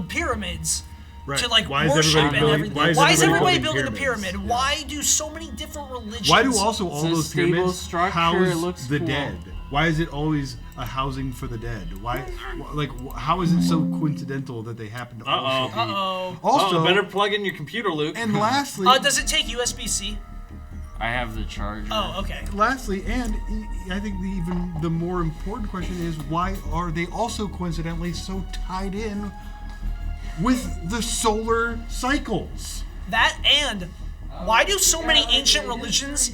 S5: pyramids?
S12: Right.
S5: To like
S12: Why is
S5: worship
S12: everybody
S5: and
S12: building-
S5: everything.
S12: why is everybody
S5: building
S12: building
S5: a pyramid?
S12: pyramids?
S5: Why do so many different religions?
S12: Why do also all those
S2: stable
S12: pyramids
S2: structure,
S12: house
S2: looks
S12: the
S2: cool.
S12: dead? Why is it always a housing for the dead? Why, how is it so coincidental that they happen to also be? Also,
S1: better plug in your computer, Luke.
S12: And lastly,
S5: does it take USB-C?
S2: I have the charger.
S5: Oh, okay.
S12: Lastly, and I think even the more important question is, why are they also coincidentally so tied in with the solar cycles?
S5: That and why do so many ancient religions?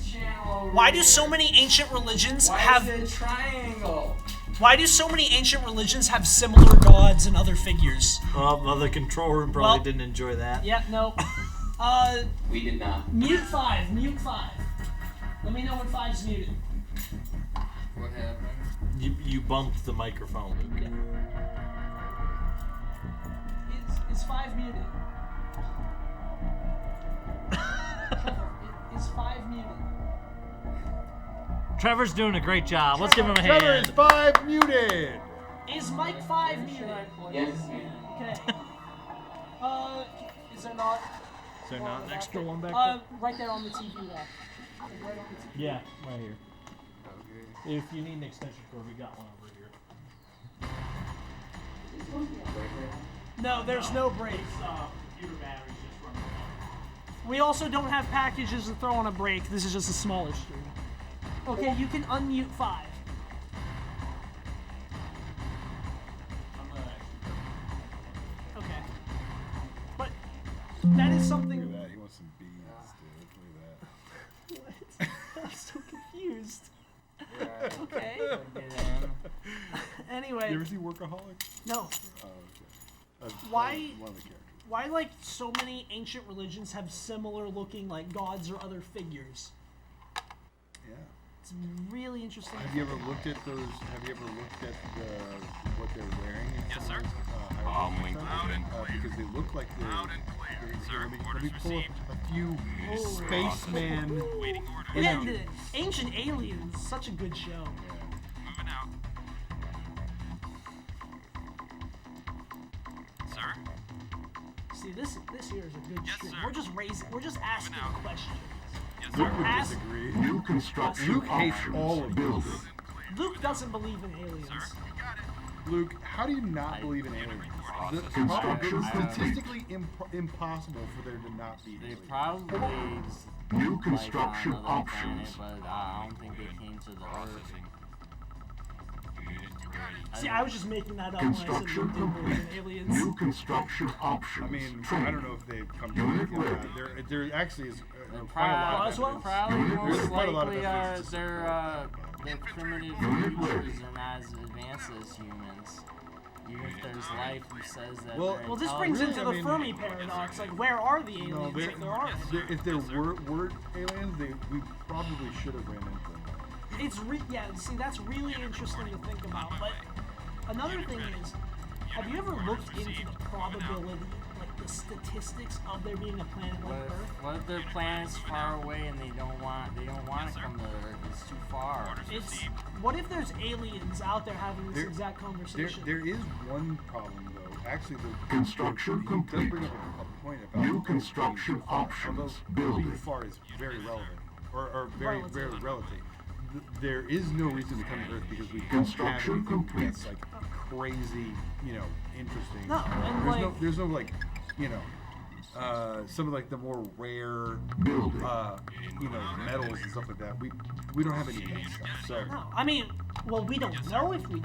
S5: Why do so many ancient religions have?
S2: Triangle.
S5: Why do so many ancient religions have similar gods and other figures?
S1: Well, the control room probably didn't enjoy that.
S5: Yeah, no.
S13: We did not.
S5: Mute 5. Mute 5. Let me know when 5's muted.
S2: What happened?
S1: You bumped the microphone.
S5: Yeah. Is 5 muted? Is 5 muted?
S1: Trevor's doing a great job. Let's give him a hand.
S12: Trevor is 5 muted.
S5: Is Mike 5 muted?
S13: Yes, it's muted.
S5: Okay. Is there not?
S1: Is there not an extra one back
S5: there? Right there on the TV wall. Right on the TV.
S1: Yeah, right here. If you need an extension cord, we got one over here.
S5: No, there's no break.
S1: Computer batteries just running out.
S5: We also don't have packages to throw on a break. This is just a smaller stream. Okay, you can unmute 5. Okay. But that is something.
S12: Look at that. He wants some bees, dude. Look at that.
S5: What? I'm so confused.
S2: Yeah.
S5: Okay. Anyway.
S12: You ever see Workaholic?
S5: No.
S12: Oh, okay.
S5: Why?
S12: One of the characters.
S5: Why, like, so many ancient religions have similar looking, like, gods or other figures?
S12: Yeah.
S5: It's really interesting.
S12: Have you ever looked at those? Have you ever looked at what they're wearing?
S14: Yes, sir.
S12: Because they look like they're. Let me pull up a few spaceman.
S5: Yeah, the Ancient Aliens, such a good show.
S14: Moving out. Sir?
S5: See, this here is a good stream.
S14: sir.
S5: We're just asking questions.
S14: Yes,
S12: Luke
S14: sir.
S12: would disagree.
S9: New construction
S12: Luke hates
S9: options.
S12: all of
S9: Building.
S12: this.
S5: Luke doesn't believe in aliens.
S12: Luke, how do you not believe in aliens?
S9: Construction
S12: It's statistically impossible for there to not be
S2: They
S12: aliens.
S2: probably
S9: New construction
S2: like on another
S9: options.
S2: planet, but I don't think they came to the Earth.
S5: See, I was just making that up when I said Luke
S9: Construction
S5: didn't believe in
S9: complete.
S5: aliens.
S9: New construction options.
S12: I mean,
S9: Training.
S12: I don't know if they've come to
S9: Unit
S12: Earth yet.
S9: ready.
S12: There actually is
S2: They're
S12: quite a lot of
S5: Roswell?
S12: evidence.
S2: Probably
S12: There's
S2: most
S12: quite a lot of
S2: likely
S12: evidence.
S2: their primitive
S9: Unit
S2: creatures
S9: ready.
S2: are not as advanced as humans. Even if there's life who says that
S12: Well-
S2: they're
S5: Well, this brings
S12: Really,
S5: into
S12: I
S5: the
S12: mean-
S5: Fermi paradox. Like, where are the aliens
S12: No,
S5: if there are any?
S12: if there were aliens, we probably should have ran into them.
S5: It's see, that's really interesting to think about. But another thing is, have you ever looked into the probability, like the statistics of there being a planet like Earth?
S2: What if their planet's far away and they don't want to come to Earth? It's too far.
S5: What if there's aliens out there having this
S12: There-
S5: exact conversation?
S12: There is one problem though. Actually, the
S9: Construction
S12: he
S9: complete.
S12: does bring up a point about
S9: New construction
S12: being far,
S9: options.
S12: although
S9: Building.
S12: being far is very relevant, or very
S5: Relative.
S12: relative. There is no reason to come to Earth because we don't have
S9: Construction
S12: anything
S9: complete.
S12: that's like crazy, interesting.
S5: No, and
S12: there's no like, some of like the more rare,
S9: Building.
S12: metals and stuff like that. We don't have any of that stuff. So
S5: No, I mean, well, we don't know if we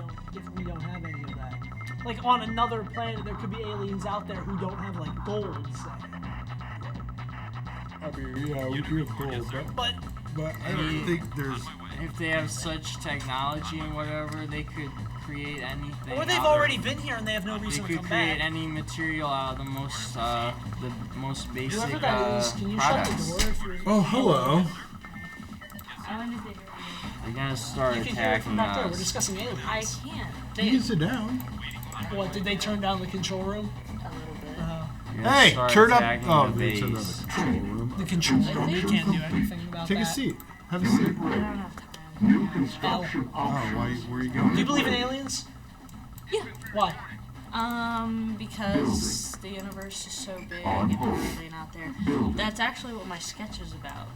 S5: don't have any of that. Like on another planet, there could be aliens out there who don't have like gold, say.
S12: I mean, yeah, we do have gold,
S5: But
S12: but I don't think there's.
S2: If they have such technology and whatever, they could create anything.
S5: or they've
S2: out
S5: already
S2: of,
S5: been here and they have no
S2: They
S5: reason to
S2: could
S5: come
S2: create
S5: back.
S2: any material out of the most basic
S5: Whoever that is, can you shut
S2: products.
S5: the door if you're...
S12: Oh, hello.
S8: I wanted to hear
S2: They're gonna start
S5: You can hear it
S2: attacking
S5: from back there. We're
S2: us.
S5: discussing aliens.
S8: I can't.
S12: You can sit down.
S5: What, did they turn down the control room?
S8: A little bit.
S2: You're gonna
S12: Hey,
S2: start
S12: turn up.
S2: attacking
S12: Oh,
S2: the
S12: they turned on
S2: base.
S12: the control room.
S5: The control room? You can't do anything about
S12: Take
S5: that.
S12: a seat. Have a seat.
S8: I don't have time.
S9: New construction
S12: Oh,
S9: options.
S12: where are you going?
S5: Do you believe in aliens?
S8: Yeah.
S5: Why?
S8: Because the universe is so big and they're really not there. That's actually what my sketch is about.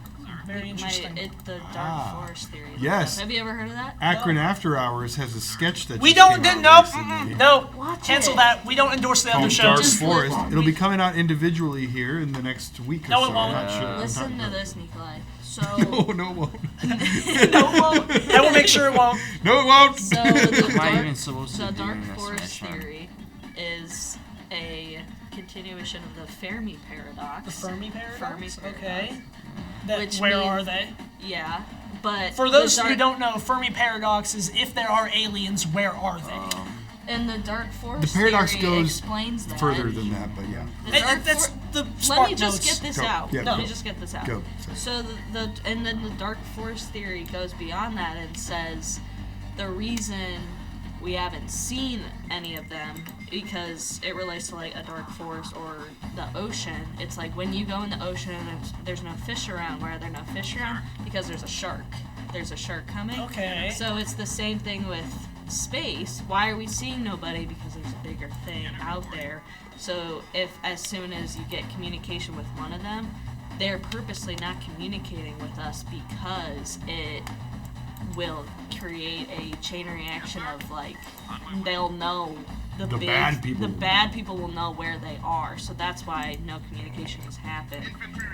S5: Very interesting.
S8: The dark forest theory.
S12: Yes.
S8: Have you ever heard of that?
S12: Akron After Hours has a sketch that
S5: We
S12: just
S5: don't,
S12: came
S5: no,
S12: out recently
S5: no,
S8: Watch
S5: cancel
S8: it.
S5: that. We don't endorse the other
S12: called Dark
S5: shows.
S12: Forest. It'll be coming out individually here in the next week or
S5: No, it
S12: so.
S5: won't.
S12: I'm not sure.
S8: Listen to this, Nikolai. So,
S12: No, it won't.
S5: No, it won't. I will make sure it won't.
S12: No, it won't.
S8: so
S2: Am I
S8: the
S2: even supposed to
S8: dark,
S2: be
S8: the dark
S2: doing this
S8: forest
S2: mission?
S8: theory is a continuation of the Fermi paradox.
S5: The Fermi paradox?
S8: Fermi
S5: Okay.
S8: paradox.
S5: That,
S8: Which
S5: where
S8: means-
S5: are they?
S8: Yeah, but
S5: For
S8: the
S5: those who
S8: dark-
S5: don't know, Fermi paradox is if there are aliens, where are they?
S8: and the dark forest
S12: The paradox
S8: theory
S12: goes
S8: explains that.
S12: further than that, but yeah.
S8: The dark
S5: That's
S8: for-
S5: the
S14: Let
S5: Spark
S14: me just
S5: notes.
S14: get this
S12: Go.
S14: out.
S12: Yeah,
S14: Let
S12: go.
S14: me just get this out.
S12: Go.
S14: So and then the Dark Force theory goes beyond that and says the reason we haven't seen any of them because it relates to like a dark forest or the ocean. It's like when you go in the ocean and there's no fish around. Why are there no fish around? Because there's a shark. There's a shark coming.
S5: Okay.
S14: So it's the same thing with space. Why are we seeing nobody? Because there's a bigger thing out there. So if as soon as you get communication with one of them, they're purposely not communicating with us because it will create a chain reaction of like they'll know the
S12: bad people.
S14: The bad people will know where they are. So that's why no communication has happened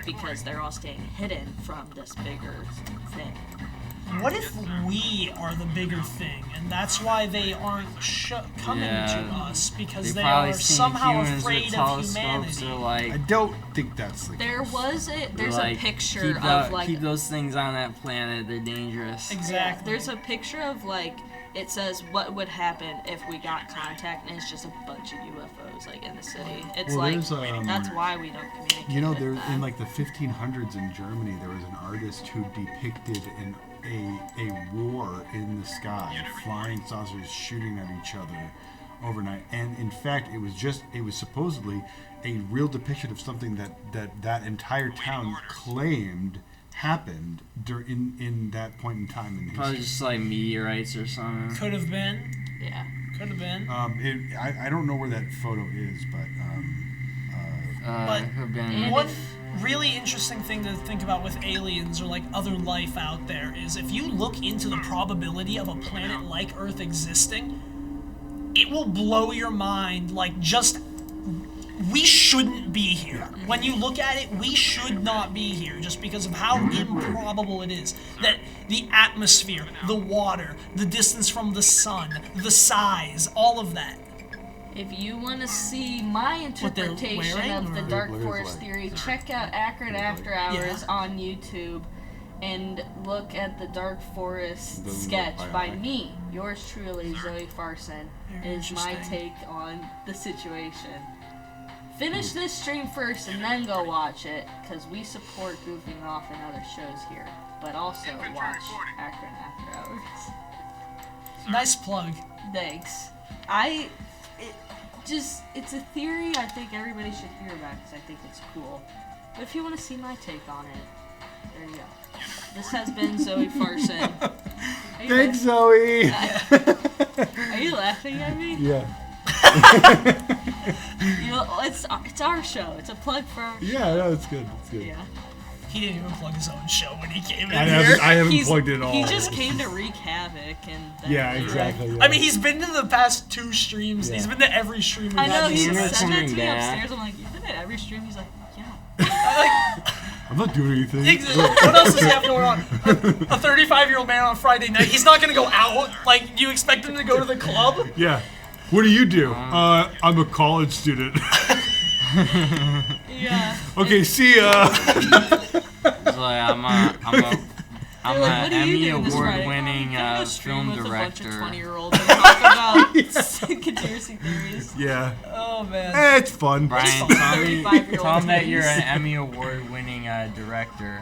S14: because they're all staying hidden from this bigger thing.
S5: What if we are the bigger thing, and that's why they aren't coming to us because they
S2: probably
S5: are
S2: seen
S5: somehow
S2: humans with
S5: afraid of
S2: telescopes.
S5: humanity?
S2: They're like,
S12: I don't think that's the
S14: There's
S2: like,
S14: a picture
S2: keep
S14: of like
S2: keep those things on that planet. They're dangerous.
S5: Exactly.
S14: There's a picture of like it says what would happen if we got contact, and it's just a bunch of UFOs like in the city. It's
S12: Well,
S14: like
S12: there's,
S14: that's why we don't communicate.
S12: You know,
S14: with
S12: there
S14: them.
S12: in like the 1500s in Germany, there was an artist who depicted a war in the sky, flying saucers shooting at each other overnight. And in fact, it was supposedly a real depiction of something that entire town claimed happened in that point in time in
S2: Probably
S12: history.
S2: just like meteorites or something.
S5: Could have been.
S14: Yeah.
S5: Could have been.
S12: I don't know where that photo is, but
S5: But
S2: have been.
S5: one really interesting thing to think about with aliens or like other life out there is if you look into the probability of a planet like Earth existing, it will blow your mind. Like just we shouldn't be here. When you look at it, we should not be here just because of how improbable it is. That the atmosphere, the water, the distance from the sun, the size, all of that.
S14: If you want to see my interpretation
S5: wearing,
S14: of the
S5: or-
S14: Dark
S12: What is
S14: Forest
S12: like-
S14: theory, check out Akron After Hours
S5: Yeah.
S14: on YouTube and look at the Dark Forest
S12: The
S14: sketch
S12: little
S14: by
S12: biopic.
S14: me, yours truly, Zoe Farson,
S5: Very
S14: is my
S5: interesting.
S14: take on the situation. Finish this stream first and then go watch it, because we support goofing off in other shows here, but also watch Akron After Hours.
S5: Nice plug.
S14: Thanks. It's a theory I think everybody should hear about because I think it's cool. But if you want to see my take on it, there you go. This has been Zoe Farson.
S12: thanks, Zoe.
S14: Are you laughing at me?
S12: Yeah.
S14: It's our show. It's a plug for our show.
S12: Yeah, no, it's good. It's good.
S14: Yeah.
S5: He didn't even plug his own show when he came in
S12: I
S5: here.
S12: haven't plugged it all.
S14: He just came to wreak havoc and. Then
S12: Yeah, exactly. Yeah.
S5: I mean, he's been to the past 2 streams.
S12: Yeah.
S5: He's been to every stream we've
S14: I know,
S5: had
S14: he
S5: this
S14: said
S5: semester.
S14: that to me
S2: back.
S14: upstairs. I'm like, you've been at every stream? He's like, yeah.
S12: I'm not doing anything.
S5: What else does he have going on? A 35-year-old man on Friday night. He's not gonna go out. Like, do you expect him to go to the club?
S12: Yeah. What do you do? I'm a college student.
S14: Yeah.
S12: Okay, see ya.
S2: It's like I'm
S14: They're like,
S2: an
S14: what are you
S2: Emmy
S14: doing this Friday?
S2: award-winning
S14: I'm gonna go stream
S2: film
S14: with
S2: director.
S14: A bunch of 20-year-olds and talk about conspiracy theories.
S12: Yeah.
S5: Oh man.
S12: It's fun.
S2: Brian,
S14: Just
S2: tell
S14: $35-year-old
S2: him that you're
S14: ladies.
S2: an Emmy award-winning director.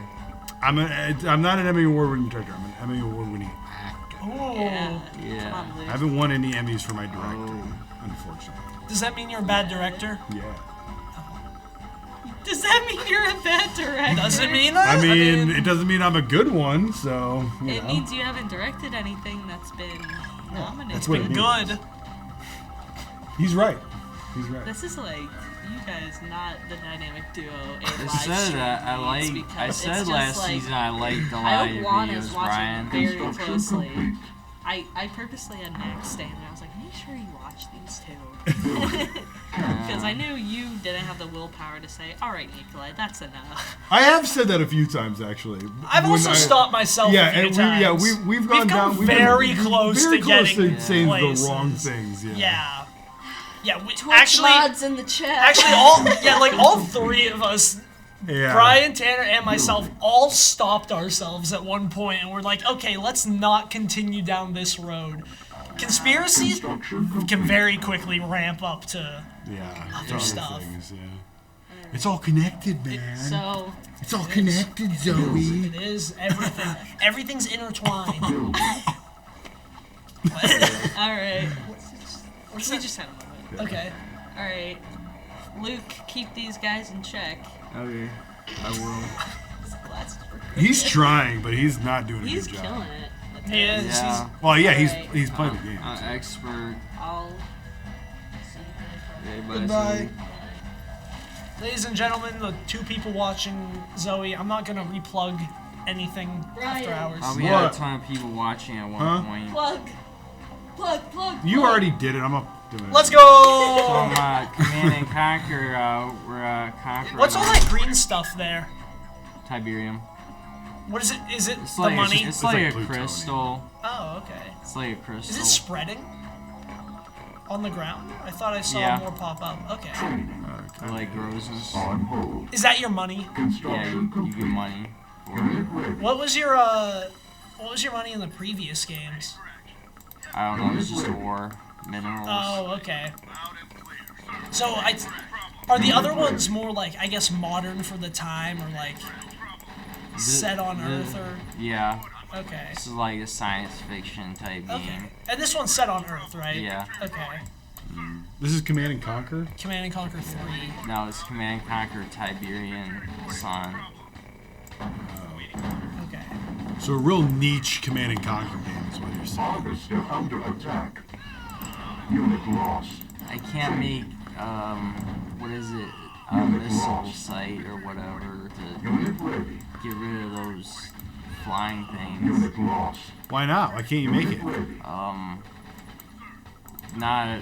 S12: I'm not an Emmy award-winning director. I'm an Emmy award-winning actor.
S5: Ooh.
S2: Yeah.
S14: Come on, Luke.
S12: I haven't won any Emmys for my directing, unfortunately.
S5: Does that mean you're a bad director?
S12: Yeah.
S14: Does that mean you're a bad director?
S5: Does it mean that?
S12: I mean, it doesn't mean I'm a good one, so you
S14: It
S12: know.
S14: means you haven't directed anything that's been nominated.
S12: That's what it means.
S5: Good.
S12: He's right. He's right.
S14: This is like you guys, not the dynamic duo.
S2: I
S14: live
S2: said
S14: stream
S2: that I
S14: needs
S2: like.
S14: because
S2: I
S14: it's
S2: said
S14: just
S2: last
S14: like,
S2: season I liked a
S14: I
S2: lot of
S14: hope
S2: your
S14: Juan is
S2: videos,
S14: watching
S2: Brian.
S14: very closely. I purposely had Max stand there. I was like, make sure you watch these two. Because I knew you didn't have the willpower to say, all right, Nikolai, that's enough.
S12: I have said that a few times actually.
S5: I've also stopped myself
S12: Yeah,
S5: a few
S12: and
S5: times.
S12: we've gone
S5: come
S12: down.
S5: very close
S12: very
S5: to
S12: close
S5: getting
S12: to saying
S5: places.
S12: the wrong things. Yeah.
S5: Yeah. Yeah, we
S14: Twitch
S5: actually
S14: mods in the chat.
S5: actually all 3 of us,
S12: Yeah.
S5: Brian, Tanner, and myself, all stopped ourselves at one point and we're like, okay, let's not continue down this road. Conspiracies can very quickly ramp up to
S12: Yeah.
S5: other stuff.
S12: Things, yeah. It's all connected, man.
S5: So
S12: it's all connected, Zoe.
S5: It is everything. Everything's intertwined.
S14: All right. We just had a moment.
S5: Okay.
S14: All right. Luke, keep these guys in check.
S2: Okay, I will.
S12: He's trying, but he's not doing a
S14: He's
S12: good job.
S14: killing it.
S5: He is.
S2: Yeah.
S12: Well, yeah,
S14: Alright.
S12: he's playing the game.
S2: Expert.
S14: I'll
S2: Okay, bye,
S12: Goodbye.
S2: Zoe.
S5: Ladies and gentlemen, the two people watching Zoe, I'm not gonna replug anything after hours.
S2: We had a ton of people watching at one point.
S14: Plug.
S12: You already did it. I'm not doing it.
S5: Let's go!
S2: So, Command and Conquer, we're conquering.
S5: What's all that green stuff there?
S2: Tiberium.
S5: What is it? Is it
S2: It's
S5: the
S2: like
S5: money?
S2: it's like a crystal.
S5: Oh, okay.
S2: It's like a crystal.
S5: Is it spreading on the ground? I thought I saw
S2: Yeah.
S5: more pop up. Okay.
S2: It like grows and
S5: Is that your money?
S2: Yeah, you get money for it.
S5: What was your money in the previous games?
S2: I don't know, it's just ore, minerals.
S5: Oh, okay. So are the other ones more like, I guess, modern for the time, or like set on Earth, or?
S2: Yeah.
S5: Okay.
S2: This is like a science fiction type game.
S5: And this one's set on Earth, right?
S2: Yeah.
S5: Okay.
S12: This is Command and Conquer?
S5: Command and Conquer 3.
S2: No, it's Command and Conquer Tiberian Sun.
S5: Okay.
S12: So a real niche Command and Conquer game is what you're saying.
S9: Harvester under attack. Unit lost.
S2: I can't make, what is it, a missile site or whatever to get rid of those flying things.
S9: Unit lost.
S12: Why not? Why can't you make it?
S2: Not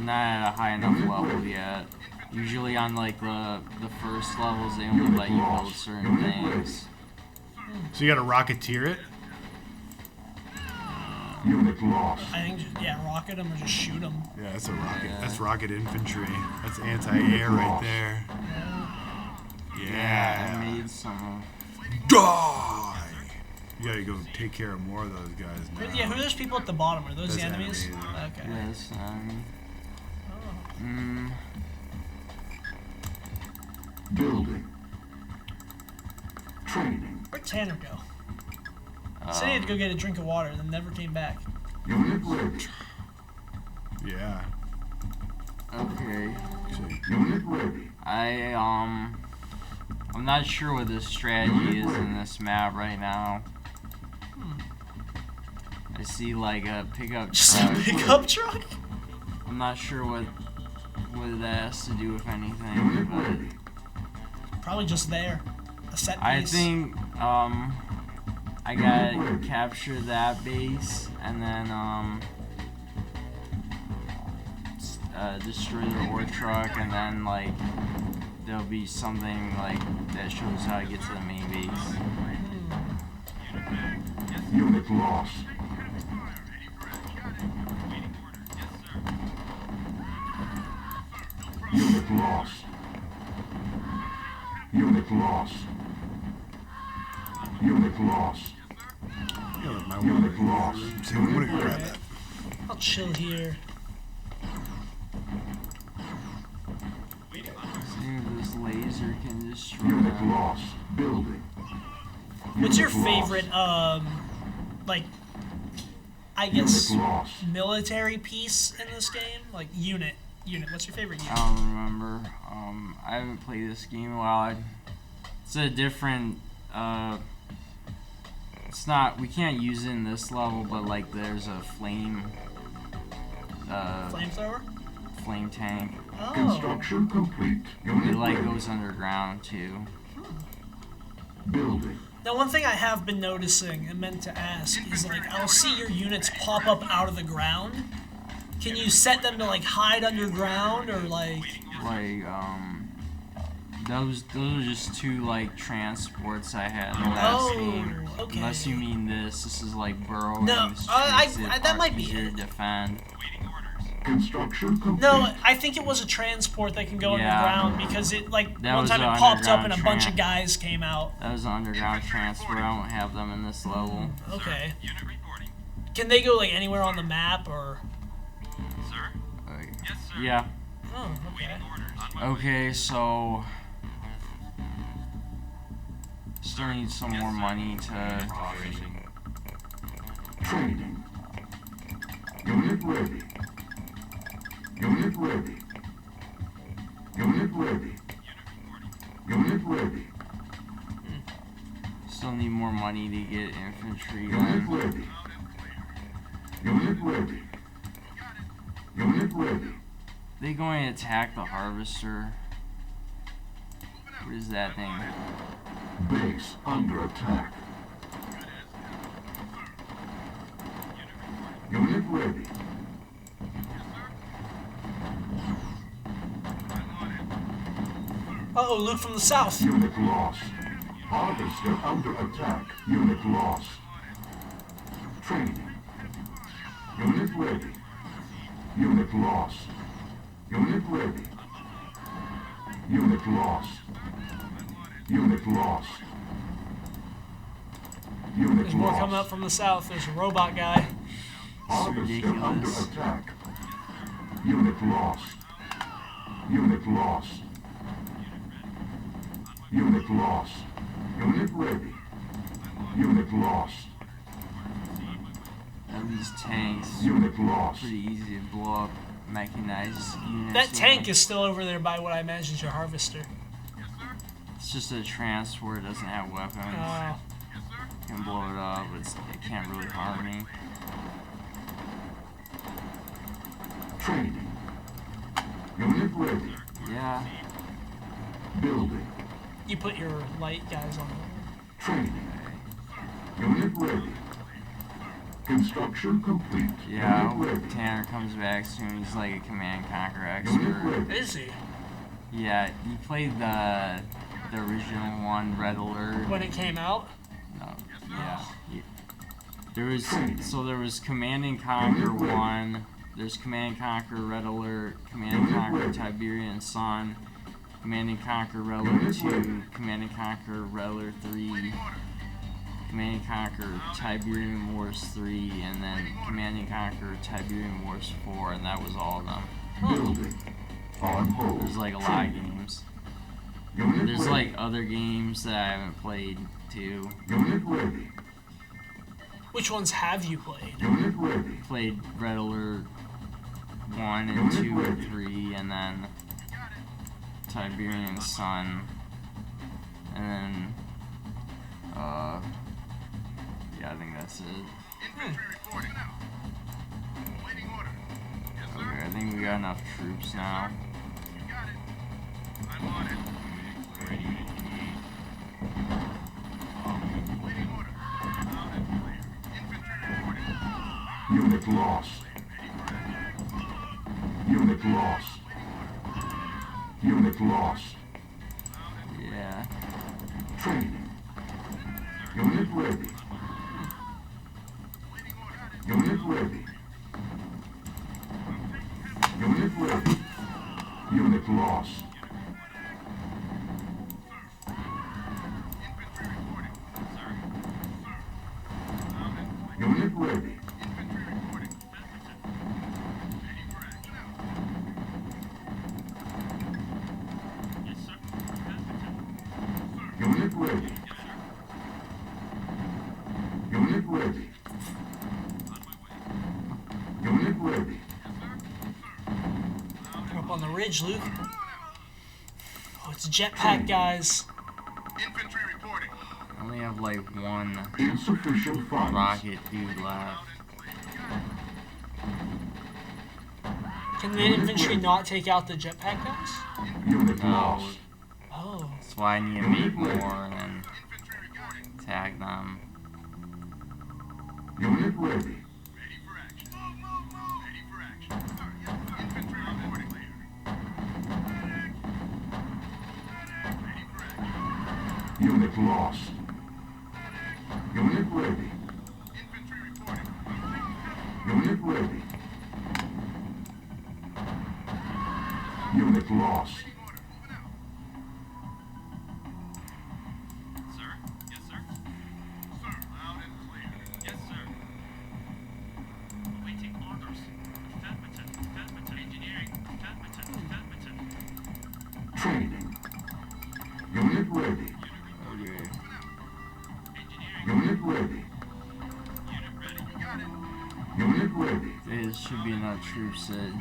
S2: at a high enough level yet. Usually on like the first levels they only let you build certain things.
S12: So you got to rocketeer it?
S9: Unit lost.
S5: I think, yeah, rocket them or just shoot them.
S12: Yeah, that's a rocket. That's rocket infantry. That's anti-air right there.
S2: Yeah, I made some.
S12: Die! You gotta go take care of more of those guys now.
S5: Yeah, who are those people at the bottom? Are those the
S12: Those
S5: enemies?
S12: enemies.
S5: Okay.
S2: Yes,
S9: Building. Training.
S5: Where'd Tanner go? Said he had to go get a drink of water and then never came back.
S9: Unit ready.
S12: Yeah.
S2: Okay.
S9: Unit ready.
S2: I'm not sure what the strategy is in this map right now. I see like a pickup truck.
S5: Pickup truck?
S2: I'm not sure what that has to do with anything, but
S5: Probably just there. A set piece.
S2: I think I gotta capture that base and then destroy the ore truck, and then like there'll be something like that shows how to get to the main base.
S9: Unit lost. Unit lost. Unit lost. Unit lost. Unit lost.
S12: So I'm gonna go grab that.
S5: I'll chill here.
S2: See if this laser can destroy
S9: Unit
S2: them.
S9: lost. Building.
S5: What's your
S9: Unit lost.
S5: favorite, like, I guess,
S9: Unit lost.
S5: military piece in this game? Like, unit. What's your favorite
S2: I
S5: unit?
S2: don't remember. I haven't played this game in a while. It's a different. It's not. We can't use it in this level, but like there's a flame.
S5: Flamethrower?
S2: Flame tank.
S5: Oh.
S9: Construction complete. Unit
S2: It like
S9: ready.
S2: goes underground too.
S9: Building.
S5: Now, one thing I have been noticing and meant to ask is, like, I'll see your units pop up out of the ground. Can you set them to, like, hide underground, or, like...
S2: Those are just two like transports I had in the last game.
S5: Okay.
S2: Unless you mean this is like burrowing.
S5: No,
S2: streets
S5: that might be
S2: easier to defend.
S9: Construction complete.
S5: No, I think it was a transport that can go
S2: Yeah.
S5: underground, because it, like,
S2: That
S5: one
S2: was
S5: time
S2: an
S5: it popped up and a
S2: underground
S5: bunch of guys came out.
S2: That was an underground transport. I don't have them in this level.
S5: Okay. Can they go, like, anywhere on the map, or...
S2: Yeah.
S5: Oh, okay.
S2: Okay, so still need some more money to.
S9: Training. Unit ready. Unit ready. Unit ready. Unit ready.
S2: Still need more money to get infantry
S9: Unit
S2: done.
S9: ready. Unit ready. Unit ready.
S2: They going to attack the harvester. What is that thing?
S9: Base under attack. Unit ready.
S5: Uh-oh, Luke from the south.
S9: Unit lost. Harvester under attack. Unit lost. Training. Unit ready. Unit lost. Unit ready. Unit lost. Unit lost. Unit
S5: There's more
S9: lost.
S5: coming up from the south. There's a robot guy.
S9: Harvester under
S2: ridiculous.
S9: attack. Unit lost. Unit lost. Unit lost. Unit ready. Unit lost.
S2: And these tanks.
S9: Unit lost.
S2: Pretty easy to blow up mechanized units.
S5: That
S2: with
S5: tank
S2: them.
S5: is still over there by what I imagine is your harvester.
S2: It's just a transport. It doesn't have weapons.
S5: Oh.
S2: You can blow it up, but it can't really harm me.
S9: Training. Unit ready.
S2: Yeah.
S9: Building.
S5: You put your light guys on.
S9: Training. Unit ready. Construction complete.
S2: Yeah, I
S9: Unit
S2: hope
S9: ready.
S2: Tanner comes back soon. He's like a Command Conquer
S9: Unit
S2: expert.
S9: ready.
S5: Is he?
S2: Yeah, you played the original one, Red Alert.
S5: When it came out?
S2: No, yeah. There was Command and Conquer 1. There's Command and Conquer Red Alert, Command and Conquer Tiberian Sun, Command and Conquer Red Alert 2, Command and Conquer Red Alert 3, Command and Conquer Tiberian Wars 3, and then Command and Conquer Tiberian Wars 4, and that was all of them.
S9: Building. On hold.
S2: There's like a lot of games.
S9: Unit
S2: There's
S9: ready.
S2: like other games that I haven't played too.
S9: Unit ready.
S5: Which ones have you played?
S9: Unit ready.
S2: Played Red Alert 1 and 2 and 3, and then Tiberian Sun, and then yeah, I think that's it. Okay, I think we got enough troops now.
S9: Unit lost. Unit lost. Unit lost.
S2: Yeah.
S9: Training. Unit ready. Unit ready. Unit ready. Unit lost. Unit ready. Unit ready. Unit ready. Unit ready.
S5: We're up on the ridge, Luke. Oh, it's jetpack guys.
S2: I only have like one
S9: Insufficient funds.
S2: rocket dude left.
S5: Can the infantry not take out the jetpack guys?
S9: Unit
S2: No,
S9: lost.
S5: Oh.
S2: that's why I need to make more and then tag them.
S9: Unit ready. Unit lost. Unit ready. Unit ready. Unit lost. ready.
S2: There should be enough troops to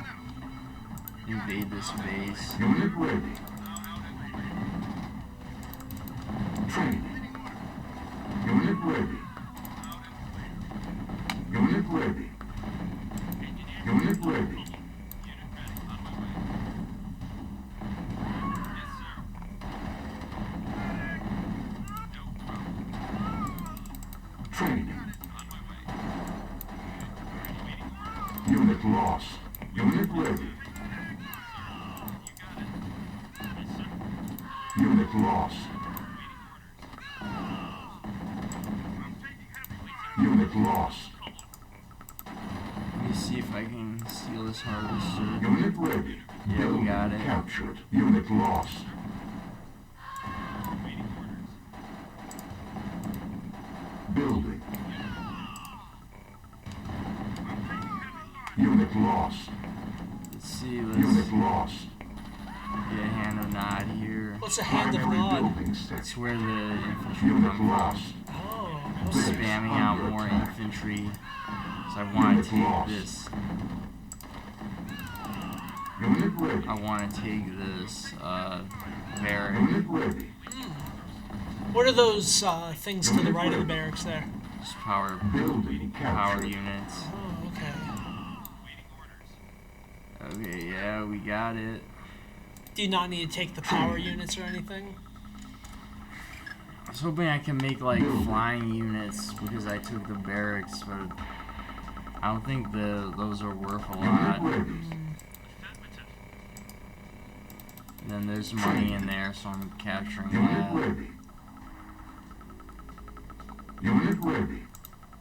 S2: invade this base.
S9: Unit ready. Training. Unit ready. Unit ready. Unit ready. Training. Unit lost. Unit ready. Unit lost. Unit lost.
S2: Let me see if I can steal this harvester.
S9: Unit ready.
S2: Yeah, we got it.
S9: Captured. Unit lost. Building. Unit lost.
S2: Let's see,
S9: Unit lost.
S2: get a hand of nod here.
S5: What's a hand of nod?
S2: That's where the infantry
S9: Unit
S2: come
S9: lost.
S2: from.
S5: Oh,
S2: Spamming out more infantry. So I want to take this.
S9: Unit ready.
S2: I want to take this barrack.
S9: Unit ready.
S5: What are those things to the right of the barracks there?
S2: Just power units.
S5: Oh, okay.
S2: Okay, yeah, we got it.
S5: Do you not need to take the power units or anything?
S2: I was hoping I can make like flying units because I took the barracks, but I don't think those are worth a lot. And then there's money in there, so I'm capturing that.
S9: Unit ready.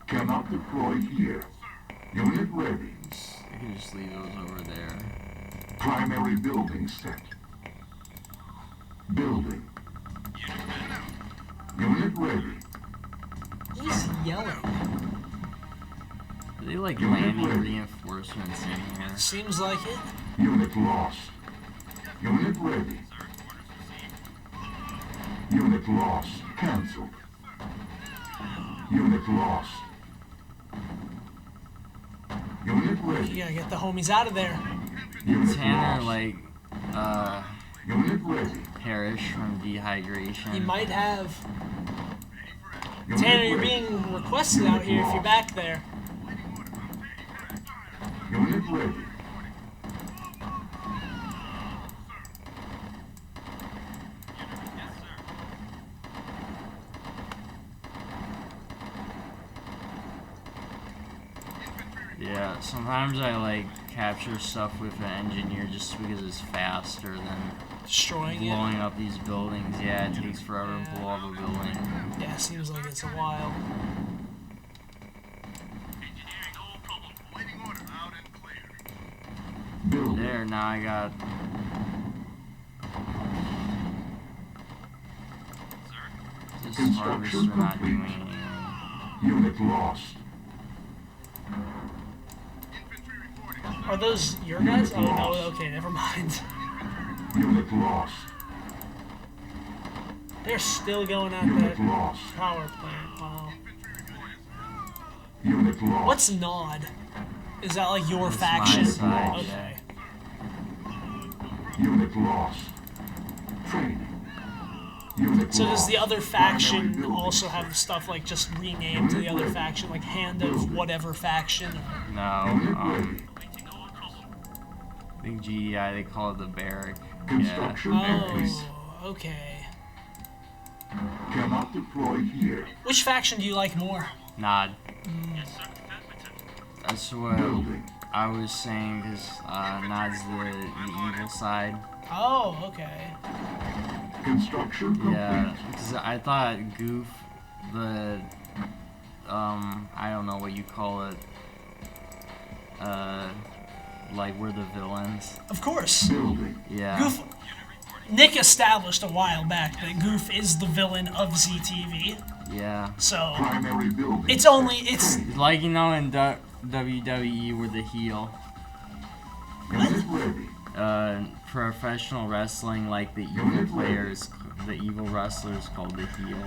S9: Cannot deploy here. Unit ready.
S2: I can just leave those over there.
S9: Primary building set. Building. Unit ready.
S5: Who's yelling?
S2: Are they like landing reinforcements in here?
S5: Seems like it.
S9: Unit lost. Unit ready. Unit lost. Cancelled. Unit lost. Unit ready.
S5: You gotta get the homies out of there.
S2: Did Tanner like
S9: Unit ready.
S2: perish from dehydration?
S5: You might have. Tanner, you're being requested out here if you're back there.
S9: Unit ready.
S2: Yeah, sometimes I like capture stuff with an engineer just because it's faster than
S5: Destroying it.
S2: blowing up these buildings. Yeah, it takes forever to blow up a building.
S5: Yeah, seems like it's a while.
S2: There, now I got. This harvester not doing anything.
S9: Unit lost.
S5: Are those your guys? Oh no, okay, never mind.
S9: Unit lost.
S5: They're still going at
S9: Unit
S5: that
S9: lost.
S5: power plant. Wow.
S9: Unit lost.
S5: What's Nod? Is that like your
S2: That's my
S5: faction?
S2: side,
S5: Okay.
S9: Unit lost. Training. Unit
S5: So does
S9: lost.
S5: the other faction also have stuff like just renamed to the other faction, like Hand of whatever faction?
S2: No, I think GDI, they call it the barrack. Yeah.
S5: Oh, okay.
S9: Cannot deploy here.
S5: Which faction do you like more?
S2: Nod. That's what I was saying, because Nod's the evil side.
S5: Oh, okay.
S9: Construction complete.
S2: Yeah, because I thought Goof, the, I don't know what you call it, like we're the villains.
S5: Of course.
S2: Yeah.
S5: Goof. Nick established a while back that Goof is the villain of ZTV.
S2: Yeah.
S5: So it's
S2: like, you know, in WWE we're the heel. Professional wrestling, like the evil players, the evil wrestlers called the heel.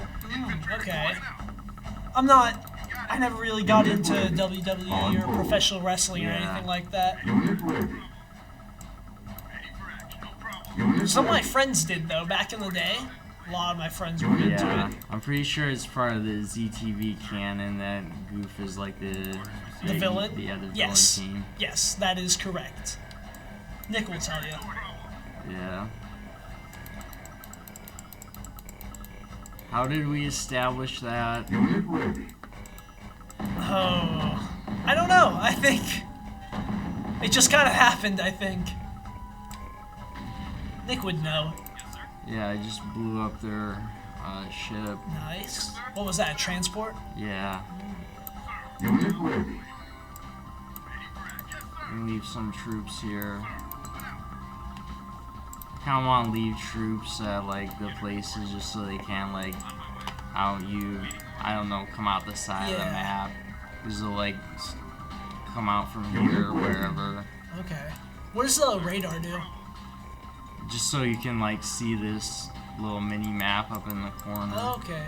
S5: okay. I'm not I never really got into WWE or professional wrestling or
S2: Yeah.
S5: anything like that.
S9: Unit ready.
S5: Some of my friends did though back in the day. A lot of my friends were into
S2: Yeah,
S5: it.
S2: I'm pretty sure it's part of the ZTV canon that Goof is like the
S5: villain?
S2: the other
S5: Yes.
S2: villain team.
S5: Yes, that is correct. Nick will tell you.
S2: Yeah. How did we establish that?
S9: Unit ready.
S5: Oh, I don't know. I think it just kind of happened. I think Nick would know.
S2: Yeah, I just blew up their ship.
S5: Nice. What was that? A transport?
S2: Yeah.
S9: Unit ready.
S2: And leave some troops here. Kind of want to leave troops at like the places just so they can like, I don't know, come out the side of the map. Because they'll like come out from here or wherever.
S5: Okay. What does the radar do?
S2: Just so you can like see this little mini map up in the corner.
S5: Okay.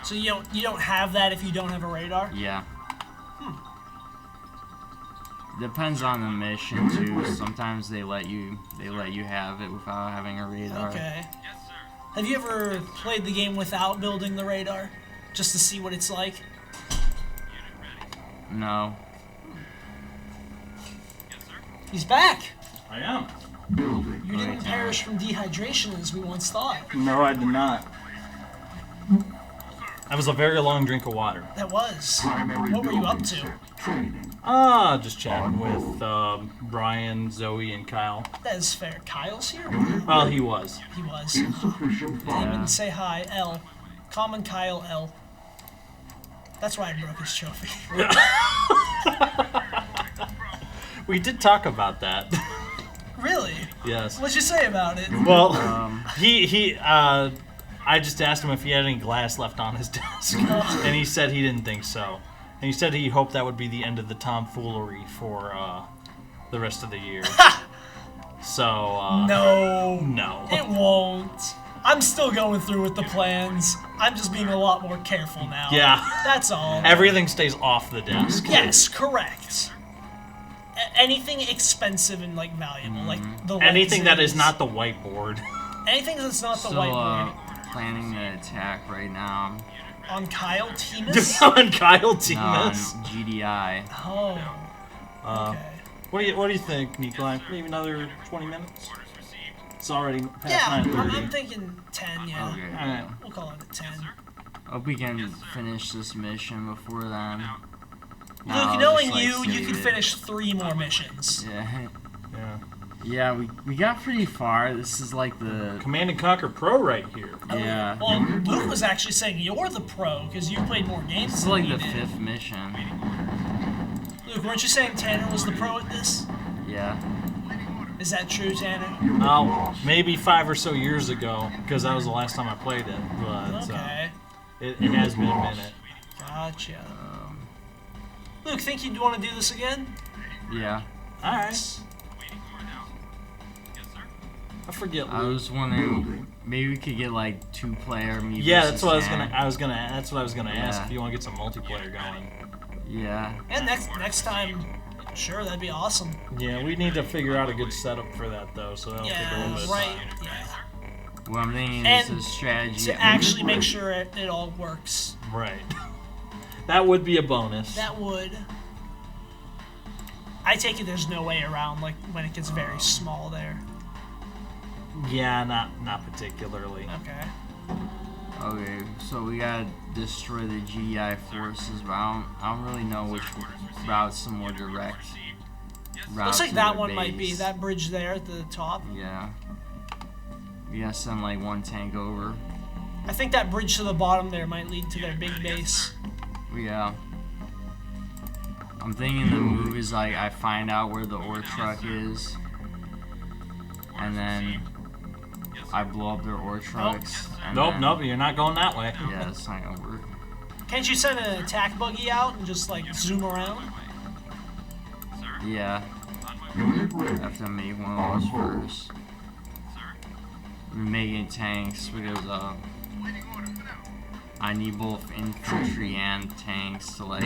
S5: So you don't have that if you don't have a radar?
S2: Yeah. Depends on the mission too. Sometimes they let you have it without having a radar.
S5: Okay. Have you ever played the game without building the radar? Just to see what it's like?
S2: No.
S5: He's back!
S1: I am.
S9: Building.
S5: You didn't perish from dehydration as we once thought.
S1: No, I did not. That was a very long drink of water.
S5: That was.
S9: Primary
S5: What were you up
S9: building
S5: to?
S9: set. Training.
S1: Just chatting with Brian, Zoe, and Kyle.
S5: That is fair. Kyle's here?
S1: Well, he was.
S5: He was.
S9: Insufficient
S5: Didn't even
S9: funds.
S5: say hi. L. Common Kyle L. That's why I broke his trophy.
S1: We did talk about that.
S5: Really?
S1: Yes.
S5: What'd you say about it?
S1: Well, I just asked him if he had any glass left on his desk, and he said he didn't think so. And he said he hoped that would be the end of the tomfoolery for the rest of the year. So,
S5: No, it won't. I'm still going through with the plans. I'm just being a lot more careful now.
S1: Yeah.
S5: That's all.
S1: Everything stays off the desk.
S5: Yes, correct. Anything expensive and like valuable, like the
S1: Anything that is
S5: lenses.
S1: not the whiteboard.
S5: Anything that's not the
S2: Still
S5: whiteboard.
S2: planning an attack right now.
S5: On Kyle Timus?
S1: On Kyle
S2: No, on
S1: Timus.
S2: GDI.
S5: Oh. Okay.
S1: What do you think, Nikolai? Maybe another 20 minutes? It's already past
S5: Yeah,
S1: 9:30.
S5: I'm thinking 10, yeah.
S2: Okay.
S1: Alright.
S5: We'll call it a 10.
S2: Hope we can finish this mission before then.
S5: Luke,
S2: I'll
S5: knowing
S2: just, like,
S5: you
S2: save
S5: could
S2: it.
S5: finish 3 more missions.
S2: Yeah.
S1: Yeah.
S2: Yeah, we got pretty far. This is like the
S1: Command and Conquer Pro right here.
S2: yeah.
S5: Well, Luke was actually saying you're the pro because you played more games
S2: This is
S5: than
S2: like
S5: he
S2: the
S5: did.
S2: 5th mission.
S5: Luke, weren't you saying Tanner was the pro at this?
S2: Yeah.
S5: Is that true, Tanner?
S1: Maybe 5 or so years ago, because that was the last time I played it. But
S5: Okay.
S1: it has been a minute.
S5: Gotcha. Luke, think you'd want to do this again?
S2: Yeah.
S1: Alright. I forget.
S2: I was wondering maybe we could get like 2-player me.
S1: Yeah,
S2: versus
S1: that's what
S2: Tanner.
S1: That's what I was gonna ask.
S2: Yeah.
S1: If you want to get some multiplayer going.
S2: Yeah.
S5: And next time, sure, that'd be awesome.
S1: Yeah, we need to figure out a good setup for that though. So that'll take a little bit.
S5: Yeah,
S1: of
S5: right.
S1: time.
S5: Yeah.
S2: Well, I'm thinking
S5: And
S2: it's a strategy.
S5: to actually make sure it all works.
S1: Right. That would be a bonus.
S5: That would. I take it there's no way around like when it gets very small there.
S1: Yeah, not particularly.
S5: Okay.
S2: Okay, so we gotta destroy the GDI forces, but I don't really know which route's the more direct. Route
S5: Looks like
S2: to
S5: that
S2: their
S5: one might be
S2: base.
S5: that bridge there at the top.
S2: Yeah. We gotta send like 1 tank over.
S5: I think that bridge to the bottom there might lead to their big base.
S2: Yeah. I'm thinking the move is like I find out where the ore truck is, and then I blow up their ore trucks. and then-
S1: Nope, you're not going that way.
S2: Yeah, it's not gonna work.
S5: Can't you send an attack buggy out and just like zoom around?
S2: Yeah. I have to make one of those first. We're making tanks because I need both infantry and tanks to like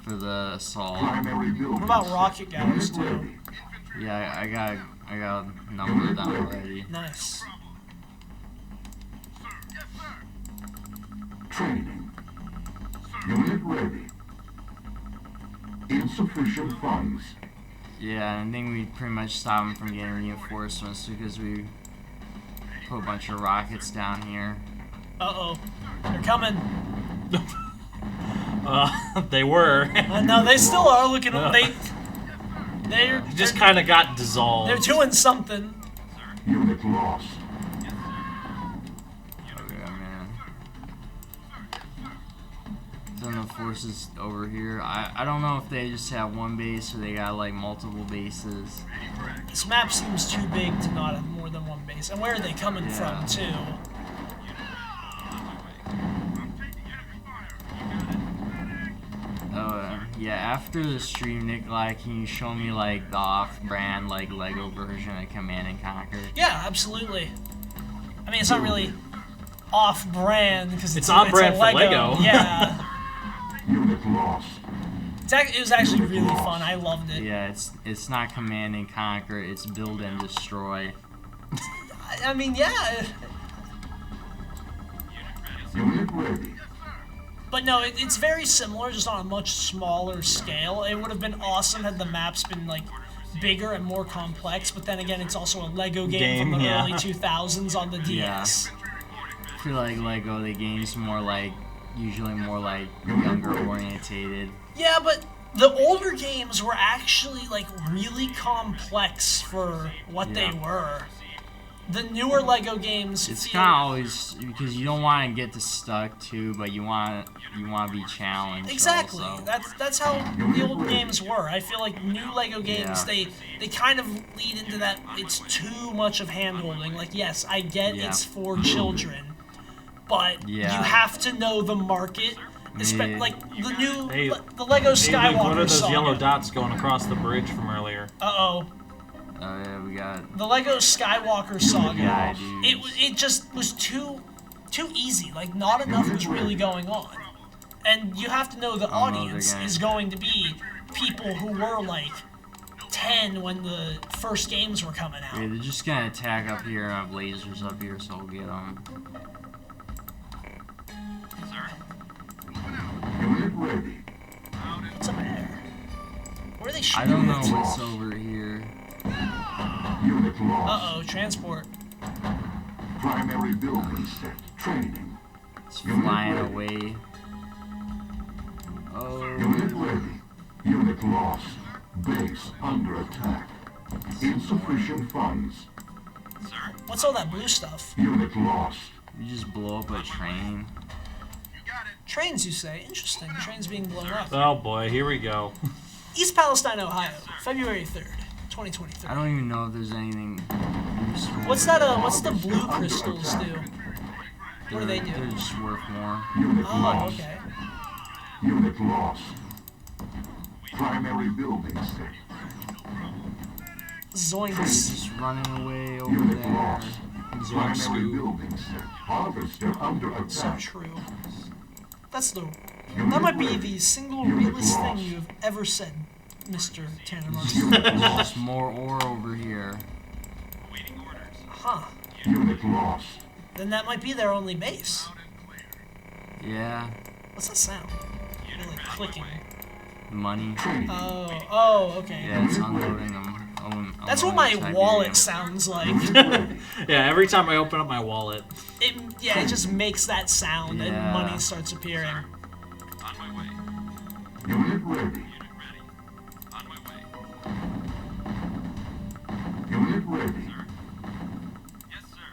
S2: for the assault.
S5: What about rocket guys too?
S2: Yeah, I got a number of them already.
S5: Nice.
S9: Training. Unit ready. Insufficient funds.
S2: Yeah, I think we pretty much stopped them from getting reinforcements because we put a bunch of rockets down here.
S5: Uh-oh. They're coming.
S1: They were.
S5: No, they still are looking. They're
S1: just kind of got dissolved.
S5: They're doing something.
S9: Unit lost.
S2: Then the forces over here. I don't know if they just have one base or they got like multiple bases.
S5: This map seems too big to not have more than one base. And where are they coming from too?
S2: Yeah, after the stream, Nikolai, can you show me like the off-brand like Lego version of Command and Conquer?
S5: Yeah, absolutely. I mean, it's not really off-brand because
S1: it's on brand for Lego.
S5: Yeah.
S9: Unit lost.
S5: It was actually really fun. I loved it.
S2: Yeah, it's not Command and Conquer. It's Build and Destroy.
S5: I mean, yeah.
S9: Unit ready.
S5: But no, it's very similar, just on a much smaller scale. It would have been awesome had the maps been like bigger and more complex. But then again, it's also a Lego game from the early 2000s on the DS.
S2: I feel like Lego, the game's more like usually more like younger orientated.
S5: Yeah, but the older games were actually like really complex for what they were. The newer Lego games.
S2: It's kind of always because you don't want to get stuck too, but you want to be challenged.
S5: Exactly.
S2: Also.
S5: That's how the old games were. I feel like new Lego games they kind of lead into that. It's too much of hand-holding. Like, yes, I get it's for children, but you have to know the market. Like the new the Lego Skywalker
S1: What are those
S5: saga.
S1: yellow dots going across the bridge from earlier?
S5: Uh-oh.
S2: Oh yeah, we got
S5: the Lego Skywalker saga.
S2: Yeah,
S5: it just was too easy. Like not enough was really going on, and you have to know the audience is going to be people who were like 10 when the first games were coming out.
S2: Yeah, they're just gonna attack up here and have lasers up here, so we'll get them.
S9: Unit ready.
S5: What's up there? Where are they shooting?
S2: I don't know what's over here.
S9: Unit lost.
S5: Uh-oh, transport.
S9: Primary building set. Training.
S2: It's flying away. Oh.
S9: Unit ready. Unit lost. Base under attack. Insufficient funds.
S5: What's all that blue stuff?
S9: Unit lost.
S2: You just blow up a train.
S5: Trains, you say? Interesting. Trains being blown up.
S1: Oh boy, here we go.
S5: East Palestine, Ohio, February 3rd, 2023.
S2: I don't even know if there's anything useful.
S5: What's that? What's the blue crystals do? What do they do?
S2: They're just worth more.
S5: Oh, okay.
S9: Unit lost. Primary building set.
S5: Zoinks.
S2: Just running away over there.
S9: Primary building set. Harvester under attack.
S5: So true. That might be the single realest thing you have ever said, Mr. Tanner Martin.
S2: There's more ore over here.
S5: Huh.
S9: Unit lost.
S5: Then that might be their only base.
S2: Yeah.
S5: What's that sound? Really clicking.
S2: Money.
S5: Oh, okay.
S2: Yeah, it's unloading them.
S5: That's what my wallet sounds like.
S1: Yeah, every time I open up my wallet.
S5: It just makes that sound and money starts appearing.
S9: Unit ready.
S6: On my way.
S9: Unit ready.
S6: Yes, sir.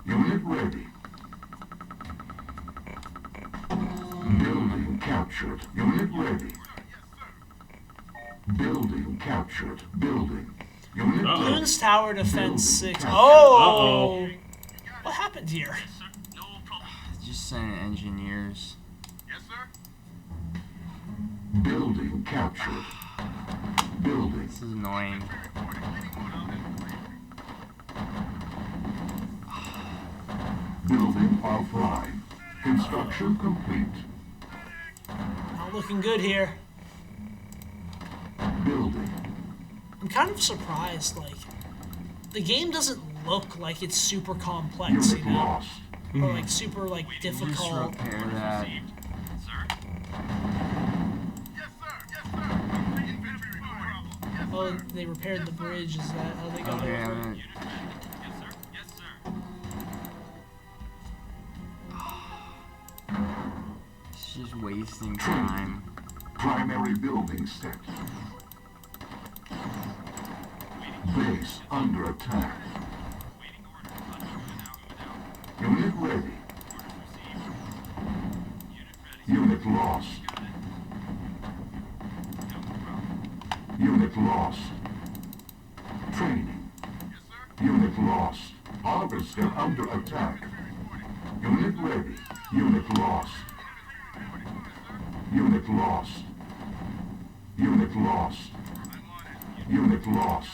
S9: Unit ready. Building captured. Unit ready. Building captured. Building. Unit
S5: Bloons Tower Defense 6. Oh! What happened here?
S2: Just saying engineers.
S6: Yes, sir.
S9: Building captured. Building.
S2: This is annoying.
S9: Building Construction complete.
S5: Not looking good here.
S9: Building.
S5: I'm kind of surprised, like, the game doesn't look like it's super complex, you
S9: Unit
S5: know?
S9: lost.
S5: Or like super, like,
S2: Just
S5: difficult.
S2: repair that.
S5: Oh, they repaired the bridge, is that how they got
S2: Okay,
S5: over?
S2: I'm It's just wasting time.
S9: Primary building set. Base under attack. Unit ready. Unit lost. Unit lost. Training. Unit lost. Harvester under attack. Unit ready. Unit lost. Unit lost. Unit lost. Unit lost.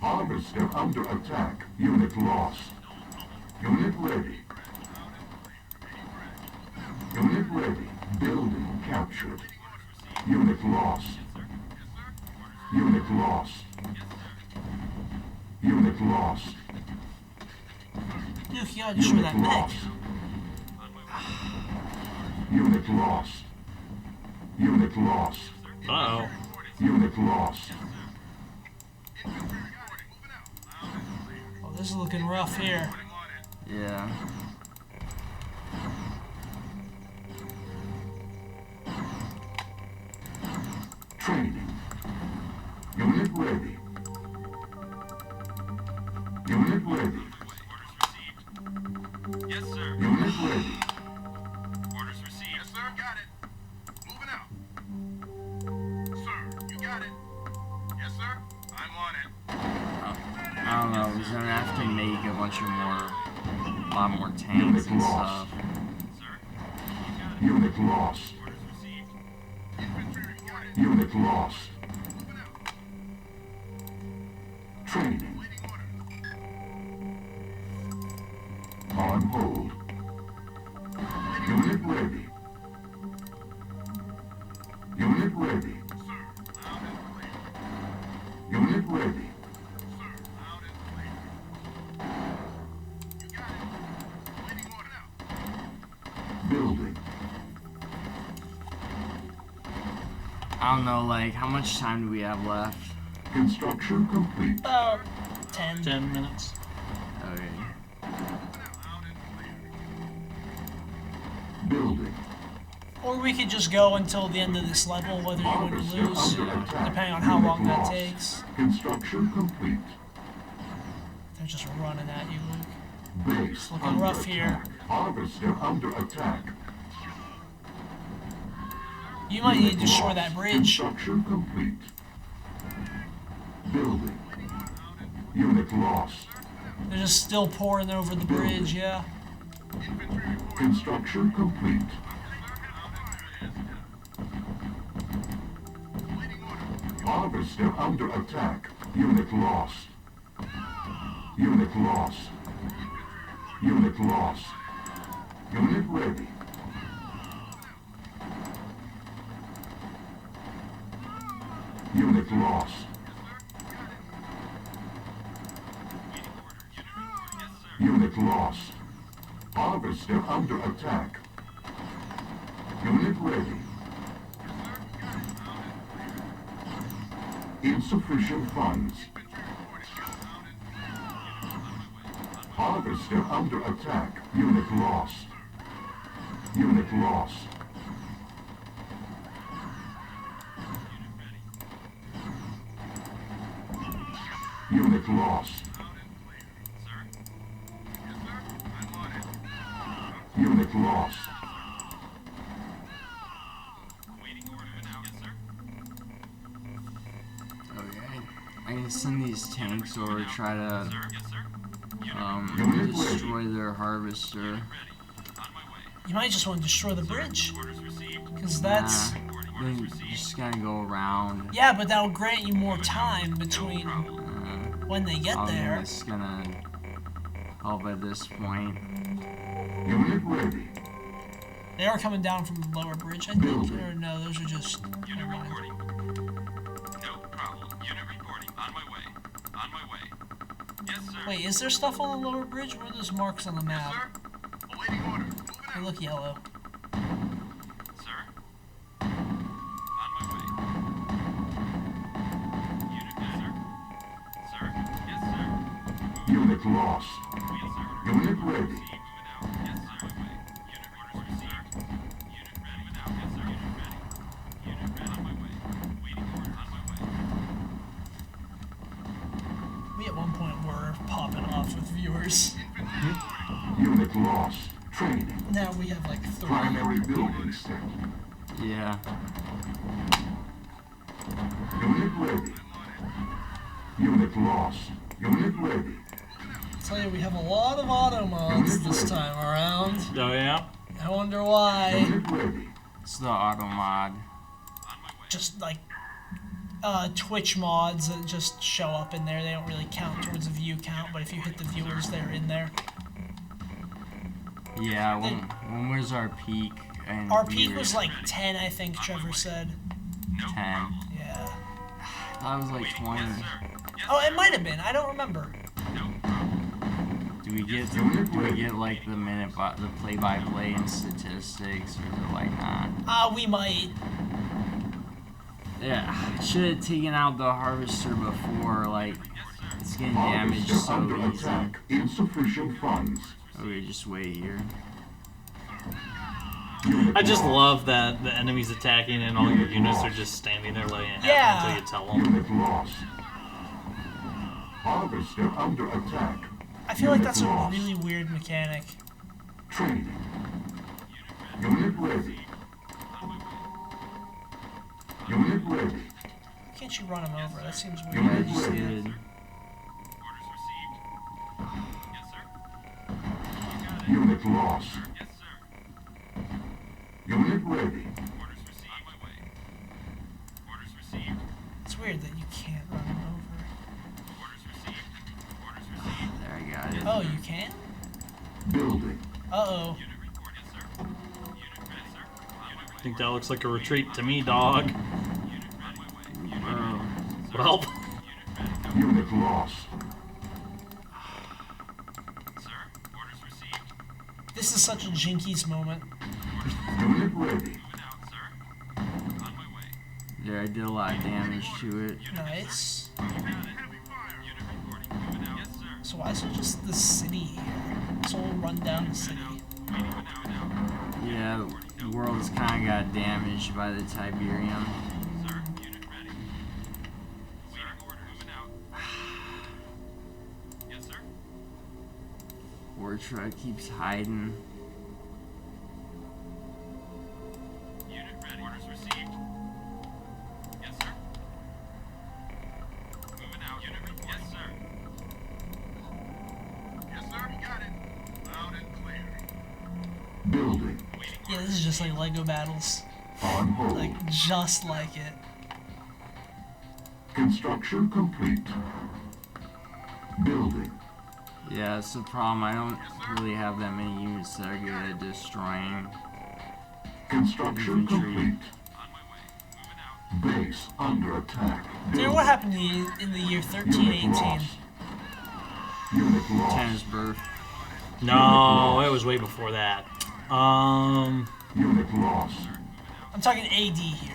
S9: Harvester under attack. Unit lost. Unit ready. Unit ready. Building captured. Unit lost. Unit lost. Unit lost.
S5: Duke, you gotta destroy that mech.
S9: Unit lost. Unit lost.
S1: Uh-oh.
S9: Unit lost.
S5: Oh, this is looking rough here.
S2: Yeah.
S9: Training. Unit ready. Unit ready.
S6: Yes, sir.
S9: Unit ready.
S6: Orders received. Yes, sir. Got it. Moving out. Sir, you got it. Yes, sir. I'm on it.
S2: I don't know, he's gonna have to make a bunch of more, a lot more tanks and stuff.
S9: Unit lost. Unit lost. Training. On hold. Unit ready. Unit ready. Unit ready. Building.
S2: I don't know, like, how much time do we have left?
S9: Construction complete.
S5: About 10.
S1: 10 minutes.
S2: Okay.
S9: Building.
S5: Or we could just go until the end of this level, whether you win or lose, depending on how long that takes.
S9: Construction complete.
S5: They're just running at you, Luke.
S9: Base
S5: Looking
S9: under
S5: rough
S9: attack.
S5: here.
S9: Harvester under attack.
S5: You might need to destroy that bridge.
S9: Construction complete. Building. Unit lost.
S5: They're just still pouring over the bridge, yeah.
S9: Construction complete. Harvester under attack. Unit lost. Unit lost. Unit lost. Unit ready. Unit lost. Unit lost. Harvester under attack. Unit ready. Insufficient funds. Harvester under attack. Unit lost. Unit lost. Unit lost. Unit lost.
S2: Okay. I can send these tanks or try to destroy their harvester.
S5: You might just want to destroy the bridge. Because that's...
S2: Then you just gotta go around.
S5: Yeah, but that'll grant you more time between when they get there.
S2: It's gonna help at this point.
S9: Unit ready.
S5: They are coming down from the lower bridge, I think. Or no, those are just.
S6: Unit
S5: never mind.
S6: reporting. No problem. Unit reporting. On my way. On my way. Yes, sir.
S5: Wait, is there stuff on the lower bridge? Where are those marks on the
S6: Yes,
S5: map?
S6: sir. Awaiting order. Moving
S5: They
S6: out.
S5: look yellow.
S6: Sir. On my way. Unit, yes, sir. Sir. Yes, sir.
S9: Unit lost.
S6: Yes, sir.
S9: Unit ready.
S6: Moving out. Yes, sir. On my way. Unit orders received. Unit ready. Moving out. Yes, sir. Unit ready. Unit ready. On my way. Waiting order. On my way.
S5: We at one point were popping off with viewers.
S9: Unit lost. Training.
S5: Now we have like 3.
S9: Primary building set.
S2: Yeah.
S9: Unit ready. Unit lost. Unit ready.
S5: I'll tell you, we have a lot of auto mods this time around.
S1: Oh yeah.
S5: I wonder why.
S9: Unit ready.
S2: It's the auto mod.
S5: Just like Twitch mods that just show up in there. They don't really count towards the view count, but if you hit the viewers, they're in there.
S2: Yeah, when was our peak? And
S5: Our peak was like 10, I think Trevor said.
S2: 10.
S5: Yeah.
S2: I thought it was like 20.
S5: Oh, it might have been. I don't remember.
S2: Do we get like the the play-by-play and statistics, or is it like not?
S5: We might.
S2: Yeah, should have taken out the harvester before. Like, it's getting damaged
S9: Harvester
S2: so
S9: under
S2: easy.
S9: attack. Insufficient funds.
S2: Okay, just wait here.
S1: I just love that the enemy's attacking and all your units are just standing there letting it happen until you tell them.
S9: Unit lost. Harvester under attack.
S5: I feel like that's a really weird mechanic.
S9: Training. Unit ready. Unit ready.
S5: Why can't you run him over? That seems weird.
S2: Yeah, I just did.
S9: Unit lost. Unit ready.
S5: It's weird that you can't run him over.
S2: There, I got it.
S5: Oh, you can?
S9: Building.
S5: Uh-oh.
S1: I think that looks like a retreat to me, dog. Well.
S9: Unit lost.
S5: This is such a Jinkies moment.
S9: Unit ready.
S2: Yeah, I did a lot of damage to it.
S5: Nice. So why is it just the city here? This whole rundown city.
S2: Yeah, the world's kind of got damaged by the Tiberian. War truck keeps hiding.
S6: Unit ready. Orders received. Yes, sir. Moving out. Unit report. Yes, sir. Yes, sir. You got it. Loud and clear.
S9: Building.
S5: Yeah, this is just like Lego battles.
S9: On hold.
S5: Like, just like it.
S9: Construction complete. Building.
S2: Yeah, that's the problem. I don't really have that many units that are good at destroying
S9: Construction
S2: infantry.
S9: complete. Base under attack.
S5: Dude, what happened to you in the year 1318?
S9: Unit lost.
S2: Tanner's birth.
S1: No, it was way before that.
S9: Unit lost.
S5: I'm talking AD here.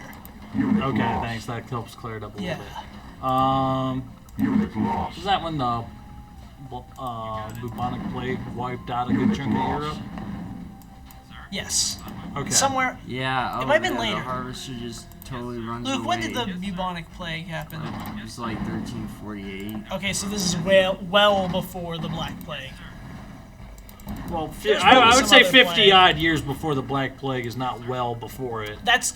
S9: Unit
S1: Okay,
S9: lost.
S1: thanks. That helps clear it up a
S5: Yeah.
S1: little bit.
S9: Unit lost.
S1: Was that when the bubonic plague wiped out a good chunk of Europe?
S5: Yes.
S1: Okay.
S5: Somewhere.
S2: Yeah,
S5: It might have been
S2: yeah,
S5: later.
S2: The harvester just totally runs
S5: Luke,
S2: away.
S5: when did the bubonic plague happen?
S2: It was like 1348.
S5: Okay, so this is well before the Black Plague.
S1: Well,
S5: There's
S1: I
S5: probably
S1: would
S5: some
S1: say
S5: other
S1: 50
S5: plague.
S1: odd years before the Black Plague is not well before it.
S5: That's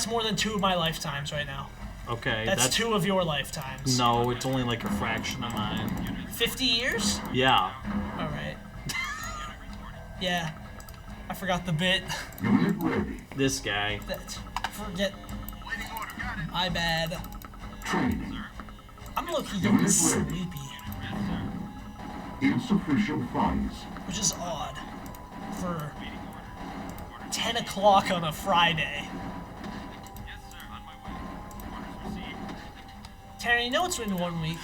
S5: more than 2 of my lifetimes right now.
S1: Okay,
S5: That's 2 of your lifetimes.
S1: No, it's only like a fraction of mine.
S5: 50 years?
S1: Yeah.
S5: Alright. Yeah. I forgot the bit.
S9: Unit ready.
S1: This guy.
S5: Forget. My bad.
S9: Training.
S5: I'm low-key getting sleepy,
S9: Insufficient funds.
S5: which is odd. for 10 o'clock on a Friday. Tanner, you know it's been 1 week.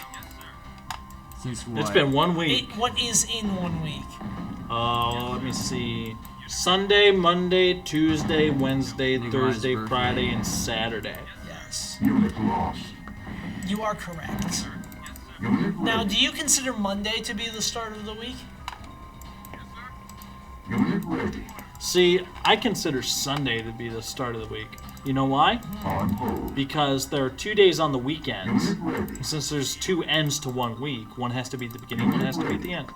S2: Since what?
S1: It's been 1 week.
S5: What is in 1 week?
S1: Let me see. Sunday, Monday, Tuesday, Wednesday, Thursday, Friday, and Saturday.
S5: Yes.
S9: Unit lost.
S5: You are correct.
S9: Unit
S5: Now,
S9: ready.
S5: do you consider Monday to be the start of the week?
S9: Unit ready.
S1: See, I consider Sunday to be the start of the week. You know why?
S9: On hold.
S1: Because there are 2 days on the weekends.
S9: Unit ready.
S1: Since there's 2 ends to 1 week, one has to be at the beginning, one has to be at the end.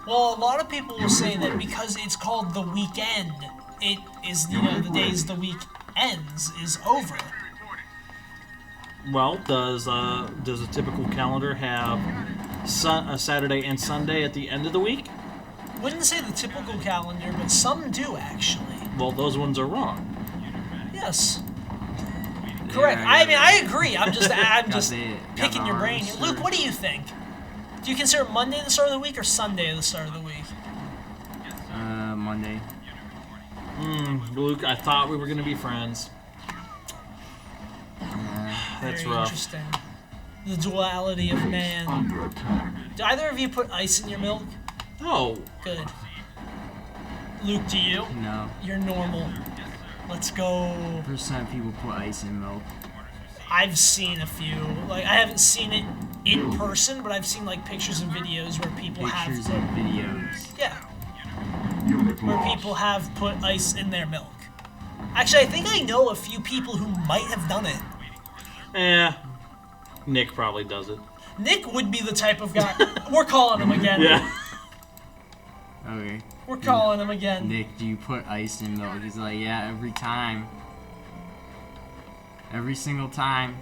S5: Well, a lot of people will say that because it's called the weekend, it is, you know, the days the week ends is over.
S1: Well, does a typical calendar have Saturday and Sunday at the end of the week?
S5: Wouldn't say the typical calendar, but some do actually.
S1: Well, those ones are wrong.
S5: Yes. Correct. I mean, I agree. I'm just picking your brain. Luke, what do you think? Do you consider Monday the start of the week or Sunday the start of the week?
S2: Monday.
S1: Luke, I thought we were gonna be friends. That's
S5: Very
S1: rough.
S5: interesting. The duality of man.
S9: Under attack.
S5: Do either of you put ice in your milk?
S1: Oh.
S5: Good. Luke, do you?
S2: No.
S5: You're normal. Let's go.
S2: Percent people put ice in milk.
S5: I've seen a few. Like, I haven't seen it in person, but I've seen like pictures and videos where people
S2: Pictures
S5: have
S2: and
S5: put,
S2: videos.
S5: yeah,
S9: Unit
S5: where
S9: lost.
S5: people have put ice in their milk. Actually, I think I know a few people who might have done it.
S1: Nick probably does it.
S5: Nick would be the type of guy. We're calling him again.
S1: Yeah.
S2: Okay.
S5: We're calling him again.
S2: Nick, do you put ice in milk? He's like, yeah, every time. Every single time.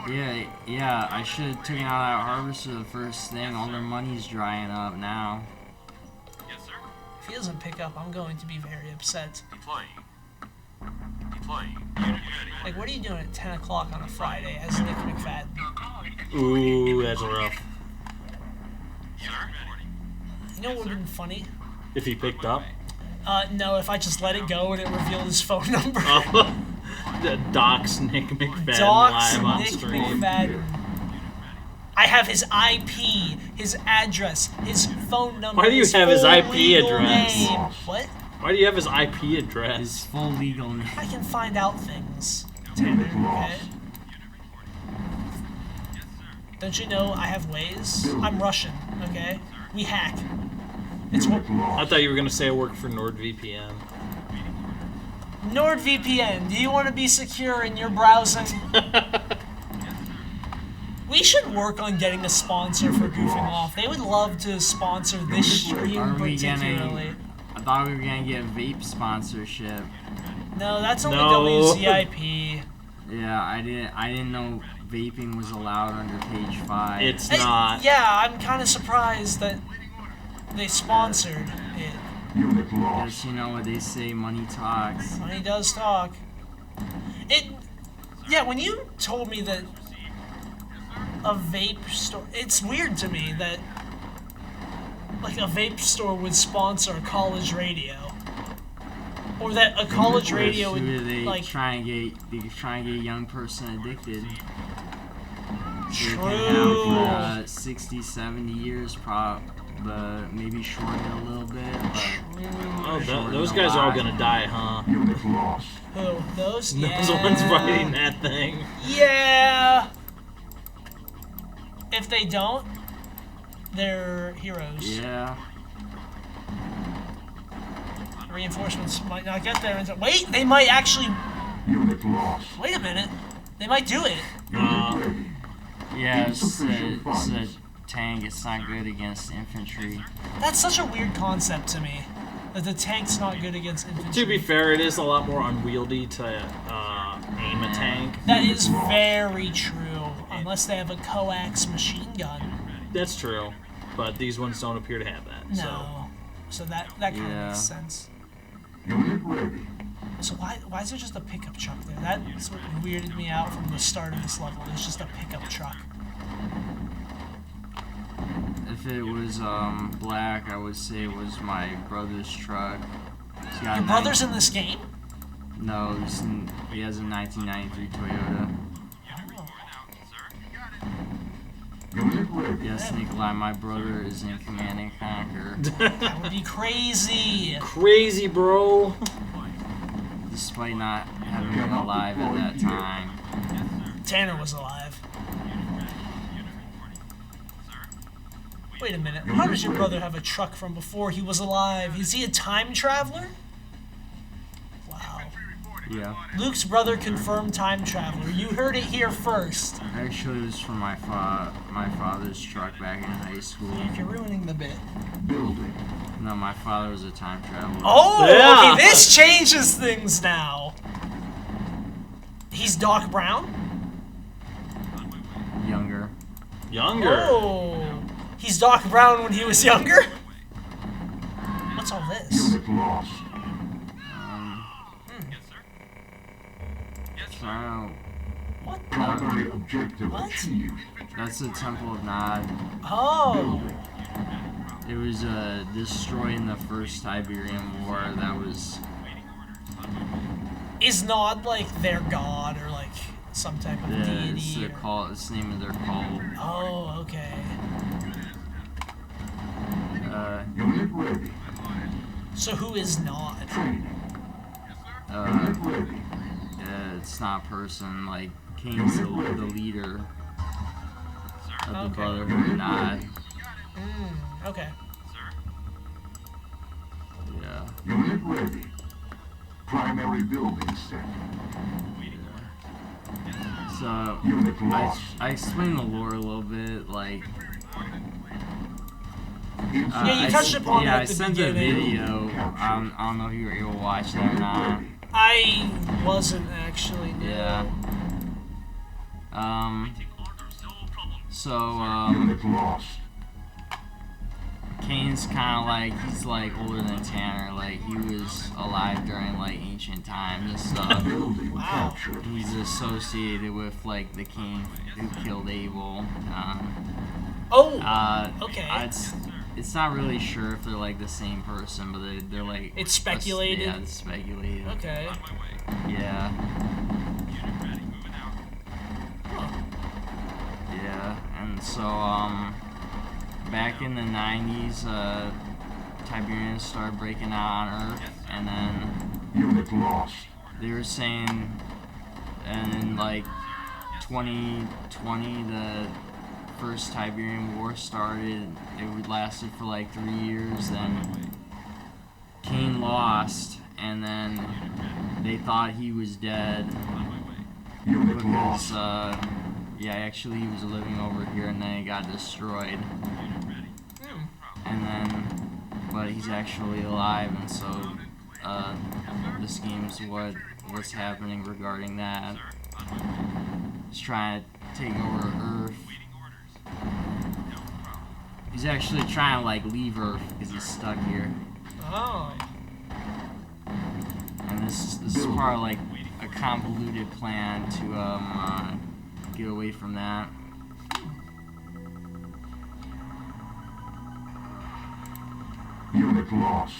S2: Yeah, I should have taken out that harvester the first thing. All their money's drying up now.
S5: If he doesn't pick up, I'm going to be very upset.
S6: Deploying.
S5: Like, what are you doing at 10 o'clock on a Friday as Nick McFadden?
S1: Ooh, that's rough.
S5: You know what would have been funny?
S1: If he picked up.
S5: No, if I just let it go and it revealed his phone number.
S1: Docs Nick McFadden
S5: Docs
S1: live on
S5: Nick
S1: stream.
S5: McFadden. I have his IP, his address, his phone number.
S1: Why do you have his
S5: full
S1: IP
S5: legal
S1: address?
S5: Name. What?
S1: Why do you have his IP address?
S2: His full legal name.
S5: I can find out things, Tanner, okay? Don't you know I have ways? I'm Russian, okay? We hack. It's what
S1: I thought you were gonna say I work for NordVPN.
S5: NordVPN, do you want to be secure in your browsing? We should work on getting a sponsor for Goofing Off. They would love to sponsor this stream
S2: Are we
S5: particularly.
S2: I thought we were gonna get vape sponsorship.
S5: No, that's only
S1: No.
S5: WZIP.
S2: Yeah, I didn't know vaping was allowed under page 5.
S1: It's not.
S5: Yeah, I'm kind of surprised that they sponsored it.
S9: Unit lost.
S2: Yes, you know what they say, money talks.
S5: Money does talk. Yeah, when you told me that a vape store, it's weird to me that like a vape store would sponsor a college radio, or that a college radio would
S2: They
S5: like.
S2: try and get a young person addicted. So
S5: True.
S2: they can have 60, 70 years but maybe shorten it a little bit.
S1: Oh,
S2: Shorten
S1: those
S2: a
S1: guys are all
S2: lot.
S1: gonna die, huh?
S9: Unit lost.
S5: Who? Those?
S1: Those ones riding that thing.
S5: Yeah. If they don't, they're heroes.
S2: Yeah.
S5: Reinforcements might not get there. Wait, they might actually.
S9: Unit lost.
S5: Wait a minute. They might do it.
S2: Yeah, it's a tank. It's not good against infantry.
S5: That's such a weird concept to me. That the tank's not good against infantry.
S1: To be fair, it is a lot more unwieldy to aim a tank.
S5: That is very true. Unless they have a coax machine gun.
S1: That's true, but these ones don't appear to have that.
S5: No. So that kind of
S2: Yeah.
S5: makes sense.
S9: Unit ready.
S5: So why is there just a pickup truck there? That's what weirded me out from the start of this level. It's just a pickup truck.
S2: If it was black, I would say it was my brother's truck. He's got
S5: Your
S2: a
S5: brother's in this game?
S2: No, he has a 1993 Toyota. Yes, Nikolai, my brother is in Command and Conquer.
S5: That would be crazy.
S1: Crazy, bro.
S2: Despite not having been alive at that time.
S5: Tanner was alive. Wait a minute. How does your brother have a truck from before he was alive? Is he a time traveler? Wow.
S2: Yeah.
S5: Luke's brother confirmed time traveler. You heard it here first.
S2: Actually, it was from my father's truck back in high school.
S5: You're ruining the bit.
S2: No, my father was a time traveler.
S5: Oh,
S1: Yeah.
S5: okay, this changes things now. He's Doc Brown?
S2: Younger.
S1: Younger.
S5: Oh. He's Doc Brown when he was younger? What's all this?
S2: What?
S9: Primary objective achieved.
S2: That's the Temple of Nod.
S5: Oh.
S2: It was destroyed in the first Tiberian War. That was.
S5: Is Nod like their god or like some type of deity?
S2: It's the cult. It's the name of their cult.
S5: Oh, okay.
S9: Unit ready.
S5: So who is Nod?
S2: It's not a person. Like Kane's the leader of the Brotherhood of Nod.
S5: Okay.
S2: Yeah.
S9: Unit ready. Primary building set.
S2: So
S9: Unit lost.
S2: I explained the lore a little bit, like.
S5: Yeah, you touched upon it
S2: I
S5: at the
S2: sent a
S5: beginning.
S2: video. I don't know if you were able to watch that or not.
S5: I wasn't actually. No.
S2: Yeah.
S9: Unit lost.
S2: Kane's kind of like, he's like older than Tanner. Like he was alive during like ancient times and stuff.
S5: Wow.
S2: He's associated with like the king who killed Abel.
S5: Okay.
S2: It's not really sure if they're like the same person, but they're like.
S5: It's speculated.
S2: Yeah, it's speculated.
S5: Okay.
S2: Yeah. Yeah, and so back in the 90s, Tiberians started breaking out on Earth, and then
S9: Unit lost.
S2: they were saying, and in like 2020, the first Tiberian War started. It would lasted for like 3 years. Then Kane lost, and then they thought he was dead because yeah, actually he was living over here, and then it got destroyed. And then, but he's actually alive, and so this game's what's happening regarding that. He's trying to take over Earth. He's actually trying to like leave Earth because he's stuck here.
S5: Oh.
S2: And this is part of like a convoluted plan to get away from that.
S9: Unit lost.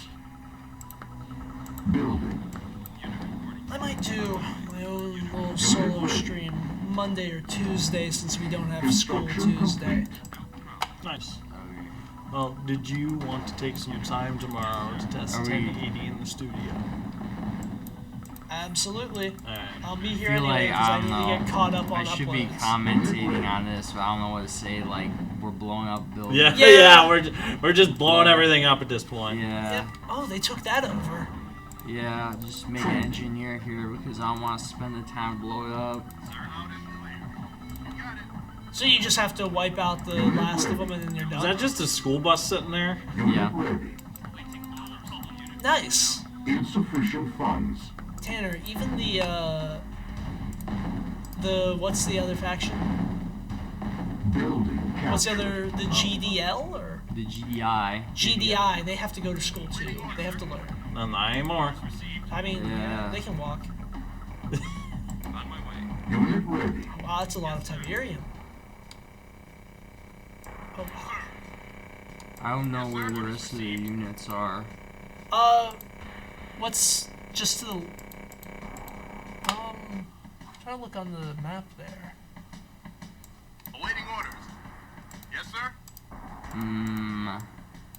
S9: Building.
S5: I might do my own little solo stream Monday or Tuesday since we don't have school Tuesday.
S1: Nice. Well, did you want to take some time tomorrow to test 1080 in the studio?
S5: Absolutely.
S1: Alright.
S5: I'll be here
S2: I feel
S5: anyway
S2: like,
S5: because I
S2: I
S5: need
S2: don't
S5: to
S2: know,
S5: get caught up on
S2: I should be
S5: uploads.
S2: commentating on this, but I don't know what to say. Like, we're blowing up buildings.
S1: Yeah, we're just blowing everything up at this point.
S2: Yeah.
S5: Oh, they took that over.
S2: Yeah, just make an engineer here because I don't want to spend the time to blow it up.
S5: So you just have to wipe out the last of them and then you're done?
S1: Is that just a school bus sitting there?
S2: Yeah.
S5: Nice.
S9: Insufficient funds.
S5: Tanner, even the what's the other faction?
S9: Building.
S5: What's the other, the GDL or?
S2: The GDI.
S5: GDI, they have to go to school too. They have to learn.
S1: Not anymore.
S5: I mean,
S2: Yeah.
S5: they can walk.
S9: Unit ready.
S5: Wow, that's a lot of Tiberium. Oh,
S2: I don't know where the rest of the units are.
S5: What's just to the... try to look on the map there.
S6: Awaiting orders. Yes, sir?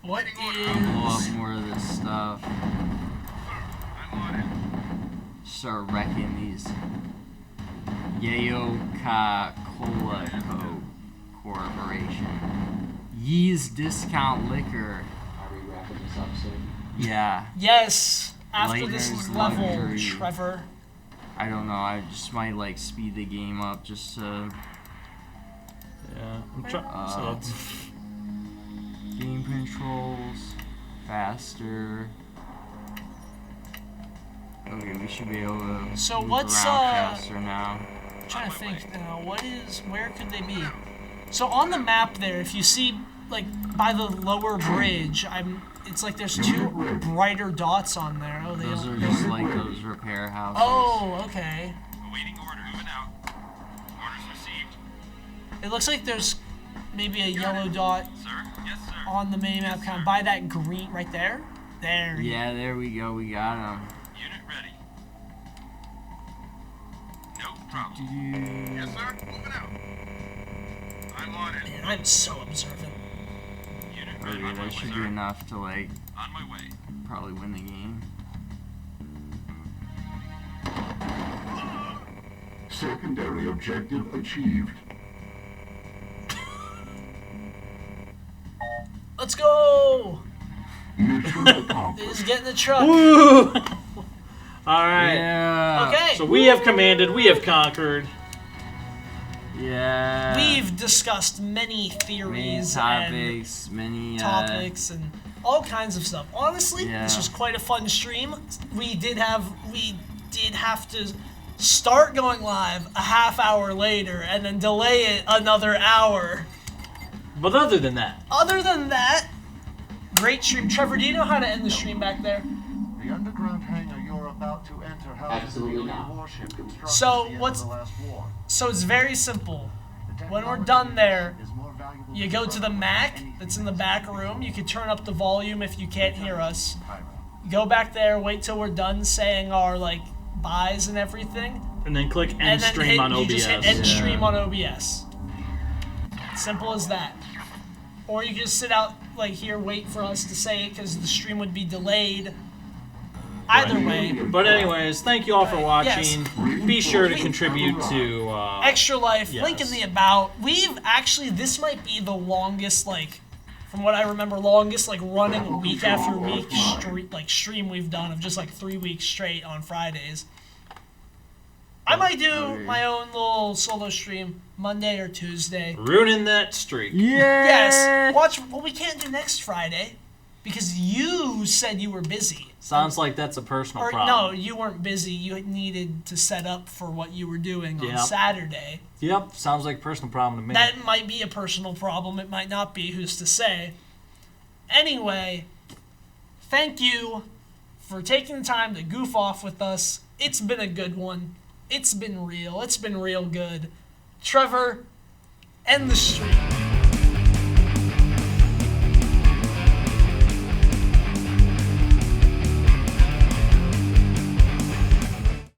S5: What
S2: I'll blow up
S5: is...
S2: more of this stuff.
S6: I'm on it.
S2: Start wrecking these Yayo Cola Corporation. Yee's Discount Liquor.
S13: Are we wrapping this up soon?
S2: Yeah.
S5: Yes! After this
S2: Lightner's
S5: level,
S2: Luxury.
S5: Trevor.
S2: I don't know. I just might like speed the game up just to.
S1: Yeah. I'm trying. So that's.
S2: Game controls faster. Okay, we should be able to
S5: So
S2: move
S5: what's,
S2: around faster now.
S5: I'm trying to think now. Where could they be? So on the map there, if you see, like, by the lower bridge, it's like there's two brighter dots on there. Oh,
S2: Those are just like those repair houses.
S5: Oh, okay.
S6: Awaiting order. Moving out. Orders received.
S5: It looks like there's maybe a yellow dot
S6: Sir? Yes, sir.
S5: on the minimap kind of by that green right there. There.
S2: Yeah, there we go. We got him.
S6: Unit ready. No problem. Yes, sir. Moving out. I'm on it.
S5: Man, I'm so observant.
S6: Unit ready.
S2: Okay, that should be enough to like
S6: On my way.
S2: probably win the game.
S9: Secondary objective achieved.
S5: Let's go!
S9: Mission accomplished.
S5: He's getting the truck.
S1: Woo! All right.
S2: Yeah.
S5: Okay.
S1: So we have commanded. We have conquered.
S2: Yeah.
S5: We've discussed many
S2: Many
S5: theories
S2: topics, many
S5: and topics and all kinds of stuff. Honestly,
S2: Yeah.
S5: this was quite a fun stream. We did have to start going live a half hour later and then delay it another hour.
S1: But other than that,
S5: great stream. Trevor, do you know how to end the stream back there?
S15: The underground hangar you're about to enter houses
S13: Absolutely
S15: the
S13: not.
S15: warship constructed
S5: So
S15: at the end
S5: what's-
S15: of the last war.
S5: So it's very simple.
S15: The
S5: When we're
S15: technology
S5: done there,
S15: is more valuable
S5: you
S15: than
S5: go to the Mac
S15: anything
S5: that's in the back room. You can turn up the volume if you can't hear us.
S15: Pyro.
S5: Go back there, wait till we're done saying our like buys and everything.
S1: and then click end
S5: And then
S1: stream on
S5: you
S1: OBS.
S5: just hit end stream on OBS. Simple as that. Or you can just sit out like here, wait for us to say it because the stream would be delayed. Either way,
S1: But anyways, thank you all for watching. Be sure to contribute to
S5: Extra Life, link in
S1: yes.
S5: the about. We've actually, this might be the longest, like, from what I remember, longest like running week after week stream we've done of just like 3 weeks straight on Fridays. I might do my own little solo stream Monday or Tuesday.
S1: ruining that streak.
S5: Yes. Watch what we can't do next Friday because you said you were busy.
S1: Sounds like that's a personal
S5: Or
S1: problem.
S5: no, you weren't busy. You needed to set up for what you were doing on
S1: Yep.
S5: Saturday.
S1: Yep, sounds like a personal problem to me.
S5: That might be a personal problem. It might not be. Who's to say? Anyway, thank you for taking the time to goof off with us. It's been a good one. It's been real. It's been real good. Trevor, end the stream.